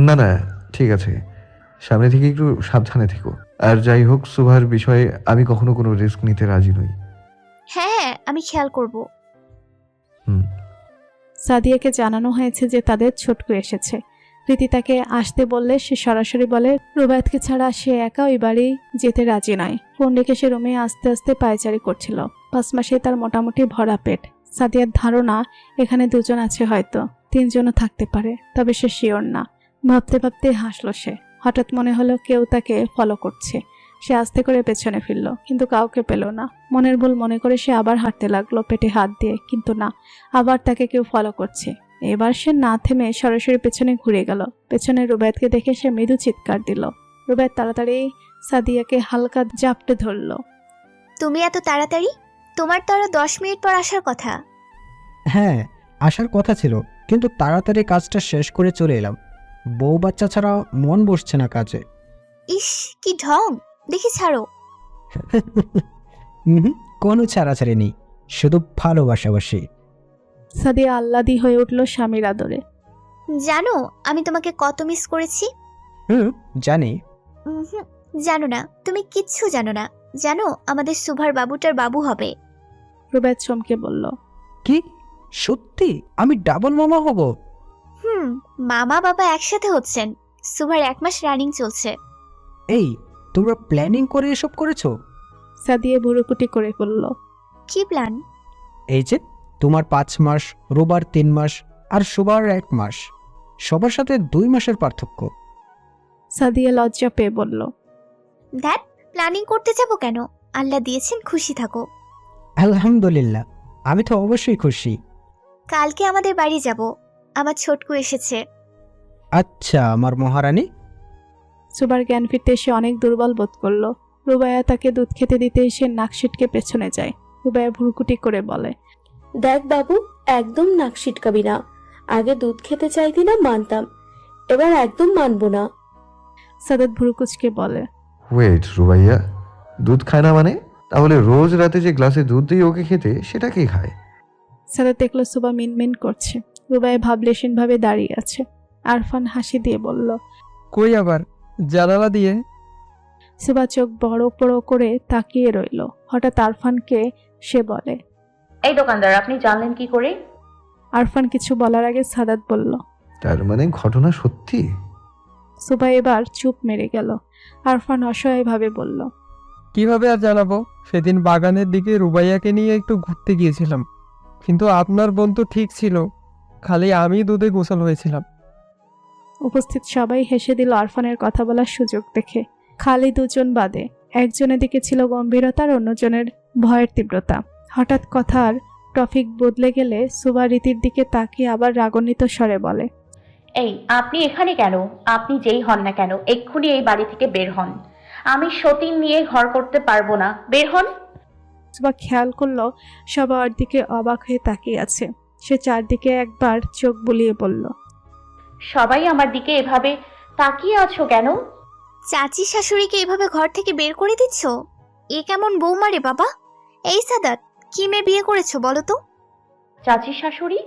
না না, ঠিক আছে, সামনে থেকে একটু সাবধানে থেকো। আর যাই হোক, সুভার বিষয়ে আমি কখনো কোনো রিস্ক নিতে রাজি নই। হ্যাঁ, আমি খেয়াল করব। সাদিয়াকে জানানো হয়েছে যে তাদের ছোটকু এসেছে। রীতি তাকে আসতে বললে সে সরাসরি বলে রুবায়েতকে ছাড়া সে একা ওই বাড়ি যেতে রাজি নয়। ফোন রেখে সে রুমে আস্তে আস্তে পায়চারি করছিল। 5 মাসে তার মোটামুটি ভরা পেট। সাদিয়ার ধারণা এখানে 2 জন আছে, হয়তো 3 জনও থাকতে পারে, তবে সে শিওর না। ভাবতে ভাবতে হাসলো সে। হঠাৎ মনে হলো কেউ তাকে ফলো করছে। সে আস্তে করে পেছনে ফিরল, কিন্তু কাউকে পেল না। মনের ভুল মনে করে সে আবার হাঁটতে লাগলো পেটে হাত দিয়ে, কিন্তু না, আবার তাকে কেউ ফলো করছে। এবার সে না থেমে সরাসরি পেছনে ঘুরে গেল। পেছনে রুবায়েতকে দেখে সে মৃদু চিৎকার দিল। রুবায়েত তাড়াতাড়ি সাদিয়াকে হালকা জাপটে ধরল। তুমি এত তাড়াতাড়ি? তোমার তো আরো 10 মিনিট পর আসার কথা। হ্যাঁ, আসার কথা ছিল, কিন্তু তাড়াতাড়ি কাজটা শেষ করে চলে এলাম। বউ বাচ্চা ছাড়া মন বসছে না কাজে। ইস, কি ঢং! দেখি ছাড়ো। কোনো ছাড়াছাড়ি নেই, শুধু ভালোবাসাবাসি। সাদিয়া আহ্লাদি হয়ে উঠল স্বামীর আদরে। জানো আমি তোমাকে কত মিস করেছি? জানি। উহুম, জানো না, তুমি কিচ্ছু জানো না। জানো আমাদের সুভার বাবুটার বাবু হবে। রুবায়েত চমকে বলল, কি সত্যি? আমি ডাবল মামা হব? মামা বাবা একসাথে হচ্ছেন। সুভার 1 মাস রানিং চলছে। এই, তোমরা প্ল্যানিং করে এসব করেছো? সাদিয়া ভুরুকুটি করে বলল, কি প্ল্যান? এই যে তোমার 5 মাস, রোবার 3 মাস, আর সুবার 1 মাস, সবার সাথে 2 মাসের পার্থক্য। সাদিয়া লজ্জা পেয়ে বলল, দ্যাট প্ল্যানিং করতে যাব কেন? আল্লাহ দিয়েছেন, খুশি থাকো। আলহামদুলিল্লাহ, আমি তো অবশ্যই খুশি। কালকে আমাদের বাড়ি যাব। আমার ছোটকু এসেছে। আচ্ছা আমার মহারানী। সুবার জ্ঞান ফিরতে সে অনেক দুর্বল বোধ করলো। রুবায়া তাকে দুধ খেতে দিতে সে নাক সিটকে পেছনে যায়। রুবায়া ভুরুকুটি করে বলে, দেখ বাবু, একদম নাক সিটকাবি না। আগে দুধ খেতে চাইতি না, মানতাম, এবার একদম মানবো না। সাদাত ভুরুকুচকে বলে, ওয়েট রুবাইয়া, দুধ খায় না মানে? তাহলে রোজ রাতে যে গ্লাসে দুধ দিই ওকে খেতে, সেটা কে খায়? সাদাত দেখলো সুবা মিনমিন করছে। রুবায়া ভাবলেশীন ভাবে দাঁড়িয়ে আছে। আরফান হাসি দিয়ে বলল, কই আবার? জানালা দিয়ে। সুবা চোখ বড় বড় করে তাকিয়ে রইল। হঠাৎ আরফানকে সে বলে, এই দোকানদার, আপনি জানলেন কি করে? আরফান কিছু বলার আগে সাদাত বলল, তার মানে ঘটনা সত্যি? সুবা এবার চুপ মেরে গেল। আরফান অসহায়ভাবে বলল, কিভাবে আর জানাবো? সেদিন বাগানের দিকে রুবাইয়াকে নিয়ে একটু ঘুরতে গিয়েছিলাম, কিন্তু আপনার বোন তো ঠিক ছিল, খালি আমি দুধে গোসল হয়েছিলাম। উপস্থিত সবাই হেসে দিল আরফানের কথা বলার সুযোগ দেখে। খালি দুজন বাদে একজনের দিকে ছিল গম্ভীরতা আর অন্যজনের ভয়ের তীব্রতা। হঠাৎ কথার টপিক বদলে গেলে সুবা রীতির দিকে তাকিয়ে আবার রাগান্বিত স্বরে বলে, এই আপনি এখানে কেন? আপনি যেই হন না কেন, এক্ষুনি এই বাড়ি থেকে বের হন। আমি সতীন নিয়ে ঘর করতে পারবো না, বের হন। সুবা খেয়াল করলো সবার দিকে অবাক হয়ে তাকিয়ে আছে। সে চারদিকে একবার চোখ বুলিয়ে বলল, সবাই আমার দিকে এভাবে তাকিয়ে আছো কেন? চাচি শাশুড়িকে এভাবে ঘর থেকে বের করে দিচ্ছ? এ কেমন বৌমা রে বাবা? এই সাদাত, কি মেয়ে বিয়ে করেছো বলো তো? চাচি শাশুড়ি?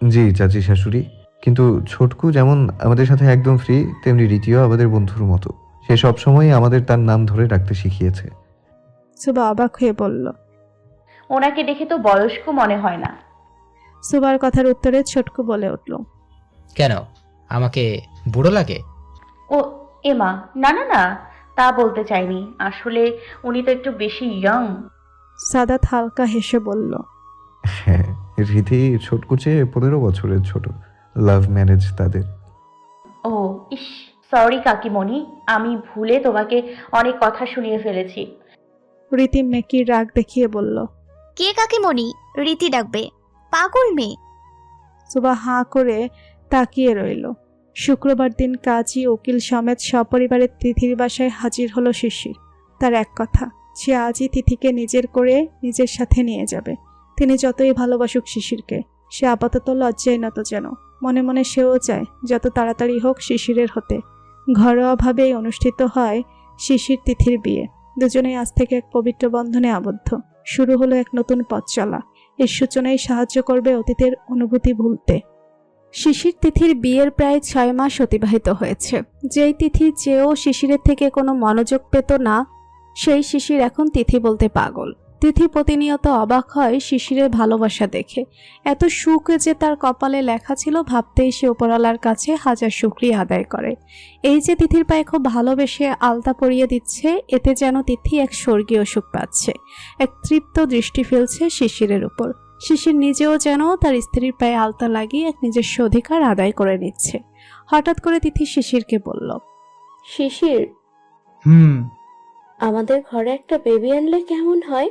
জি চাচি শাশুড়ি, কিন্তু ছোটকু যেমন আমাদের সাথে একদম ফ্রি, তেমনি রীতিও আমাদের বন্ধুর মতো। সে সবসময় আমাদের তার নাম ধরে ডাকতে শিখিয়েছে। সুবা অবাক হয়ে বলল। ওনাকে দেখে তো বয়স্ক মনে হয় না। সুবার কথার উত্তরে ছোটকু বলে উঠল, কেন, আমাকে বুড়ো লাগে? ও এমা, না না না, তা বলতে চাইনি। আসলে উনি তো একটু বেশি ইয়ং। সাদাত হালকা হেসে বলল, হ্যাঁ, রীতি ছোটকু চেয়ে 15 বছরের ছোট। লাভ ম্যারেজ তাদের। ও ইস, সরি কাকিমণি, আমি ভুলে তোমাকে অনেক কথা শুনিয়ে ফেলেছি। রীতি মেকির রাগ দেখিয়ে বলল। কে কাকিমণি? রীতি ডাকবে? পাগল মেয়ে। সুবা হাঁ করে তাকিয়ে রইল। শুক্রবার দিন কাজী উকিল সমেত সপরিবারে তিথির বাসায় হাজির হলো শিশির। তার এক কথা, সে আজই তিথিকে নিজের করে নিজের সাথে নিয়ে যাবে। তিনি যতই ভালোবাসুক শিশিরকে, সে আপাতত লজ্জায় নত যেন। মনে মনে সেও চায় যত তাড়াতাড়ি হোক শিশিরের হতে। ঘরোয়াভাবেই অনুষ্ঠিত হয় শিশির তিথির বিয়ে। দুজনেই আজ থেকে এক পবিত্র বন্ধনে আবদ্ধ। শুরু হলো এক নতুন পথ চলা। এর সূচনায় সাহায্য করবে অতীতের অনুভূতি ভুলতে। শিশির তিথির বিয়ের প্রায় 6 মাস অতিবাহিত হয়েছে। যেই তিথি চেয়েও শিশিরের থেকে কোনো মনোযোগ পেত না, সেই শিশির এখন তিথি বলতে পাগল। তিথি প্রতিনিয়ত অবাক হয় শিশিরের ভালোবাসা দেখে। এত সুখ যে তার কপালে লেখা ছিল ভাবতেই সে উপরওয়ালার কাছে হাজার শুকরিয়া আদায় করে। এই যে তিথির পায়ে খুব ভালোবেসে আলতা পরিয়ে দিচ্ছে, এতে যেন তিথি এক স্বর্গীয় সুখ পাচ্ছে। এক তৃপ্ত দৃষ্টি ফেলছে শিশিরের উপর। শিশির নিজেও যেন তার স্ত্রীর পায়ে আলতা লাগিয়ে এক নিজস্ব অধিকার আদায় করে নিচ্ছে। হঠাৎ করে তিথি শিশিরকে বলল, শিশির, হুম। আমাদের ঘরে একটা বেবি আনলে কেমন হয়?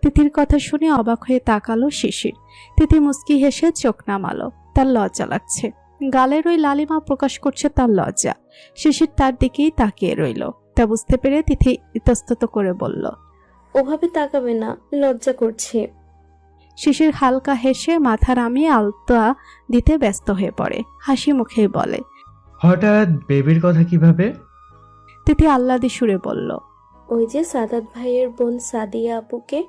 তিথির কথা শুনে অবাক হয়ে তাকালো শিশির। তিথি মুচকি হেসে চোখ নামালো। তার লজ্জা লাগছে, গালের ওই লালিমা প্রকাশ করছে তার লজ্জা। শিশির তার দিকেই তাকিয়ে রইল। তা বুঝতে পেরে তিথি ইতস্তত করে বলল। ওভাবে তাকাবে না, লজ্জা করছে। শিশির হালকা হেসে মাথা নামিয়ে আলতা দিতে ব্যস্ত হয়ে পড়ে। হাসি মুখেই বলে। হঠাৎ বেবির কথা কিভাবে? তিথি আহ্লাদি সুরে বলল। ওই যে সাদাত ভাইয়ের বোন সাদিয়া আপুকে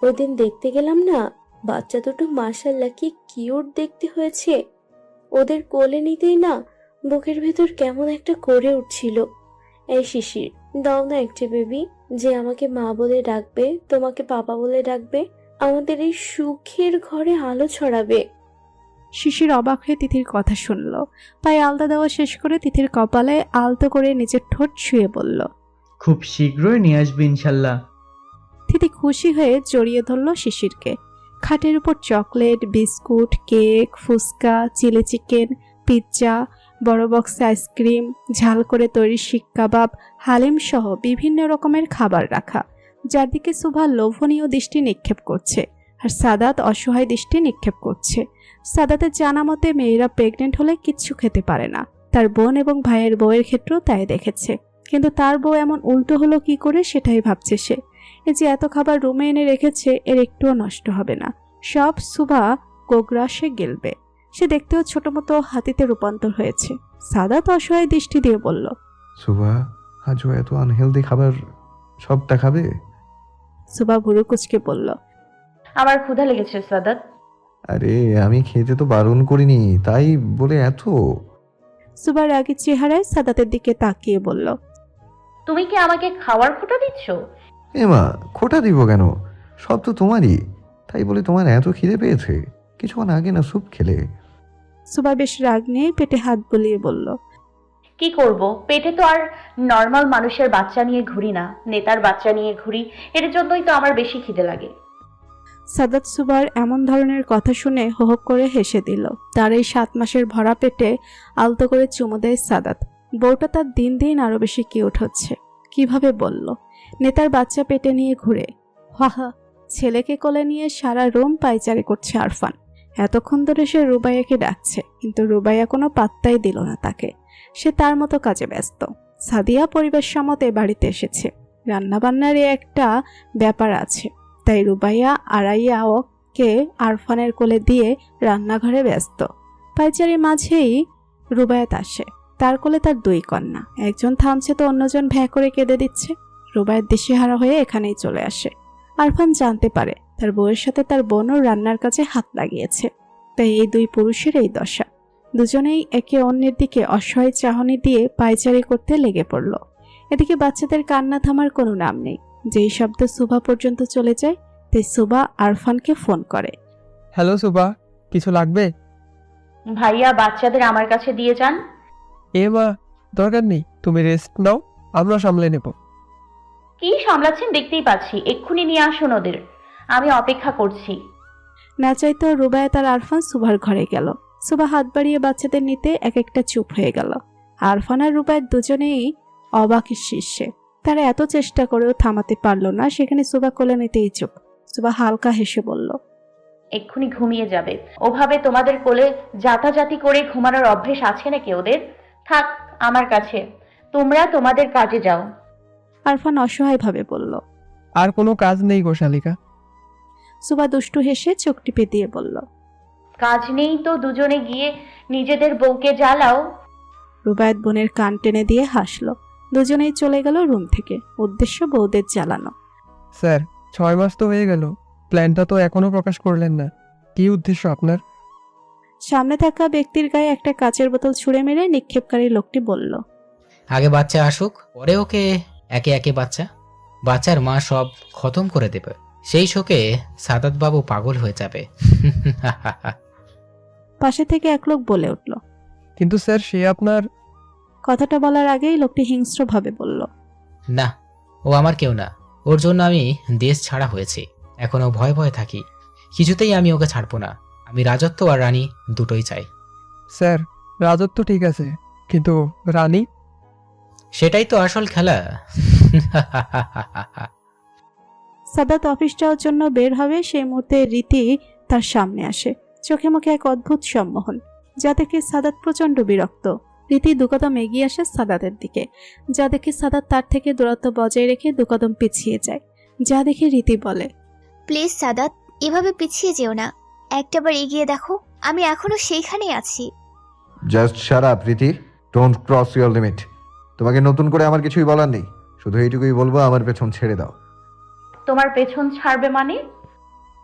ওই দিন দেখতে গেলাম না, বাচ্চা দুটো মাশাআল্লাহ কি কিউট দেখতে হয়েছে। ওদের কোলে নিতেই না বুকের ভেতর কেমন একটা করে উঠছিল। এই শিশির, দাও না একটা বেবি, যে আমাকে মা বলে ডাকবে, তোমাকে পাপা বলে ডাকবে, আমাদের এই সুখের ঘরে আলো ছড়াবে। শিশির অবাক হয়ে তিথির কথা শুনল। পায়ে আলতা দেওয়া শেষ করে তিথির কপালে আলতো করে নিজের ঠোঁট ছুঁয়ে বলল। খুব শীঘ্রই নিয়ে আসবি ইনশাল্লাহ। তিথি খুশি হয়ে জড়িয়ে ধরল শিশিরকে। খাটের উপর chocolate, biscuit, cake, phuchka, chilli chicken, pizza, বড় বক্সে আইসক্রিম, ঝাল করে তৈরি শিক কাবাব, হালিম সহ বিভিন্ন রকমের খাবার রাখা, যার দিকে সুভা লোভনীয় দৃষ্টি নিক্ষেপ করছে আর সাদাত অসহায় দৃষ্টি নিক্ষেপ করছে। সাদাতের জানা মতে মেয়েরা প্রেগনেন্ট হলে কিচ্ছু খেতে পারে না। তার বোন এবং ভাইয়ের বউয়ের ক্ষেত্রেও তাই দেখেছে। কিন্তু তার বউ এমন উল্টো হলো কি করে সেটাই ভাবছে সে। এই যে এত খাবার রুমে এনে রেখেছে, এর একটুও নষ্ট হবে না, সব সুভা গোগ্রাসে গেলবে। সে দেখতেও ছোট মতো হাতিতে রূপান্তর হয়েছে। সাদাত অসহায় দৃষ্টি দিয়ে বলল। সুভা, আজ ও এত আনহেলদি খাবার সবটা খাবে? সুভা ভুরু কুচকে বলল। আমার ক্ষুধা লেগেছে সাদাত। আরে আমি খেতে তো বারণ করিনি, তাই বলে এত? সুভা রাগী চেহারায় সাদাতের দিকে তাকিয়ে বলল। তুমি কি আমাকে খাওয়ার খোটা দিচ্ছ? এমা, খোটা দিব কেন? সব তো তোমারই, তাই বলে তোমার এত খিদে পেয়েছে? কিছুক্ষণ আগে না স্যুপ খেলে। সুভা বেশ রাগ নিয়ে পেটে হাত বুলিয়ে বলল। কি করব, পেটে তো আর নর্মাল মানুষের বাচ্চা নিয়ে ঘুরি না, নেতার বাচ্চা নিয়ে ঘুরি। এর জন্যই তো আমার বেশি খিদে লাগে। সাদাত সুভার এমন ধরনের কথা শুনে হোহক করে হেসে দিল। তার এই 7 মাসের ভরা পেটে আলতো করে চুমু দেয় সাদাত। বউটা তার দিন দিন আরো বেশি কিউট হচ্ছে। কিভাবে বলল? নেতার বাচ্চা পেটে নিয়ে ঘুরে। হাহা, ছেলেকে কোলে নিয়ে সারা রুম পায়চারি করছে আরফান। এতক্ষণ ধরে সে রুবাইয়াকে ডাকছে, কিন্তু রুবাইয়া কোনো পাত্তাই দিল না তাকে। সে তার মতো কাজে ব্যস্ত। সাদিয়া পরিবার সমতে বাড়িতে এসেছে। রান্নাবান্নার একটা ব্যাপার আছে, তাই রুবাইয়া আড়াইয়া ওকে আরফানের কোলে দিয়ে রান্নাঘরে ব্যস্ত। পায়চারির মাঝেই রুবায়াত আসে। তার কোলে তার 2 কন্যা। একজন থামছে তো অন্যজন ভ্যাঁ করে কেঁদে দিচ্ছে। রুবায়াত দিশেহারা হয়ে এখানেই চলে আসে। আরফান জানতে পারে তার বউয়ের সাথে তার বোনও রান্নার কাজে হাত লাগিয়েছে। তাই এই 2 পুরুষের এই দশা। দুজনেই একে অন্যের দিকে অসহায় চাহনি দিয়ে পায়চারি করতে লেগে পড়ল। এদিকে বাচ্চাদের কান্না থামার কোনো নাম নেই। যেই শব্দ সুভা পর্যন্ত চলে যায়, তাই সুভা আরফানকে ফোন করে। হ্যালো সুবা, কিছু লাগবে? ভাইয়া বাচ্চাদের আমার কাছে দিয়ে যান। এ মা, দরকার নেই, তুমি রেস্ট নাও, আমরা সামলে নেব। কি সামলাচ্ছেন দেখতেই পাচ্ছি, এক্ষুনি নিয়ে আসুন ওদের, আমি অপেক্ষা করছি। না চাইতেও রুবায়া তার আরফান সুভার ঘরে গেল। সুভা হাত বাড়িয়ে বাচ্চাদের নিতে এক একটা চুপ হয়ে গেল। আরফান আর রুবায়া দুজনেই অবাকের শীর্ষে। তারা এত চেষ্টা করেও থামাতে পারল না, সেখানে সুভা কোলে নিতেই চুপ। সুভা হালকা হেসে বলল। এক্ষুনি ঘুমিয়ে যাবে। ওভাবে তোমাদের কোলে জাতাজাতি করে ঘুমানোর অভ্যেস আছে নাকি ওদের? থাক আমার কাছে, তোমরা তোমাদের কাজে যাও। আরফান অসহায়ভাবে বলল। আর কোনো কাজ নেই গো শালিকা। সুভা দুষ্টু হেসে চোখ টিপে দিয়ে বলল। কাজ নেই তো দুজনে গিয়ে নিজেদের বউকে জ্বালাও। রুবায়াত বোনের কান টেনে দিয়ে হাসল। দুজনেই চলে গেল রুম থেকে। উদ্দেশ্য বউদের জ্বালানো। স্যার, 6 মাস তো হয়ে গেল, প্ল্যানটা তো এখনো প্রকাশ করলেন না। কি উদ্দেশ্য আপনার? সামনে থাকা ব্যক্তির গায়ে একটা কাচের বোতল ছুঁড়ে মেরে নিক্ষেপকারী লোকটি বলল। আগে বাচ্চা আসুক, পরে ওকে একে একে বাচ্চার মা সব খতম করে দেবে। সেই শোকে সাদাত বাবু পাগল হয়ে যাবে। পাশে থেকে এক লোক বলে উঠল। কিন্তু স্যার, সে আপনার... কথাটা বলার আগেই লোকটি হিংস্রভাবে বলল। না, ও আমার কেউ না। ওর জন্য আমি দেশ ছাড়া হয়েছি। এখনো ভয়ে ভয়ে থাকি। কিছুতেই আমি ওকে ছাড়বো না। আমি রাজত্ব আর রানী দুটোই চাই। স্যার, রাজত্ব ঠিক আছে, কিন্তু রানী? সেটাই তো আসল খেলা। সাদাত অফিস যাওয়ার জন্য বের হবে সেই মুহূর্তে রীতি তার সামনে আসে। চোখে মুখে এক অদ্ভুত সম্মোহন, যা দেখে সাদাত প্রচন্ড বিরক্ত। রীতি দুকদম এগিয়ে আসে সাদাতের দিকে, যা দেখে সাদাত তার থেকে দূরত্ব বজায় রেখে দুকদম পিছিয়ে যায়। যা দেখে রীতি বলে, প্লিজ সাদাত, এভাবে পিছিয়ে যেও না। একটাবার এগিয়ে দেখো, আমি এখনো সেইখানেই আছি। Just shut up Riti, don't cross your limit. তোমাকে নতুন করে আমার কিছুই বলার নেই, শুধু এইটুকুই বলবো, আমার পেছন ছেড়ে দাও। তোমার পেছন ছাড়বে মানে?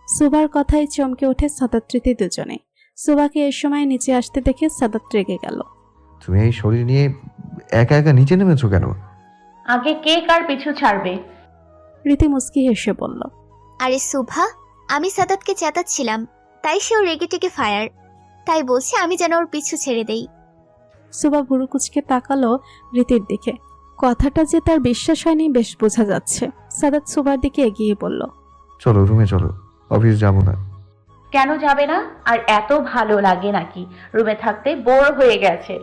সুবার কথায় চমকে ওঠে সাদাত রীতি দুজনে। সুবাকে এর সময় নিচে আসতে দেখে সাদাত রেগে গেল। তুমি এই শরীর নিয়ে একা একা নিচে নেমেছো কেন? আগে কে কার পিছু ছাড়বে? রীতি মুস্কি হেসে বলল, আরে সুভা, আমি সাদাতকে চেতাচ্ছিলাম, তাই সেও রেগে টেগে ফায়ার। তাই বলছি আমি যেন ওর পিছু ছেড়ে দেই। সুবা ভুরু কুচকে তাকালো রীতির দিকে। কথাটা যে তার বিশ্বাস হয়নি বেশ বোঝা যাচ্ছে। সাদাত সুবার দিকে এগিয়ে বলল, চলো রুমে চলো, অফিস যাবো না। কেন যাবে না? আর এত ভালো লাগে নাকি রুমে থাকতে? বোর হয়ে গেছে।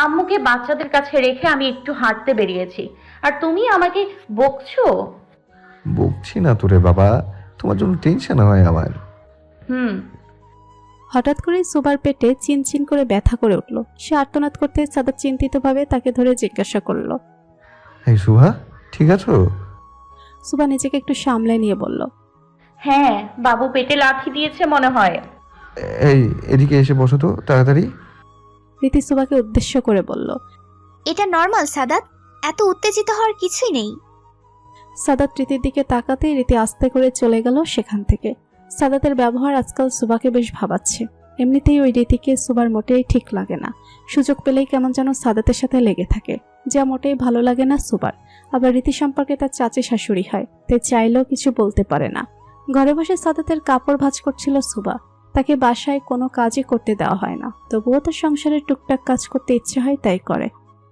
আম্মুকে বাচ্চাদের কাছে রেখে আমি একটু হাঁটতে বেরিয়েছি, আর তুমি আমাকে বকছো। বকছি না তোরে বাবা, তোমার জন্য টেনশন হয় আমার। হুম। হঠাৎ করে সুবার পেটে চিনচিন করে ব্যথা করে উঠল। সে আর্তনাদ করতে সাদাত চিন্তিতভাবে তাকে ধরে জিজ্ঞাসা করলো। এই সুহা, ঠিক আছো? সুবা নিজেকে একটু সামলে নিয়ে বলল, হ্যাঁ, বাবু পেটে লাথি দিয়েছে মনে হয়। এই এদিকে এসে বসো তো তাড়াতাড়ি। রীতি সুবাকে উদ্দেশ্য করে বলল। এটা নর্মাল সাদাত, এত উত্তেজিত হওয়ার কিছুই নেই। সাদাত রীতির দিকে তাকাতেই রীতি আস্তে করে চলে গেল সেখান থেকে। সাদাতের ব্যবহার আজকাল সুবাকে বেশ ভাবাচ্ছে। এমনিতেই ওই রীতিকে সুবার মোটেই ঠিক লাগে না। সুযোগ পেলেই কেমন যেন সাদাতের সাথে লেগে থাকে, যা মোটেই ভালো লাগে না সুবার। আবার রীতি সম্পর্কে তার চাচি শাশুড়ি হয়, তাই চাইলেও কিছু বলতে পারে না। ঘরে বসে সাদাতের কাপড় ভাঁজ করছিল সুবা। তাকে বাসায় কোনো কাজই করতে দেওয়া হয় না, তবুও তার সংসারের টুকটাক কাজ করতে ইচ্ছে হয় তাই করে।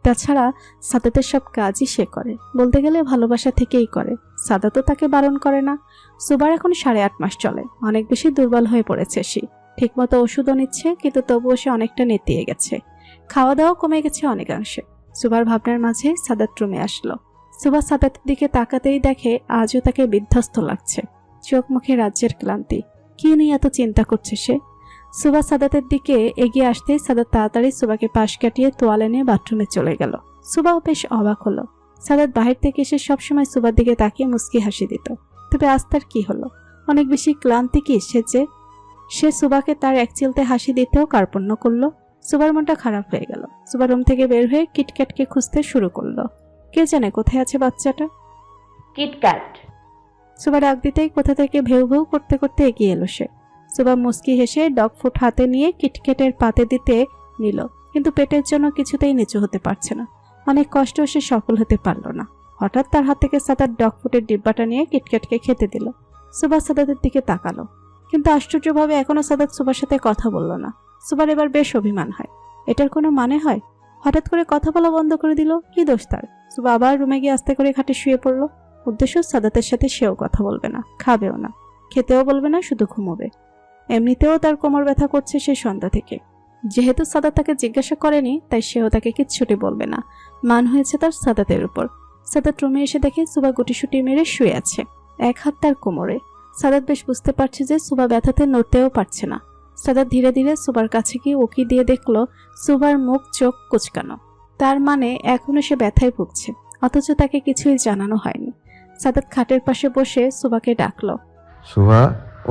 তাছাড়া সাদাতের সব কাজই সে করে, বলতে গেলে ভালোবাসা থেকেই করে। সাদাতও তাকে বারণ করে না। সুবার এখন 8.5 মাস চলে। অনেক বেশি দুর্বল হয়ে পড়েছে সে। ঠিকমতো ওষুধও নিচ্ছে, কিন্তু তবুও সে অনেকটা নেতিয়ে গেছে। খাওয়া দাওয়া কমে গেছে অনেকাংশে। সুবার ভাবনার মাঝে সাদাত রুমে আসলো। সুবা সাদাতের দিকে তাকাতেই দেখে আজও তাকে বিধ্বস্ত লাগছে। চোখ মুখে রাজ্যের ক্লান্তি। কি নিয়ে এত চিন্তা করছে সে? সুবা সাদাতের দিকে এগিয়ে আসতেই সাদাত তাড়াতাড়ি সুবাকে পাশ কাটিয়ে তোয়ালে নিয়ে বাথরুমে চলে গেল। সুবাও বেশ অবাক হলো। সাদাত বাহির থেকে এসে সবসময় সুবার দিকে তাকিয়ে মুস্কি হাসি দিত, তবে আজ তার কি হলো? অনেক বেশি ক্লান্তি কি সে সুবাকে তার এক চিলতে হাসি দিতেও কার্পণ্য করলো। সুবার মনটা খারাপ হয়ে গেল। সুবা রুম থেকে বের হয়ে কিটক্যাটকে খুঁজতে শুরু করলো। কে জানে কোথায় আছে বাচ্চাটা। কিটক্যাট। সুবা ডাক দিতেই কোথা থেকে ভেউ ভেউ করতে করতে এগিয়ে এলো সে। সুবা মুস্কি হেসে ডগ ফুড হাতে নিয়ে কিটক্যাটের পাতে দিতে নিল, কিন্তু পেটের জন্য কিছুতেই নিচু হতে পারছে না। অনেক কষ্ট সে সফল হতে পারল না। হঠাৎ তার হাত থেকে সাদাত ডগ ফুডের ডিব্বাটা নিয়ে কিটক্যাটকে খেতে দিল। সুবা সাদাতের দিকে তাকালো, কিন্তু আশ্চর্যভাবে এখনো সাদাত সুবার সাথে কথা বলল না। সুবার এবার বেশ অভিমান হয়। এটার কোনো মানে হয়? হঠাৎ করে কথা বলা বন্ধ করে দিল, কি দোষ তার? সুবা আবার রুমে গিয়ে আস্তে করে খাটে শুয়ে পড়ল। উদ্দেশ্য সাদাতের সাথে সেও কথা বলবে না, খাবেও না, খেতেও বলবে না, শুধু ঘুমোবে। এমনিতেও তার কোমর ব্যথা করছে সে সন্ধ্যা থেকে। যেহেতু সাদাত তাকে জিজ্ঞাসা করেনি, তাই সেও তাকে কিচ্ছুটি বলবে না। মান হয়েছে তার সাদাতের উপর। সাদাত রুমে এসে দেখে সুবা গুটিসুটি মেরে শুয়ে আছে, এক হাত তার কোমরে। সাদাত বেশ বুঝতে পারছে যে সুবা ব্যথাতে নড়তেও পারছে না। সাদাত ধীরে ধীরে সুবার কাছে গিয়ে উকি দিয়ে দেখলো সুবার মুখ চোখ কুচকানো। তার মানে এখনো সে ব্যথায় ভুগছে, অথচ তাকে কিছুই জানানো হয়নি। সাদাত খাটের পাশে বসে সুবাকে ডাকলো, সুহা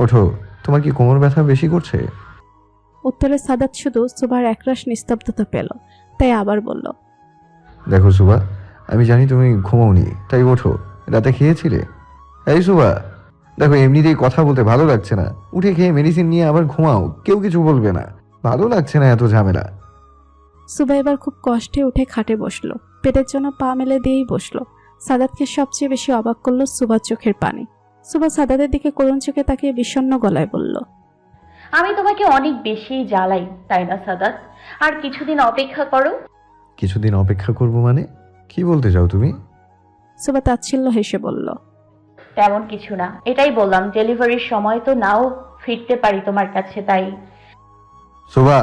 ওঠো, তোমার কি কোমর ব্যথা বেশি করছে? উত্তরে সাদাত শুধু সুবার একরাশ নিস্তব্ধতা পেল, তাই আবার বলল, দেখো সুবা, আমি জানি তুমি ঘুমাওনি, তাই ওঠো। রাতে খেয়েছিলে? এই সুবা, দেখো এমনিতেই কথা বলতে ভালো লাগছে না, উঠে খেয়ে মেডিসিন নিয়ে আবার ঘুমাও, কেউ কিছু বলবে না। ভালো লাগছে না এত ঝামেলা। সুবা এবার খুব কষ্টে উঠে খাটে বসলো, পেটের জন্য পা মেলে দিয়েই বসলো। সাদাতকে সবচেয়ে বেশি অবাক করলো সুবার চোখের পানি। সুবা সাদাতের দিকে করুণ চোখে তাকিয়ে বিষণ্ণ গলায় বলল, আমি তোমাকে অনেক বেশি জ্বালাই, তাই না সাদাত? আর কিছুদিন অপেক্ষা করো। কিছুদিন অপেক্ষা করবো মানে? কি বলতে চাও তুমি? সুবা তাচ্ছিল্য হেসে বলল, তেমন কিছু না, এটাই বললাম, ডেলিভারির সময় তো নাও ফিরতে পারি তোমার কাছে, তাই। সুবা।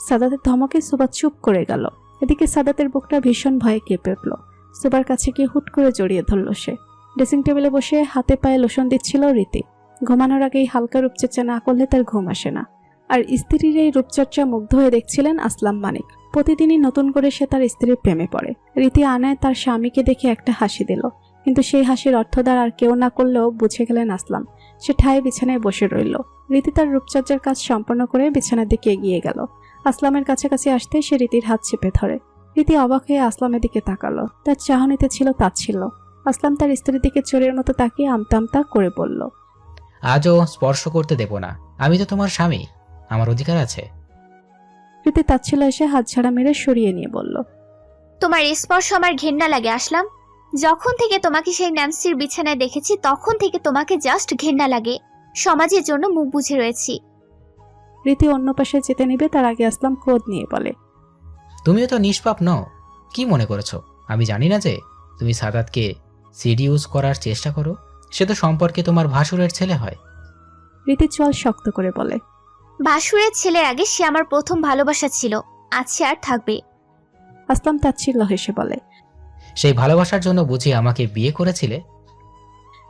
সাদাতের ধমকে সুবা চুপ করে গেল। এদিকে সাদাতের বুকটা ভীষণ ভয়ে কেঁপে উঠল। সুবার কাছে গিয়ে হুট করে জড়িয়ে ধরল সে। ড্রেসিং টেবিলে বসে হাতে পায়ে লোশন দিচ্ছিল রীতি। ঘুমানোর আগেই হালকা রূপচর্চা না করলে তার ঘুম আসে না। আর স্ত্রীর এই রূপচর্চা মুগ্ধ হয়ে দেখছিলেন আসলাম মানিক। প্রতিদিনই নতুন করে সে তার স্ত্রীর প্রেমে পড়ে। রীতি আনায় তার স্বামীকে দেখে একটা হাসি দিল, কিন্তু সেই হাসির অর্থদ্বার আর কেউ না করলেও বুঝে গেলেন আসলাম। সে ঠায় বিছানায় বসে রইল। রীতি তার রূপচর্চার কাজ সম্পন্ন করে বিছানার দিকে এগিয়ে গেল। আসলামের কাছাকাছি আসতে সে রীতির হাত চেপে ধরে। রীতি অবাক হয়ে আসলামের দিকে তাকালো। তার চাহনিতে ছিল তাচ্ছিল্য। আসলাম তার স্ত্রীর দিকে চোরের মতো তাকিয়ে আমতা আমতা করে বলল, আজও স্পর্শ করতে দেব না। আমি তো তোমার স্বামী, আমার অধিকার আছে। রীতি তাচ্ছিল্য এসে হাত ছাড়া মেরে সরিয়ে নিয়ে বলল, তোমার স্পর্শ আমার ঘেন্না লাগে আসলাম। যখন থেকে তোমাকে সেই ন্যান্সির বিছানায় দেখেছি তখন থেকে তোমাকে জাস্ট ঘেন্না লাগে। সমাজের জন্য মুখ বুঝে রয়েছি। রীতি অন্য পাশে যেতে নিবে তার আগে আসলাম ক্রোধ নিয়ে বলে, তুমিও তো নিষ্পাপ নও। কি মনে করেছো আমি জানি না যে তুমি সাদাতকে সিডিউস করার চেষ্টা করো? সে তো সম্পর্কে তোমার ভাসুরের ছেলে হয়। রীতি চল শক্ত করে বলে, ভাসুরের ছেলের আগে সে আমার প্রথম ভালোবাসা ছিল, আছে আর থাকবে। আসলাম তাচ্ছিল্য হেসে বলে, সেই ভালোবাসার জন্য বুঝি আমাকে বিয়ে করেছিলে?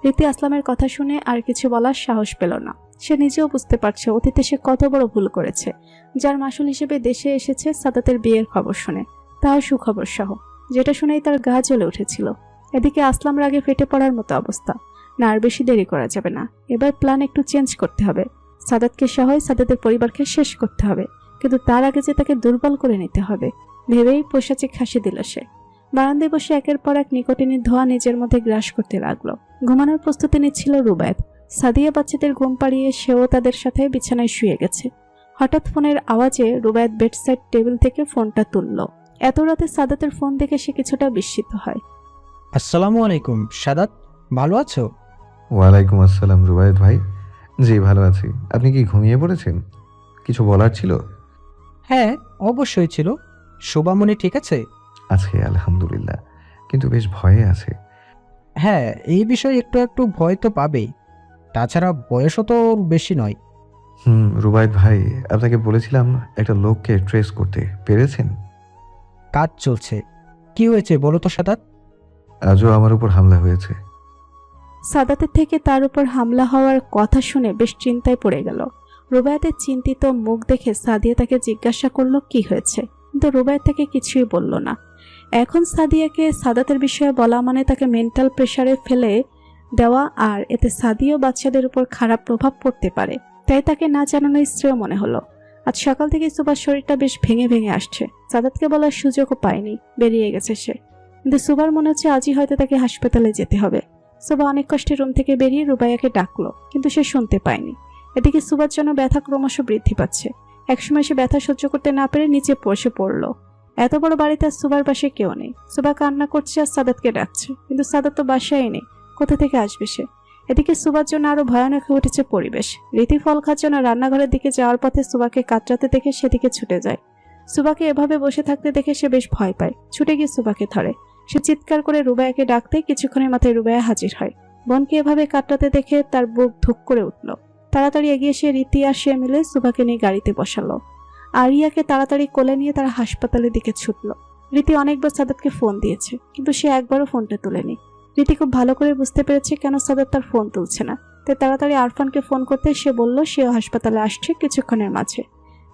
রীতি আসলামের কথা শুনে আর কিছু বলার সাহস পেল না। সে নিজেও বুঝতে পারছে অতীতে সে কত বড় ভুল করেছে, যার মাসুল হিসেবে দেশে এসেছে সাদাতের বিয়ের খবর শুনে, তাও সুখবর সহ, যেটা শুনেই তার গা জ্বলে উঠেছিল। এদিকে আসলাম রাগে ফেটে পড়ার মতো অবস্থা। না আর বেশি দেরি করা যাবে না, এবার প্ল্যান একটু চেঞ্জ করতে হবে। সাদাতকে সহ সাদাতের পরিবারকে শেষ করতে হবে, কিন্তু তার আগে যে তাকে দুর্বল করে নিতে হবে ভেবেই পৈশাচিক হাসি দিল সে। বারান্দায় বসে একের পর এক নিকোটিনের ধোঁয়া নিজের মধ্যে গ্রাস করতে লাগলো। ঘুমানোর প্রস্তুতি নিচ্ছিল রুবায়েত। সাদিয়া বাচ্চাদের ঘুম পাড়িয়ে সেও তাদের সাথে বিছানায় শুয়ে গেছে। হঠাৎ ফোনের আওয়াজে রুবায়েত বেডসাইড টেবিল থেকে ফোনটা তুলল। এত রাতে সাদাতের ফোন দেখে সে কিছুটা বিস্মিত হয়। আসসালামু আলাইকুম সাদাত, ভালো আছো? ওয়ালাইকুম আসসালাম রুবায়েত ভাই। জি ভালো আছি। আপনি কি ঘুমিয়ে পড়েছেন? কিছু বলার ছিল? হ্যাঁ অবশ্যই ছিল। শোভামণি ঠিক আছে? আছে আলহামদুলিল্লাহ, কিন্তু বেশ ভয়ে আছে। হ্যাঁ, এই বিষয়ে একটু একটু ভয় তো পাবেই। তাছাড়া বয়সও তো ওর বেশি নয়। রুবায়েত ভাই, আপনাকে বলেছিলাম একটা লোককে ট্রেস করতে, পেরেছেন? কাজ চলছে। কি হয়েছে বলো তো সাদাত? আজও আমার উপর হামলা হয়েছে। সাদাতের থেকে তার উপর হামলা হওয়ার কথা শুনে বেশ চিন্তায় পড়ে গেল। রুবায়েতের চিন্তিত মুখ দেখে সাদিয়া তাকে জিজ্ঞাসা করলো কি হয়েছে, কিন্তু রুবায়েত তাকে কিছুই বলল না। এখন সাদিয়াকে সাদাতের বিষয়ে বলা মানে তাকে মেন্টাল প্রেসারে ফেলে দেওয়া, আর এতে সাদিয়া বাচ্চাদের উপর খারাপ প্রভাব পড়তে পারে। তাই তাকে না জানানো শ্রেয় মনে হলো। আজ সকাল থেকে সুবার শরীরটা বেশ ভেঙে ভেঙে আসছে। সাদাতকে বলার সুযোগও পায়নি, বেরিয়ে গেছে সে। কিন্তু সুবার মনে হচ্ছে আজই হয়তো তাকে হাসপাতালে যেতে হবে। সুবা অনেক কষ্টে রুম থেকে বেরিয়ে রুবাইয়াকে ডাকলো, কিন্তু সে শুনতে পায়নি। এদিকে সুবার জন্য ব্যথা ক্রমশ বৃদ্ধি পাচ্ছে। একসময় সে ব্যথা সহ্য করতে না পেরে নিচে বসে পড়ল। এত বড় বাড়িতে আর সুবার পাশে কেউ নেই। সুবা কান্না করছে আর সাদাতকে ডাকছে, কিন্তু সাদাত তো বাসায় নেই, কোথা থেকে আসবে সে? এদিকে সুবার জন্য আরো ভয়ানক হয়ে উঠেছে পরিবেশ। রীতি ফল খাওয়ার জন্য রান্নাঘরের দিকে যাওয়ার পথে সুবাকে কাতরাতে দেখে সেদিকে ছুটে যায়। সুবাকে এভাবে বসে থাকতে দেখে সে বেশ ভয় পায়। ছুটে গিয়ে সুবাকে ধরে। সে চিৎকার করে রুবাইয়াকে ডাকতে কিছুক্ষণের মাথায় রুবাইয়া হাজির হয়। বোনকে এভাবে কাতরাতে দেখে তার বুক ধুক করে উঠল। তাড়াতাড়ি এগিয়ে সে রীতি আর সে মিলে সুবাকে নিয়ে গাড়িতে বসালো। আরিয়াকে তাড়াতাড়ি কোলে নিয়ে তারা হাসপাতালের দিকে ছুটল। রীতি অনেকবার সাদাতকে ফোন দিয়েছে, কিন্তু সে একবারও ফোনটা তুলেনি। রীতি খুব ভালো করে বুঝতে পেরেছে কেন সাদাত তার ফোন তুলছে না। তাই তাড়াতাড়ি আরফানকে ফোন করতে সে বলল সেও হাসপাতালে আসছে কিছুক্ষণের মাঝে।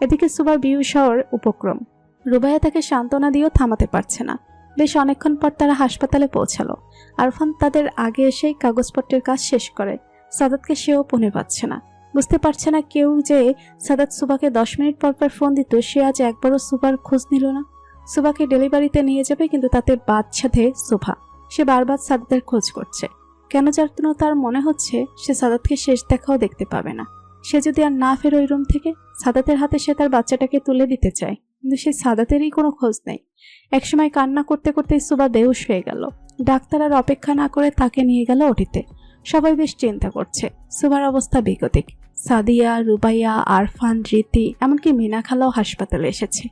এদিকে সুবার বিউস হওয়ার উপক্রম। রুবাইয়া তাকে সান্ত্বনা দিয়েও থামাতে পারছে না। বেশ অনেকক্ষণ পর তারা হাসপাতালে পৌঁছালো। আরফান তাদের আগে এসেই কাগজপত্রের কাজ শেষ করে। সাদাতকে সেও পৌঁছে পাচ্ছে না। বুঝতে পারছে না কেউ যে সাদাত সুবাকে 10 মিনিট পর পর ফোন দিত, সে আজ একবারও সুবার খোঁজ নিল না। সুবাকে ডেলিভারিতে নিয়ে যাবে, কিন্তু তাতে বাচ্চাতে সুভা। সে বারবার সাদাতের খোঁজ করছে। কেন যেন তার মনে হচ্ছে সে সাদাতকে শেষ দেখাও দেখতে পাবে না। সে যদি আর না ফের ওই রুম থেকে, সাদাতের হাতে সে তার বাচ্চাটাকে তুলে দিতে চায়, কিন্তু সেই সাদাতেরই কোনো খোঁজ নেই। একসময় কান্না করতে করতে সুবা বেহুশ হয়ে গেল। ডাক্তার আর অপেক্ষা না করে তাকে নিয়ে গেল ওটিতে। সবাই বেশ চিন্তা করছে। সুবার অবস্থা বিকটিক। সাদিয়া, রুবাইয়া, আরফান, রীতি, এমনকি মিনা খালাও হাসপাতালে এসেছে।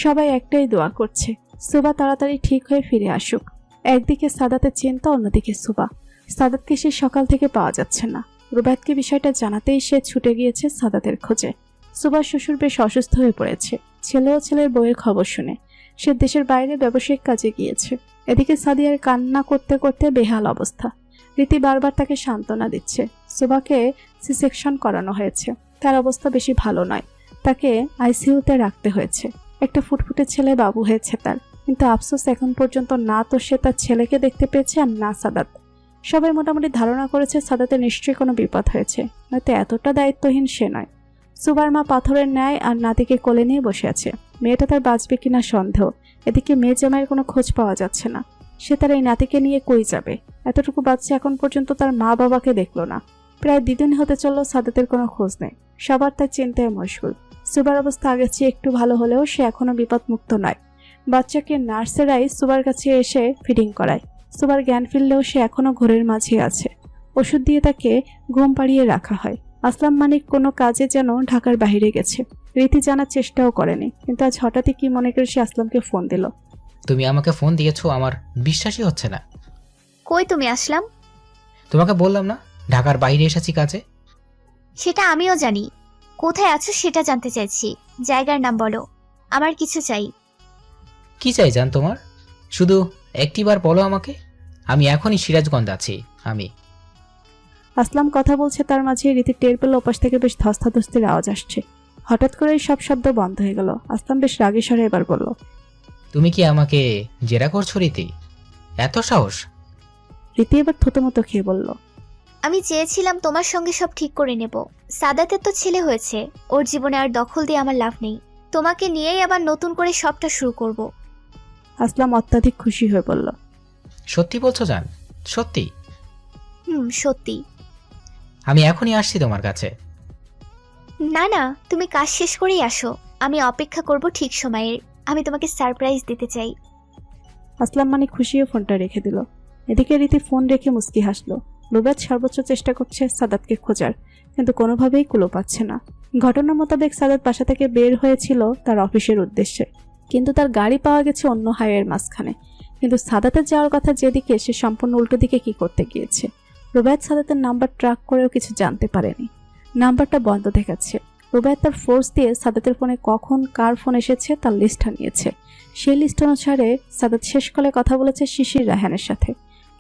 সবাই একটাই দোয়া করছে, সুবা তাড়াতাড়ি ঠিক হয়ে ফিরে আসুক। একদিকে সাদাতের চিন্তা, অন্যদিকে সুবা। সাদাতকে সে সকাল থেকে পাওয়া যাচ্ছে না। রুবায়েতকে বিষয়টা জানাতেই সে ছুটে গিয়েছে সাদাতের খোঁজে। সুবার শ্বশুর বেশ অসুস্থ হয়ে পড়েছে। ছেলেও ছেলের বউয়ের খবর শুনে। সে দেশের বাইরে ব্যবসায়িক কাজে গিয়েছে। এদিকে সাদিয়ার কান্না করতে করতে বেহাল অবস্থা। রীতি বারবার তাকে সান্ত্বনা দিচ্ছে। সুবাকে সি সেকশন করানো হয়েছে, তার অবস্থা বেশি ভালো নয়, তাকে আইসিইউতে রাখতে হয়েছে। একটা ফুটফুটে ছেলে বাবু হয়েছে তার, কিন্তু আফসোস এখন পর্যন্ত না তো সে তার ছেলেকে দেখতে পেয়েছে আর না সাদাত। সবাই মোটামুটি ধারণা করেছে সাদাতের নিশ্চয়ই কোনো বিপদ হয়েছে, নয়তো এতটা দায়িত্বহীন সে নয়। সুবার মা পাথরের ন্যায় আর নাতিকে কোলে নিয়ে বসে আছে। মেয়েটা তার বাঁচবে কিনা সন্দেহ। এদিকে মেয়ে জামাইয়ের কোনো খোঁজ পাওয়া যাচ্ছে না। সে তার এই নাতিকে নিয়ে কই যাবে? এতটুকু বাচ্চা এখন পর্যন্ত তার মা বাবাকে দেখলো না। প্রায় 2 দিন হতে চলল সাদাতের কোনো খোঁজ নেই। সবার তার চিন্তায় মশগুল। সুবার অবস্থা আগের চেয়ে একটু ভালো হলেও সে এখনো বিপদমুক্ত নয়। বাচ্চাকে নার্সেরাই সুবার কাছে এসে ফিডিং করায়। সুবার জ্ঞান ফিরলেও সে এখনো ঘোরের মাঝে আছে। ওষুধ দিয়ে তাকে ঘুম পাড়িয়ে রাখা হয়। আসলাম মানিক কোনো কাজে যেন ঢাকার বাইরে গেছে। রীতি জানার চেষ্টাও করেনি, কিন্তু আজ হঠাৎই কি মনে করে সে আসলামকে ফোন দিল। তুমি আমাকে ফোন দিয়েছো, আমার বিশ্বাসই হচ্ছে না। কই তুমি আসলাম? তোমাকে বললাম না ঢাকার বাইরে এসেছি কাজে। সেটা আমিও জানি। কোথায় আছো সেটা জানতে চাইছি। জায়গার নাম বলো, আমার কিছু চাই। কি চাই জান তোমার? শুধু একটিবার বলো আমাকে। আমি এখনই সিরাজগঞ্জ আছি। আসলাম কথা বলছে, তার মাঝে রীতি টের পেল ওপাশ থেকে বেশ ধস্তাধস্তির আওয়াজ আসছে। হঠাৎ করে সব শব্দ বন্ধ হয়ে গেল। আসলাম বেশ রাগী স্বরে এবার বলল, তুমি কি আমাকে জেরা করছো রীতি? এত সাহস? রীতি এবার থতমতো খেয়ে বলল, আমি চেয়েছিলাম তোমার সঙ্গে সব ঠিক করে নেব। সাদাতের তো ছেলে হয়েছে, ওর জীবনে আর দখল দিয়ে আমার লাভ নেই। তোমাকে নিয়েই আবার নতুন করে সবটা শুরু করব। আসলাম অত্যাধিক খুশি হয়ে বলল, সত্যি বলছো জান? সত্যি? সত্যি। আমি এখনই আসছি তোমার কাছে। না না, তুমি কাজ শেষ করেই আসো। আমি অপেক্ষা করব ঠিক সময়ের। আমি তোমাকে সারপ্রাইজ দিতে চাই। আসলাম মানে খুশি হয়ে ফোনটা রেখে দিল। এদিকে রীতি ফোন রেখে মুস্কি হাসলো। রুবাদ সর্বোচ্চ চেষ্টা করছে সাদাতকে খোঁজার, কিন্তু কোনোভাবেই কুলো পাচ্ছে না। ঘটনা মোতাবেক সাদাত বাসা থেকে বের হয়েছিল তার অফিসের উদ্দেশ্যে, কিন্তু তার গাড়ি পাওয়া গেছে অন্য হাইওয়ের মাঝখানে। কিন্তু সাদাতের যাওয়ার কথা যেদিকে, সে সম্পূর্ণ উল্টো দিকে কি করতে গিয়েছে। রুবাদ সাদাতের নাম্বার ট্র্যাক করেও কিছু জানতে পারেনি। নাম্বারটা বন্ধ দেখাচ্ছে। রুবাদ তার ফোর্স দিয়ে সাদাতের ফোনে কখন কার ফোন এসেছে তার লিস্ট নিয়েছে। সেই লিস্ট অনুসারে সাদাত শেষ কলে কথা বলেছে শিশির রায়হানের সাথে,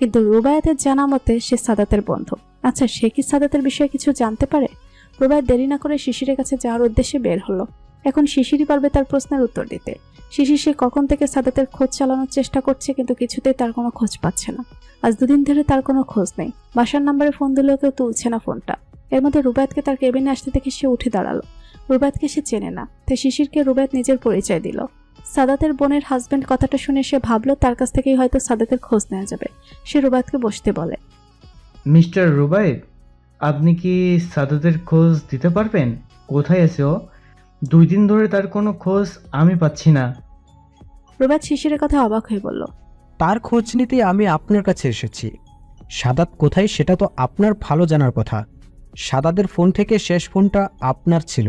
কিন্তু রুবায়েতের জানা মতে সে সাদাতের বন্ধু। আচ্ছা, সে কি সাদাতের বিষয়ে কিছু জানতে পারে? রুবায়েত দেরি না করে শিশিরের কাছে যাওয়ার উদ্দেশ্যে বের হলো। এখন শিশিরই পারবে তার প্রশ্নের উত্তর দিতে। শিশির সে কখন থেকে সাদাতের খোঁজ চালানোর চেষ্টা করছে, কিন্তু কিছুতেই তার কোনো খোঁজ পাচ্ছে না। আজ 2 দিন ধরে তার কোনো খোঁজ নেই। বাসার নাম্বারে ফোন দিলেও কেউ তুলছে না ফোনটা। এর মধ্যে রুবায়েতকে তার কেবিনে আসতে দেখে সে উঠে দাঁড়ালো। রুবায়েতকে সে চেনে না, তাই শিশিরকে রুবায়েত নিজের পরিচয় দিল। সাদাতের বোনের হাজবেন্ড কথাটা শুনে সে ভাবলো তার কাছ থেকেই হয়তো সাদাতের খোঁজ নেওয়া যাবে। সে রুবায়েতকে বসতে বলে, মিস্টার রুবায়েত, আপনি কি সাদাতের খোঁজ দিতে পারবেন? কোথায় আছে ও? 2 দিন ধরে তার কোনো খোঁজ আমি পাচ্ছি না। রুবায়েত শিশিরের কথা অবাক হয়ে বলল, তার খোঁজ নিতে আমি আপনার কাছে এসেছি। সাদাত কোথায় সেটা তো আপনার ভালো জানার কথা। সাদাতের ফোন থেকে শেষ ফোনটা আপনার ছিল।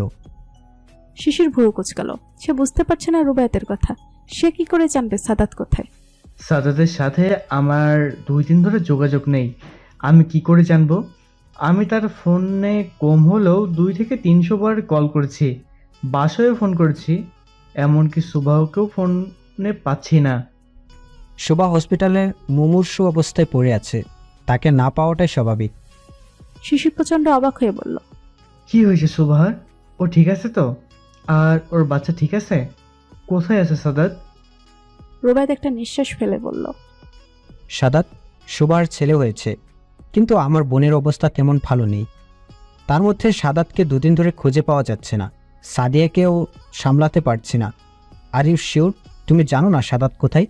শিশির ভুরু কুচকাল। সে বুঝতে পারছে না রুবায়েতের কথা। সে কি করে জানবে সাদাত কোথায়? সাদাতের সাথে আমার 2 দিন ধরে যোগাযোগ নেই। আমি কি করে জানবো? আমি তার ফোনে কম হলেও 2 থেকে 300 বার কল করেছি, বাসায়ও ফোন করেছি, এমনকি সুবাহকেও ফোনে পাচ্ছি না। শোভা হসপিটালে মুমূর্ষু অবস্থায় পড়ে আছে, তাকে না পাওয়াটাই স্বাভাবিক। শিশির প্রচন্ড অবাক হয়ে বলল, কি হয়েছে সুবাহার? ও ঠিক আছে তো? আর ওর বাচ্চা ঠিক আছে? কোথায় আছে সাদাত? রুবায়েত একটা নিঃশ্বাস ফেলে বলল, সাদাত শোভার ছেলে হয়েছে, কিন্তু আমার বোনের অবস্থা তেমন ভালো নেই। তার মধ্যে সাদাতকে 2 দিন ধরে খুঁজে পাওয়া যাচ্ছে না, সাদিয়াকেও সামলাতে পারছি না। আর ইউ শিওর তুমি জানো না সাদাত কোথায়?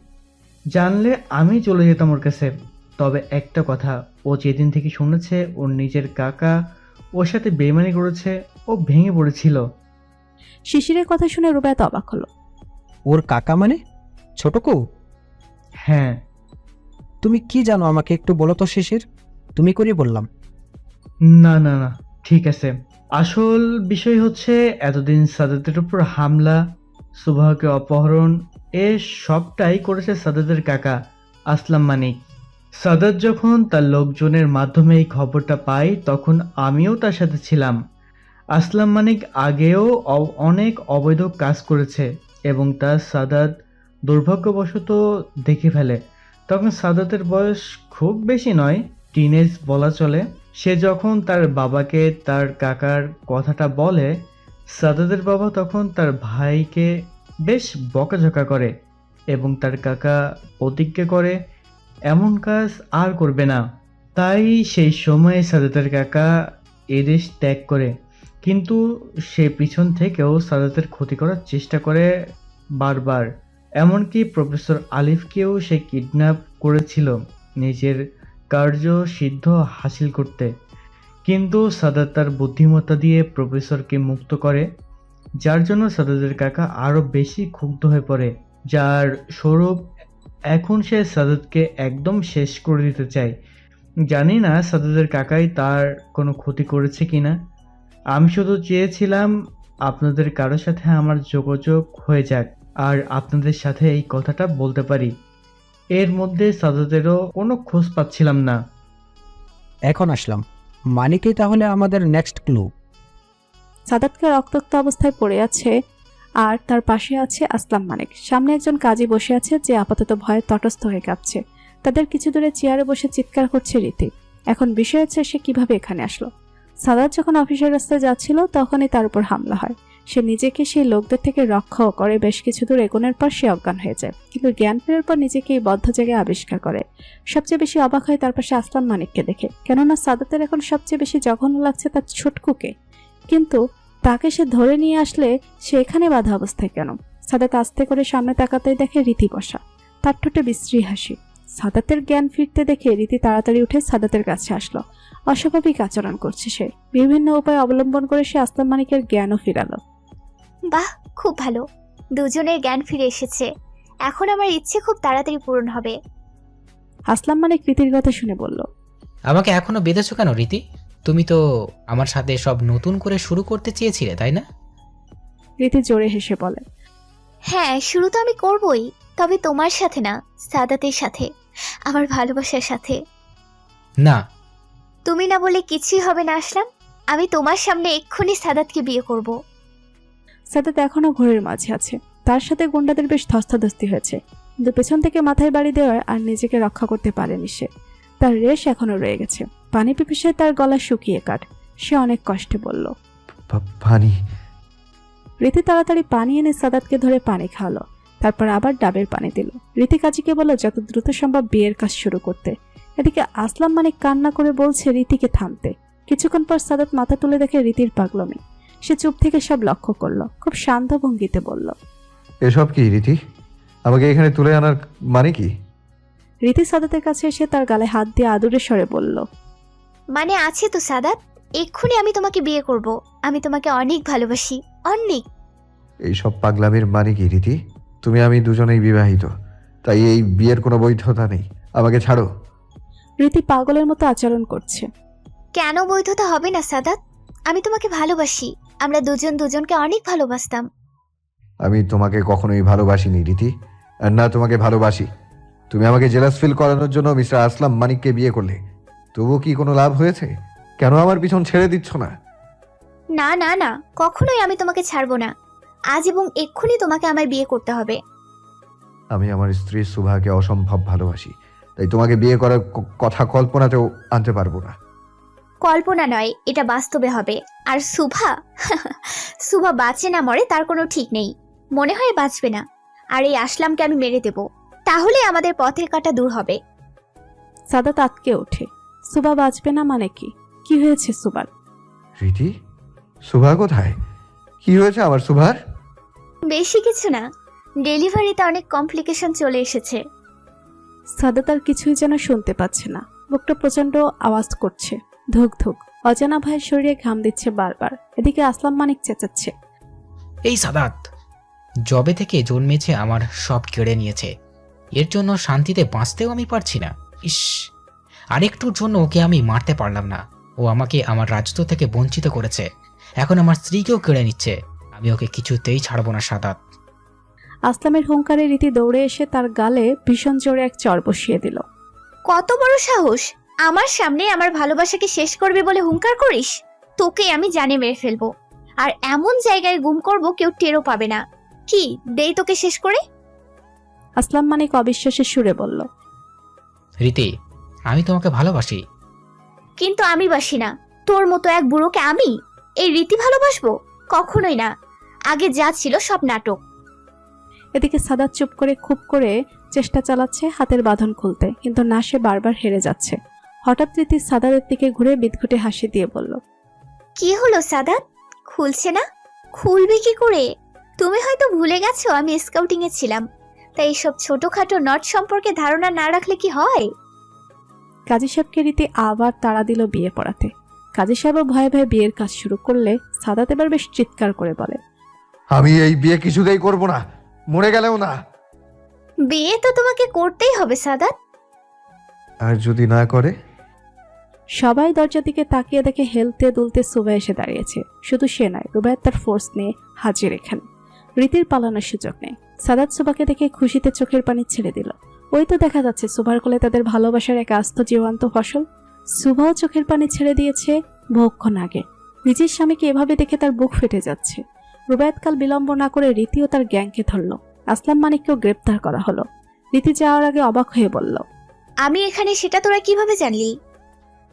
জানলে আমি চলে যেতাম ওর কাছে। তবে একটা কথা, ও যেদিন থেকে শুনেছে ওর নিজের কাকা ওর সাথে বেইমানি করেছে, ও ভেঙে পড়েছিল। শিশিরের কথা শুনে রুবায়েত অবাক হলো। ওর কাকা মানে ছোটকু? হ্যাঁ। তুমি কি জানো আমাকে একটু বলো তো শিশির। তুমি করে বললাম। না না না, ঠিক আছে। আসল বিষয় হচ্ছে এতদিন সাদাতের উপর হামলা, সুবাহকে অপহরণ, এ সবটাই করেছে সাদাতের কাকা আসলাম মানিক। সাদাত যখন তার লোকজনের মাধ্যমে এই খবরটা পায়, তখন আমিও তার সাথে ছিলাম। আসলাম মানিক আগেও অনেক অবৈধ কাজ করেছে এবং তার সাদাত দুর্ভাগ্যবশত দেখে ফেলে। তখন সাদাতের বয়স খুব বেশি নয়, টিনেজ বলা চলে। সে যখন তার বাবাকে তার কাকার কথাটা বলে, সাদাতের বাবা তখন তার ভাইকে বেশ বকাঝকা করে এবং তার কাকা প্রতিজ্ঞা করে এমন কাজ আর করবে না। তাই সেই সময়ে সাদাতের কাকা এদেশ ত্যাগ করে, কিন্তু সে পিছন থেকেও সাদাতের ক্ষতি করার চেষ্টা করে বারবার। এমনকি প্রফেসর আলিফকেও সে কিডন্যাপ করেছিল নিজের কার্য সিদ্ধ হাসিল করতে, কিন্তু সাদাত তার বুদ্ধিমত্তা দিয়ে প্রফেসরকে মুক্ত করে, যার জন্য সাদাতের কাকা আরো বেশি ক্ষুব্ধ হয়ে পড়ে, যার স্বরূপ এখন সে সাদাতকে একদম শেষ করে দিতে চায়। জানি না সাদাতের কাকাই তার কোনো ক্ষতি করেছে কিনা। আমি শুধু চেয়েছিলাম আপনাদের কারো সাথে আমার যোগাযোগ হয়ে যাক আর আপনাদের সাথে এই কথাটা বলতে পারি। এর মধ্যে সাদাতেরও কোনো খোঁজ পাচ্ছিলাম না। এখন আসলাম, মানিকই তাহলে আমাদের নেক্সট ক্লু। সাদাতকে রক্তাক্ত অবস্থায় পড়ে আছে আর তার পাশে আছে আসলাম মানিক। সামনে একজন কাজী বসে আছে যে আপাতত ভয়ে তটস্থ হয়ে কাঁপছে। তাদের কিছু দূরে চেয়ারে বসে চিৎকার করছে রীতি। এখন বিষয় হচ্ছে সে কিভাবে এখানে আসলো। সাদাত যখন অফিসের রাস্তায় যাচ্ছিল তখনই তার উপর হামলা হয়। সে নিজেকে সেই লোকদের থেকে রক্ষাও করে। বেশ কিছু দূর এগোনোর পর সে অজ্ঞান হয়ে যায়, কিন্তু জ্ঞান ফেরার পর নিজেকে এই বদ্ধ জায়গায় আবিষ্কার করে। সবচেয়ে বেশি অবাক হয় তার পাশে আসলাম মানিককে দেখে, কেননা সাদাতের এখন সবচেয়ে বেশি জঘন্য লাগছে তার ছোটকুকে। কিন্তু তাকে সে ধরে নিয়ে আসলে সে এখানে বাধা অবস্থায় কেন? সাদাত আস্তে করে সামনে তাকাতেই দেখে রীতি বসা, তার ঠোঁটে বিশ্রী হাসি। সাদাতের জ্ঞান ফিরতে দেখে রীতি তাড়াতাড়ি উঠে সাদাতের কাছে আসলো। অস্বাভাবিক আচরণ করছে সে। বিভিন্ন উপায় অবলম্বন করে সে আসলাম মানিকের জ্ঞানও ফিরালো। বাহ, খুব ভালো, দুজনের জ্ঞান ফিরে এসেছে। এখন আমার ইচ্ছে খুব তাড়াতাড়ি পূরণ হবে। আসলাম মানিক রীতির কথা শুনে বলল, আমাকে এখনো বেঁধেছো কেন রীতি? তুমি তো আমার সাথে সব নতুন করে শুরু করতে চেয়েছিলে, তাই না? রীতি জোরে হেসে বলে, হ্যাঁ, শুরু তো আমি করবই, তবে তোমার সাথে না, সাদাতের সাথে, আমার ভালোবাসার সাথে। না, তুমি না বলে কিছুই হবে না আসলাম। আমি তোমার সামনে এক্ষুনি সাদাতকে বিয়ে করব। সাদাত এখনো ঘোরের মাঝে আছে। তার সাথে গুন্ডাদের বেশ ধস্তাধস্তি হয়েছে, কিন্তু পেছন থেকে মাথায় বাড়ি দেওয়ায় আর নিজেকে রক্ষা করতে পারেনি সে। তার রেশ এখনো রয়ে গেছে। পানি পিপাসায় তার গলা শুকিয়ে কাট। সে অনেক কষ্টে বলল, পানি। রীতি তাড়াতাড়ি পানি এনে সাদাতকে ধরে পানি খাওয়ালো, তারপর আবার ডাবের পানি দিল। রীতি কাজীকে বলল যত দ্রুত সম্ভব বিয়ের কাজ শুরু করতে। এদিকে আসলাম মানিক কান্না করে বলছে রীতিকে থামতে। কিছুক্ষণ পর সাদাত মাথা তুলে দেখে রীতির পাগলামি। সে চুপ থেকে সব লক্ষ্য করলো, খুব শান্ত ভঙ্গিতে বলল, এসব কি রীতি? আমাকে এখানে তুলে আনার মানে কি? রীতি সাদাতের কাছে এসে তার গালে হাত দিয়ে আদুরে স্বরে বলল, মানে আছে তো সাদাত, এক্ষুনি আমি তোমাকে বিয়ে করব। আমি তোমাকে অনেক ভালোবাসি, অনেক। এইসব পাগলামির মানে কি রীতি? তুমি আমি দুজনেই বিবাহিত, তাই এই বিয়ের কোনো বৈধতা নেই। আমাকে ছাড়ো। রীতি পাগলের মতো আচরণ করছে। কেন বৈধতা হবে না সাদাত? আমি তোমাকে ভালোবাসি। আমরা দুজন দুজনকে অনেক ভালোবাসতাম। আমি তোমাকে কখনোই ভালোবাসিনি রীতি, আর না তোমাকে ভালোবাসি। তুমি আমাকে জেলাস ফিল করানোর জন্য মিস্টার আসলাম মানিককে বিয়ে করলে। তবুও কি কোনো লাভ হয়েছে? কেন আমার পিছন ছেড়ে দিচ্ছ না? না না না, কখনোই আমি তোমাকে ছাড়বো না। আজ এবং এক্ষুনি তোমাকে আমায় বিয়ে করতে হবে। আমি আমার স্ত্রী সুভাকে অসম্ভব ভালোবাসি, তাই তোমাকে বিয়ে করার কথা কল্পনাতেও আনতে পারবো না। কল্পনা নয়, এটা বাস্তবে হবে। আর সুভা সুভা বাঁচে না মরে তার কোনো ঠিক নেই। মনে হয় বাঁচবে না। আর এই আসলামকে আমি মেরে দেব, তাহলে আমাদের পথের কাঁটা দূর হবে। সাদাত আতকে ওঠে। সুবা বাঁচবে না মানে কি? কি হয়েছে সুবার? রীতি, সুভা কোথায়? কি হয়েছে আমার সুভার? বেশি কিছু না, ডেলিভারিতে অনেক কমপ্লিকেশন চলে এসেছে। সাদাত আর কিছুই যেন শুনতে পাচ্ছে না। বুকটা প্রচন্ড আওয়াজ করছে, ধুক ধুক। অজানা ভাইয়ের শরীরে ঘাম দিচ্ছে বারবার। এদিকে আসলাম মানিক চেঁচাচ্ছে, এই সাদাত জবে থেকে জন্মেছে আমার সব কেড়ে নিয়েছে। এর জন্য শান্তিতে বাঁচতেও আমি পারছি না। ইস, আরেকটুর জন্য ওকে আমি মারতে পারলাম না। ও আমাকে আমার রাজত্ব থেকে বঞ্চিত করেছে। এখন আমার স্ত্রীকেও কেড়ে নিচ্ছে। আমি ওকে কিছুতেই ছাড়বো না সাদাত। আসলামের হুঙ্কারে রীতি দৌড়ে এসে তার গালে ভীষণ জোরে এক চড় বসিয়ে দিল। কত বড় সাহস! আমার সামনে আমার ভালোবাসাকে শেষ করবে বলে হুঙ্কার করিস? তোকে আমি জানে মেরে ফেলবো, আর এমন জায়গায় গুম করব কেউ টেরও পাবে না। কি দেই তোকে শেষ করে? আসলাম মানিক অবিশ্বাসের সুরে বলল। রীতি, আমি তোমাকে ভালোবাসি। কিন্তু আমি বাসি না। তোর মতো এক বুড়োকে আমি এই রীতি ভালোবাসবো? কখনোই না। আগে যা ছিল সব নাটক। এদিকে সাদাত চুপ করে খুব করে চেষ্টা চালাচ্ছে হাতের বাঁধন খুলতে, কিন্তু না, সে বারবার হেরে যাচ্ছে। হঠাৎ রীতি সাদাতের দিকে ঘুরে বিদঘুটে হাসি দিয়ে বলল, কি হলো সাদাত, খুলছে না? খুলবে কি করে? তুমি হয়তো ভুলে গেছো আমি স্কাউটিং এ ছিলাম, তাই এইসব ছোটখাটো নট সম্পর্কে ধারণা না রাখলে কি হয়? কাজী সাহেবকে রীতি আবার তাড়া দিল বিয়ে পড়াতে। কাজী সাহেবও ভয়ে ভয়ে বিয়ের কাজ শুরু করলে সাদাত এবার বেশ চিৎকার করে বলে, আমি এই বিয়ে কিছুতেই করব না, মরে গেলেও না। বিয়ে তো তোমাকে করতেই হবে সাদাত। আর যদি না করে? সবাই দরজার দিকে তাকিয়ে দেখে হেলতে দুলতে সুবা এসে দাঁড়িয়েছে। শুধু সে নয়, রুবায়েত তার ফোর্স নিয়ে হাজির এখানে। রীতির পালানোর সুযোগ নেই। সাদাত সুবাকে দেখে খুশিতে চোখের পানি ছেড়ে দিল। ওই তো দেখা যাচ্ছে সুবার কোলে তাদের ভালোবাসার এক আস্ত জীবন্ত ফসল। সুবাও চোখের পানি ছেড়ে দিয়েছে বহুক্ষণ আগে। নিজের স্বামীকে এভাবে দেখে তার বুক ফেটে যাচ্ছে। রুবায়েত কাল বিলম্ব না করে রীতিও তার গ্যাংকে ধরল। আসলাম মানিককেও গ্রেপ্তার করা হলো। রীতি যাওয়ার আগে অবাক হয়ে বলল, আমি এখানে সেটা তোরা কিভাবে জানলি?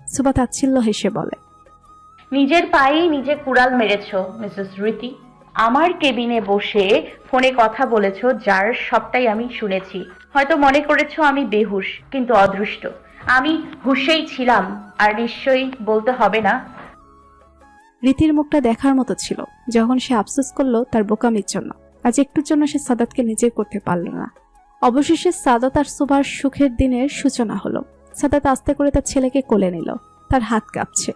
সুবা তাচ্ছিল্য হেসে বলে, নিজের পায়েই নিজে কুড়াল মেরেছ মিসেস রীতি। আমার কেবিনে বসে ফোনে কথা বলেছ, যার সবটাই আমি শুনেছি। হয়তো মনে করেছো আমি বেহুশ, কিন্তু অদৃষ্ট। আমি হুঁশেই ছিলাম। আর নিশ্চয়ই বলতে হবে না, রীতির মুখটা দেখার মতো ছিল যখন সে আফসোস করলো তার বোকামির জন্য। আজ একটুর জন্য সে সাদাতকে নিজে করতে পারল না। অবশেষে সাদাত আর সুভার সুখের দিনের সূচনা হলো। সাদাত আস্তে করে তার ছেলেকে কোলে নিল। তার হাত কাঁপছে।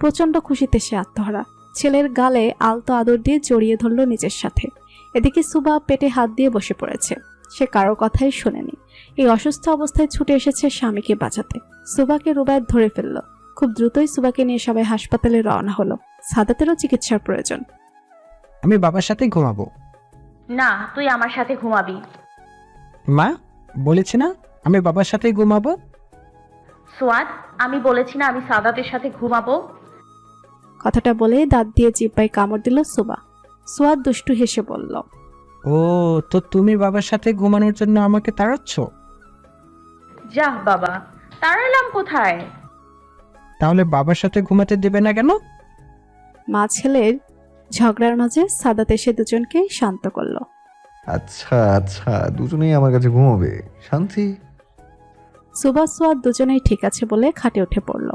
প্রচন্ড খুশিতে সে আত্মহারা। ছেলের গালে আলতো আদর দিয়ে জড়িয়ে ধরল নিজের সাথে। এদিকে সুভা পেটে হাত দিয়ে বসে পড়েছে। সে কারো কথাই শোনেনি। এই অসুস্থ অবস্থায় ছুটে এসেছে স্বামীকে বাঁচাতে। সুভাকে রুবায়েত ধরে ফেলল। খুব দ্রুতই সুভাকে নিয়ে সবাই হাসপাতালে রওনা হলো। সাদাতেরও চিকিৎসার প্রয়োজন। আমি বাবার সাথে ঘুমাবো। না তুই আমার সাথে ঘুমাবি। মা বলেছে না আমি বাবার সাথেই ঘুমাবো? সোয়াদ, আমি বলেছি না আমি সাদাতের সাথে ঘুমাবো? কথাটা বলে দাঁত দিয়ে জিব্বায় কামড় দিল সুবা। সোয়াদ দুষ্টু হেসে বলল, ও তো তুমি বাবার সাথে ঘুমানোর জন্য আমাকে তাড়াচ্ছ? যাহ বাবা, তাড়ালাম কোথায়? তাহলে বাবার সাথে ঘুমাতে দেবে না কেন? মা ছেলের ঝগড়ার মাঝে সাদাত এসে দুজনকে শান্ত করলো। আচ্ছা আচ্ছা, দুজনেই আমার কাছে ঘুমোবে, শান্তি। সুবা সোয়াদ দুজনেই ঠিক আছে বলে খাটে উঠে পড়ল।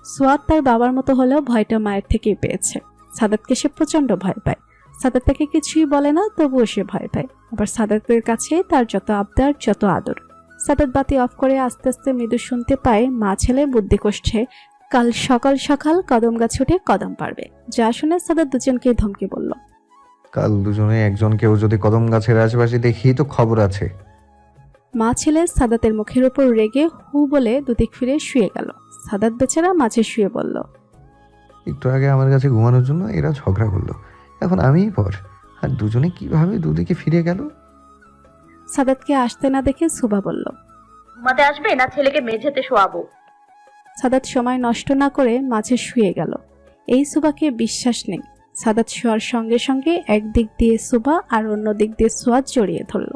সোয়াদ তার বাবার মতো হলেও ভয়টা মায়ের থেকেই পেয়েছে। সাদাতকে সে প্রচন্ড ভয় পায়। সাদাত তাকে কিছুই বলে না, তবুও সে ভয় পায়। আবার সাদাতের কাছে তার যত আবদার, যত আদর। সাদাত বাতি অফ করে আস্তে আস্তে মৃদু শুনতে পায় মা ছেলে বুদ্ধি কষছে কাল সকাল সকাল কদম গাছ উঠে কদম পারবে। যা শুনে সাদাত দুজনকে ধমকে বলল, কাল দুজনে একজনকেও যদি কদম গাছের আশেপাশে দেখি তো খবর আছে। মা ছেলে সাদাতের মুখের উপর রেগে হু বলে দুদিক ফিরে শুয়ে গেল। সাদাত বেচারা মাঝে শুয়ে বলল, একটু আগে আমার কাছে ঘুমানোর জন্য এরা ঝগড়া করলো, এখন আমিই পর। আর দুজনে কিভাবে দুদিকে ফিরে গেল। সাদাতকে আসতে না দেখে সুবা বলল, ঘুমাতে আসবে না ছেলেকে মেঝেতে শোয়াবো? সাদাত সময় নষ্ট না করে মাঝে শুয়ে গেল। এই সুবাকে বিশ্বাস নেই। সাদাত শোয়ার সঙ্গে সঙ্গে একদিক দিয়ে সুবা আর অন্য দিক দিয়ে সোয়াদ জড়িয়ে ধরল।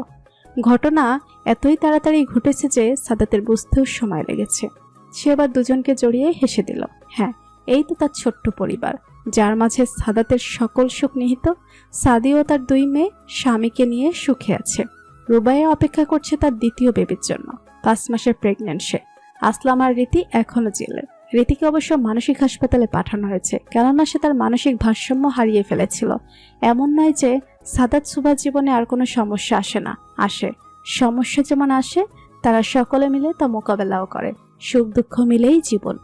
ঘটনা এতই তাড়াতাড়ি ঘটেছে যে সাদাতের বুঝতেও সময় লেগেছে। সে এবার দুজনকে জড়িয়ে হেসে দিল। হ্যাঁ, এই তো তার ছোট্ট পরিবার, যার মাঝে সাদাতের সকল সুখ নিহিত। সাদি ও তার 2 মেয়ে স্বামীকে নিয়ে সুখে আছে। রুবাইয়া অপেক্ষা করছে তার দ্বিতীয় বেবির জন্য। 5 মাসের প্রেগনেন্ট সে। আসলাম আর রীতি এখনো জেলে। রীতিকে অবশ্য মানসিক হাসপাতালে পাঠানো হয়েছে, কেননা সে তার মানসিক ভারসাম্য হারিয়ে ফেলেছিল। এমন নয় যে সাদাত সুবার জীবনে আর কোনো সমস্যা আসে না, আসে। সমস্যা যেমন আসে, তারা সকলে মিলে তা মোকাবেলাও করে। সুখ দুঃখ মিলেই জীবন।